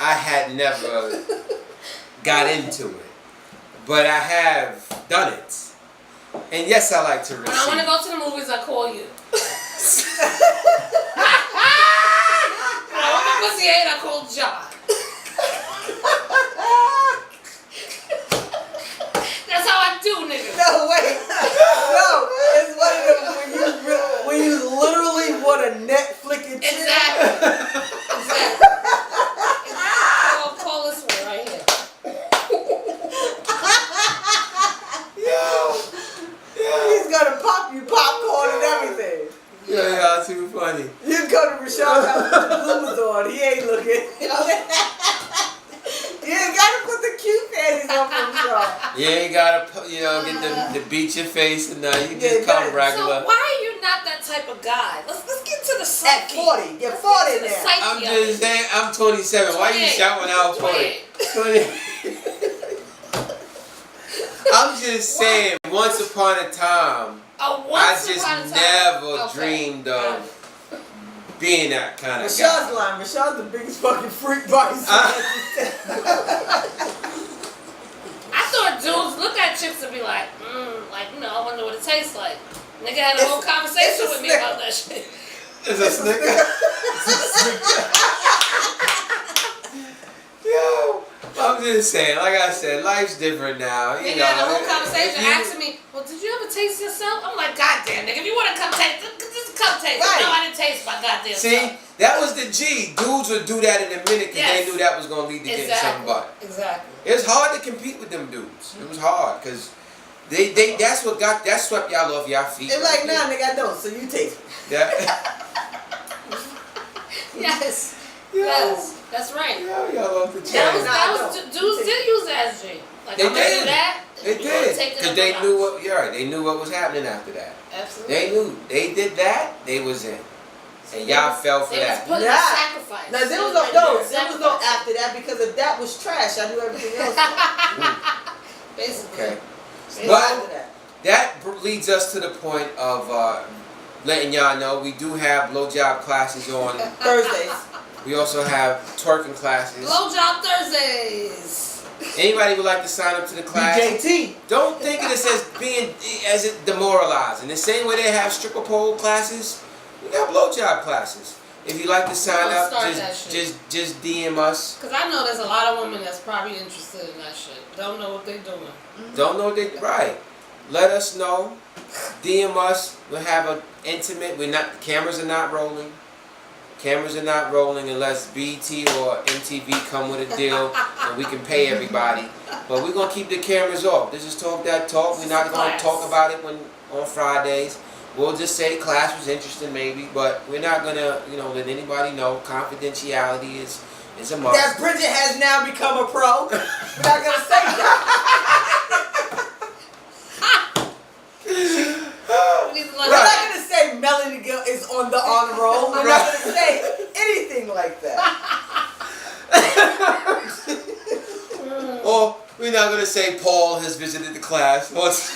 I had never got into it. But I have done it. And yes, I like to receive. When I want to go to the movies, I call you. I want my pussy ate, I call John. That's how I do, nigga. No, wait. No, it's one of them when you literally want a Netflix and chill. Exactly. I'll call this one right here. He's gonna pop you popcorn and everything. Yeah, y'all too funny. You go to Rashad's house with the bloomers on. He ain't looking. You ain't gotta put the cute panties on for Rashad. You ain't gotta, get the beat your face and now you just come regular. So why are you not that type of guy? Let's get to the psyche. At 40. You're 40 now. I'm just saying, I'm 27. Why you shouting out 40? 20. I'm just saying, once upon a time, I just never dreamed of being that kind of guy. Rashad's lying. Rashad's the biggest fucking freak by himself. I thought dudes look at chicks and be like, I wonder what it tastes like. Nigga had a whole conversation with me about that shit. It's a snicker. Yo, I'm just saying, like I said, life's different now. You know, had a whole conversation asking me, well, did you ever taste yourself? I'm like, goddamn, nigga, if you want to come taste, just come taste. Right. No, I didn't taste my goddamn See, self. that was the G. Dudes would do that in a minute because they knew that was going to lead to getting something butt. Exactly. It was hard to compete with them dudes. It was hard because that swept y'all off y'all feet. They're like, nah, nigga, I don't, so you taste it. Yeah. Yes. Yes. That's right. Yeah, y'all love the chain. Dudes did use the SG. Like, They I'm gonna did. do that. They did. Because they knew what. Yeah, right. They knew what was happening after that. Absolutely. They knew. They did that. They was in. And y'all fell for that. They was putting a sacrifice. Now there was no after that because if that was trash, I knew everything else. Basically. Okay. But that leads us to the point of letting y'all know we do have blowjob classes on Thursdays. We also have twerking classes. Blowjob Thursdays. Anybody would like to sign up to the class? BJT. Don't think of this as it demoralizing. The same way they have stripper pole classes, we got blowjob classes. If you'd like to sign up, just DM us. Cause I know there's a lot of women that's probably interested in that shit. Don't know what they're doing. Don't know what they right. Let us know. DM us. We'll have an intimate. The cameras are not rolling. Cameras are not rolling unless BT or MTV come with a deal and we can pay everybody. But we're gonna keep the cameras off. This is Talk That Talk. We're not gonna talk about it on Fridays. We'll just say class was interesting maybe, but we're not gonna, let anybody know. Confidentiality is a must. That Bridget has now become a pro. We're not gonna say that. We're not gonna say Melanie Gill is on the honor roll. We're not gonna say anything like that. Or we're not gonna say Paul has visited the class once.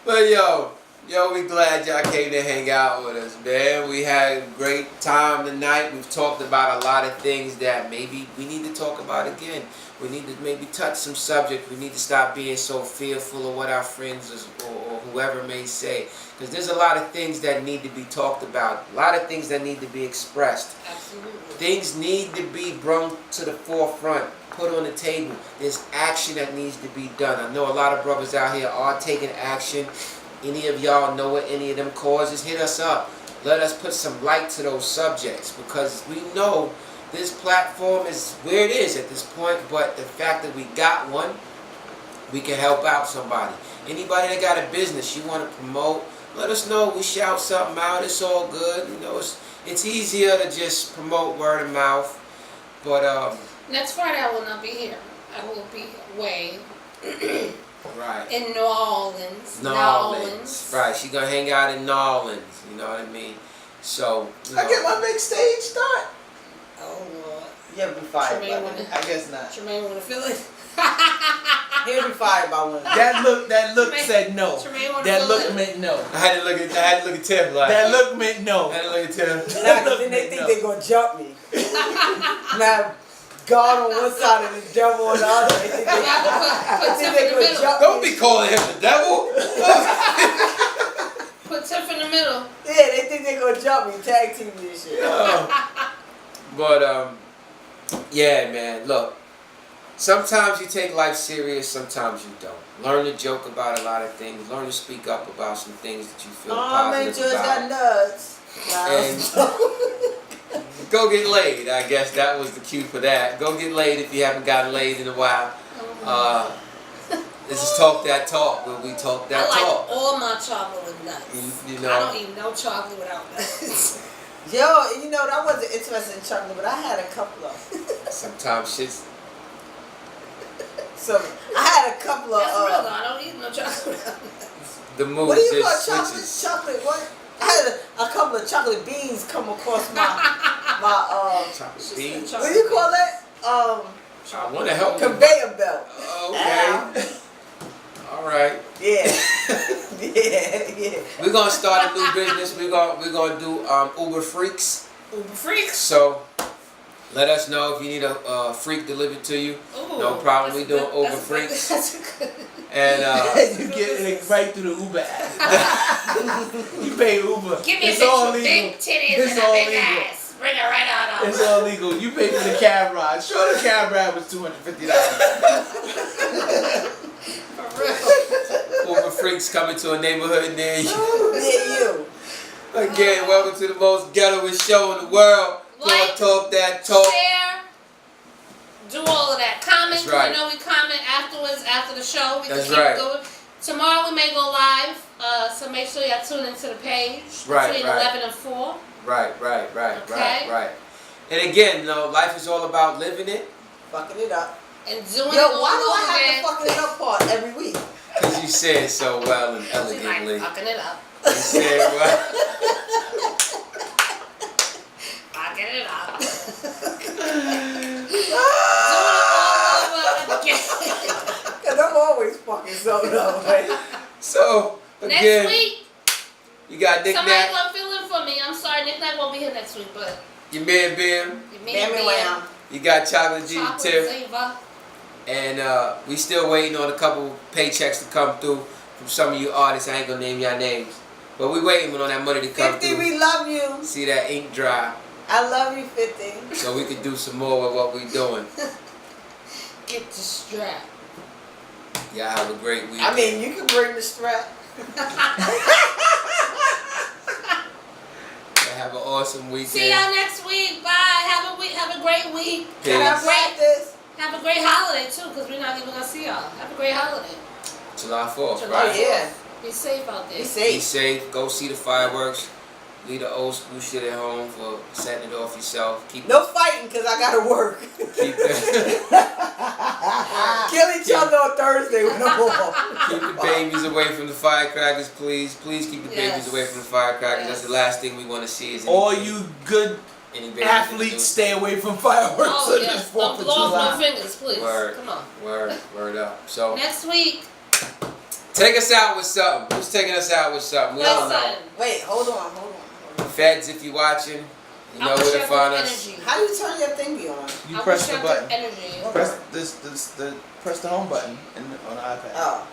But yo, we glad y'all came to hang out with us, man. We had a great time tonight. We've talked about a lot of things that maybe we need to talk about again. We need to maybe touch some subject. We need to stop being so fearful of what our friends or whoever may say. Because there's a lot of things that need to be talked about. A lot of things that need to be expressed. Absolutely. Things need to be brought to the forefront, put on the table. There's action that needs to be done. I know a lot of brothers out here are taking action. Any of y'all know what any of them causes, hit us up. Let us put some light to those subjects because we know this platform is where it is at this point, but the fact that we got one, we can help out somebody. Anybody that got a business you want to promote, let us know. We shout something out. It's all good. It's easier to just promote word of mouth. But next Friday I will not be here. I will be away. Right. In New Orleans. Right. She gonna hang out in New Orleans. You know what I mean? So I get my big stage start. Oh Lord. You'll be fired. I guess not. Tremaine wanna feel it. He'll be fired by one. That look said no. That look meant no. I had to look at Tim like that look meant no. I had to look at Tim. Then they think they're gonna jump me. Now God on one side and the devil on the other. They think they're gonna jump me. Don't be calling him the devil. Put Tiff in the middle. Yeah, they think they're gonna jump me, tag team this shit. But yeah, man. Look, sometimes you take life serious, sometimes you don't. Learn to joke about a lot of things. Learn to speak up about some things that you feel positive about. got nuts. And go get laid. I guess that was the cue for that. Go get laid if you haven't gotten laid in a while. This is Talk That Talk, where we talk that talk. I like all my chocolate with nuts. You know. I don't eat no chocolate without nuts. Yo, I wasn't interested in chocolate, but I had a couple of. Sometimes shit's. So I had a couple of. That's real though. I don't eat no chocolate without nuts. The mood what do you just call switches. chocolate? What? I had a couple of chocolate beans come across my chocolate beans. What do you call that? I want to help conveyor belt. Okay. All right. Yeah. yeah. We're gonna start a new business. We're gonna do Uber Freaks. Uber Freaks. So let us know if you need a freak delivered to you. Ooh, no problem. We doing Uber Freaks. That's a good. And you get it right through the Uber app. You pay Uber. Give me it's a all picture, legal. big titties It's and a all big legal. ass. Bring it right out of It's all legal. You pay for the cab ride. Sure, the cab ride was $250. For real. Uber freaks coming to a neighborhood near you. Near you. Again, welcome to the most ghettoest show in the world. Like, Talk that talk. share, do all of that. Comment, That's right. I know we comment afterwards, after the show. We That's can keep right. going. Tomorrow we may go live, so make sure y'all tune into the page Right, between right. 11 and 4. Right. Okay. And again, life is all about living it. Fucking it up. And doing Yo, it all why do I over have again. the fucking it up part every week? Because you say it so well and She's elegantly. like, fucking it up. You say it well. Fucking it up. Doing it all over again. Because I'm always fucking something up, man. So, Next again, week, you got Nick somebody Nack, gonna fill in for me. I'm sorry, Nick Nack won't be here next week, but your man Bam, Bammy Wham. you got Chocolate G Chocolate Tiff, Saver. and we still waiting on a couple paychecks to come through from some of you artists. I ain't gonna name y'all names, but we waiting on that money to come 50, through. we love you. See that ink dry, I love you, 50. so we could do some more with what we doing. Get the strap. Y'all have a great week. I mean, you can bring the strap. Have an awesome weekend. See y'all next week. Bye. Have a great week. Peace. Can I practice? Have a great holiday too, because we're not even gonna see y'all. Have a great holiday. July 4th, July right? Oh, yeah. Be safe out there. Be Be safe. safe. Go see the fireworks. Leave the old school shit at home for setting it off yourself. Keep No fighting, because I got to work. keep the, Kill each other on Thursday with no more. keep the babies away from the firecrackers, please. Please keep the Yes. babies away from the firecrackers. Yes. That's the last thing we want to see. Is any, All you good any babies athletes, stay away from fireworks Oh on yes. this 4th Don't of blow off July. no fingers, please. Word. Come on. Word up. So Next week. take us out with something. Who's taking us out with something? We all know. Listen. Wait, hold on. Feds, if you're watching, you know I wish where to I find could us. energy. How do you turn your thingy on? You I press wish the I button. could energy. Press the home button on the iPad. Oh.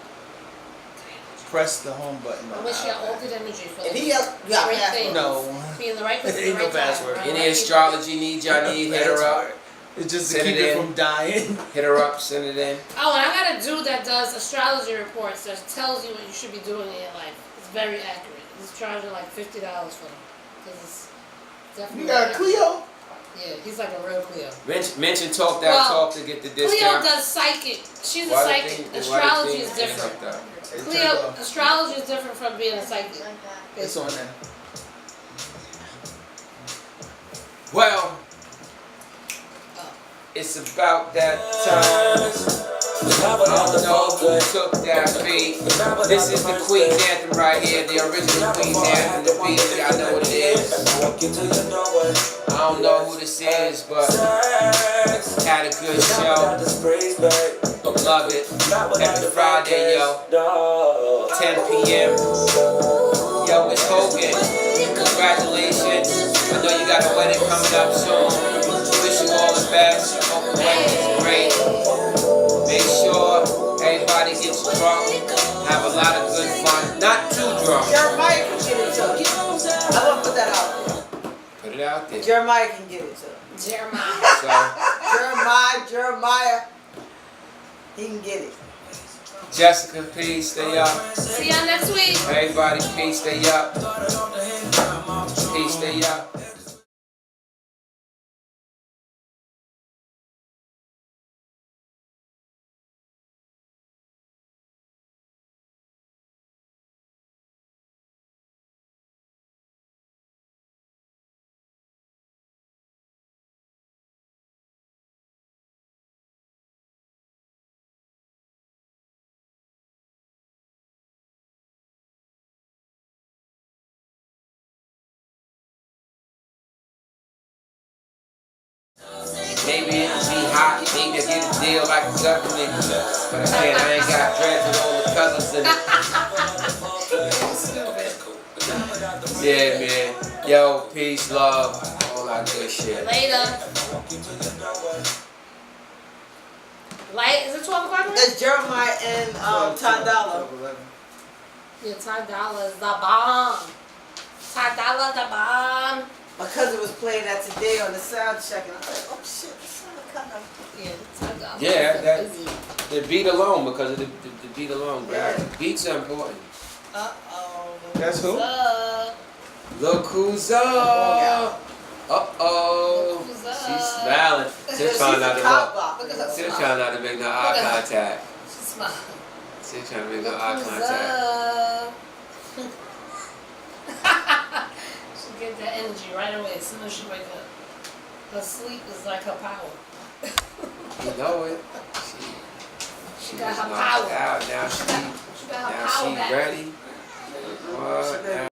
Press the home button I on wish the y'all all iPad. good energy for If this. he got Great password. things. No. Be in the right place at Ain't the no right time. password. right? Any astrology needs y'all need, hit her up. It's just to Send keep it it in. from dying. Hit her up, send it in. Oh, and I got a dude that does astrology reports that tells you what you should be doing in your life. It's very accurate. He's charging like $50 for them. Because it's definitely. You got a Cleo? Yeah, he's like a real Cleo. Mention Talk That Well, Talk to get the Cleo discount. does psychic. She's a Why the psychic. thing- why the Astrology thing is ain't different. hooked up? Cleo, astrology is different from being a psychic. It's on there. Well, it's about that time. I don't know who took that beat. This is the Queen's Anthem right here, the original Queen's Anthem. The beat, y'all know what it is. I don't know who this is, but had a good show. Love it. Every Friday, yo. 10 p.m. Yo, Miss Hogan, congratulations. I know you got a wedding coming up soon. Wish you all the best. Hope the wedding is great. Make sure everybody gets drunk. Have a lot of good fun. Not too drunk. Jeremiah can get it to him. I'm going to put that out there. Put it out there. Jeremiah can get it to him. Jeremiah. So, Jeremiah. He can get it. Jessica, peace. Stay up. See y'all next week. Everybody, peace. Stay up. Peace. Stay up. Maybe it'll be hot, maybe I'll get a deal like the government. But again, I ain't got dreads with all the colors in it. Yeah, man. Yo, peace, love, all that good shit. Later. Like, is it 12 o'clock? It's Jeremiah and Ty Dolla. Yeah, Ty Dolla is the bomb. Ty Dolla the bomb. My cousin was playing that today on the sound check, and I was like, oh shit, this sound kind of. Yeah, Ty Dolla. Yeah, the beat alone, because of the beat alone. Yeah. Beats are important. That's who? Look who's up. Uh-oh. She's smiling. She's trying not to make no eye contact. She's smiling. She's trying to make no eye contact. She'll get that energy right away as soon as she wakes up. Her sleep is like her power. You know it. She got her power. Now she got her power back. ready. What?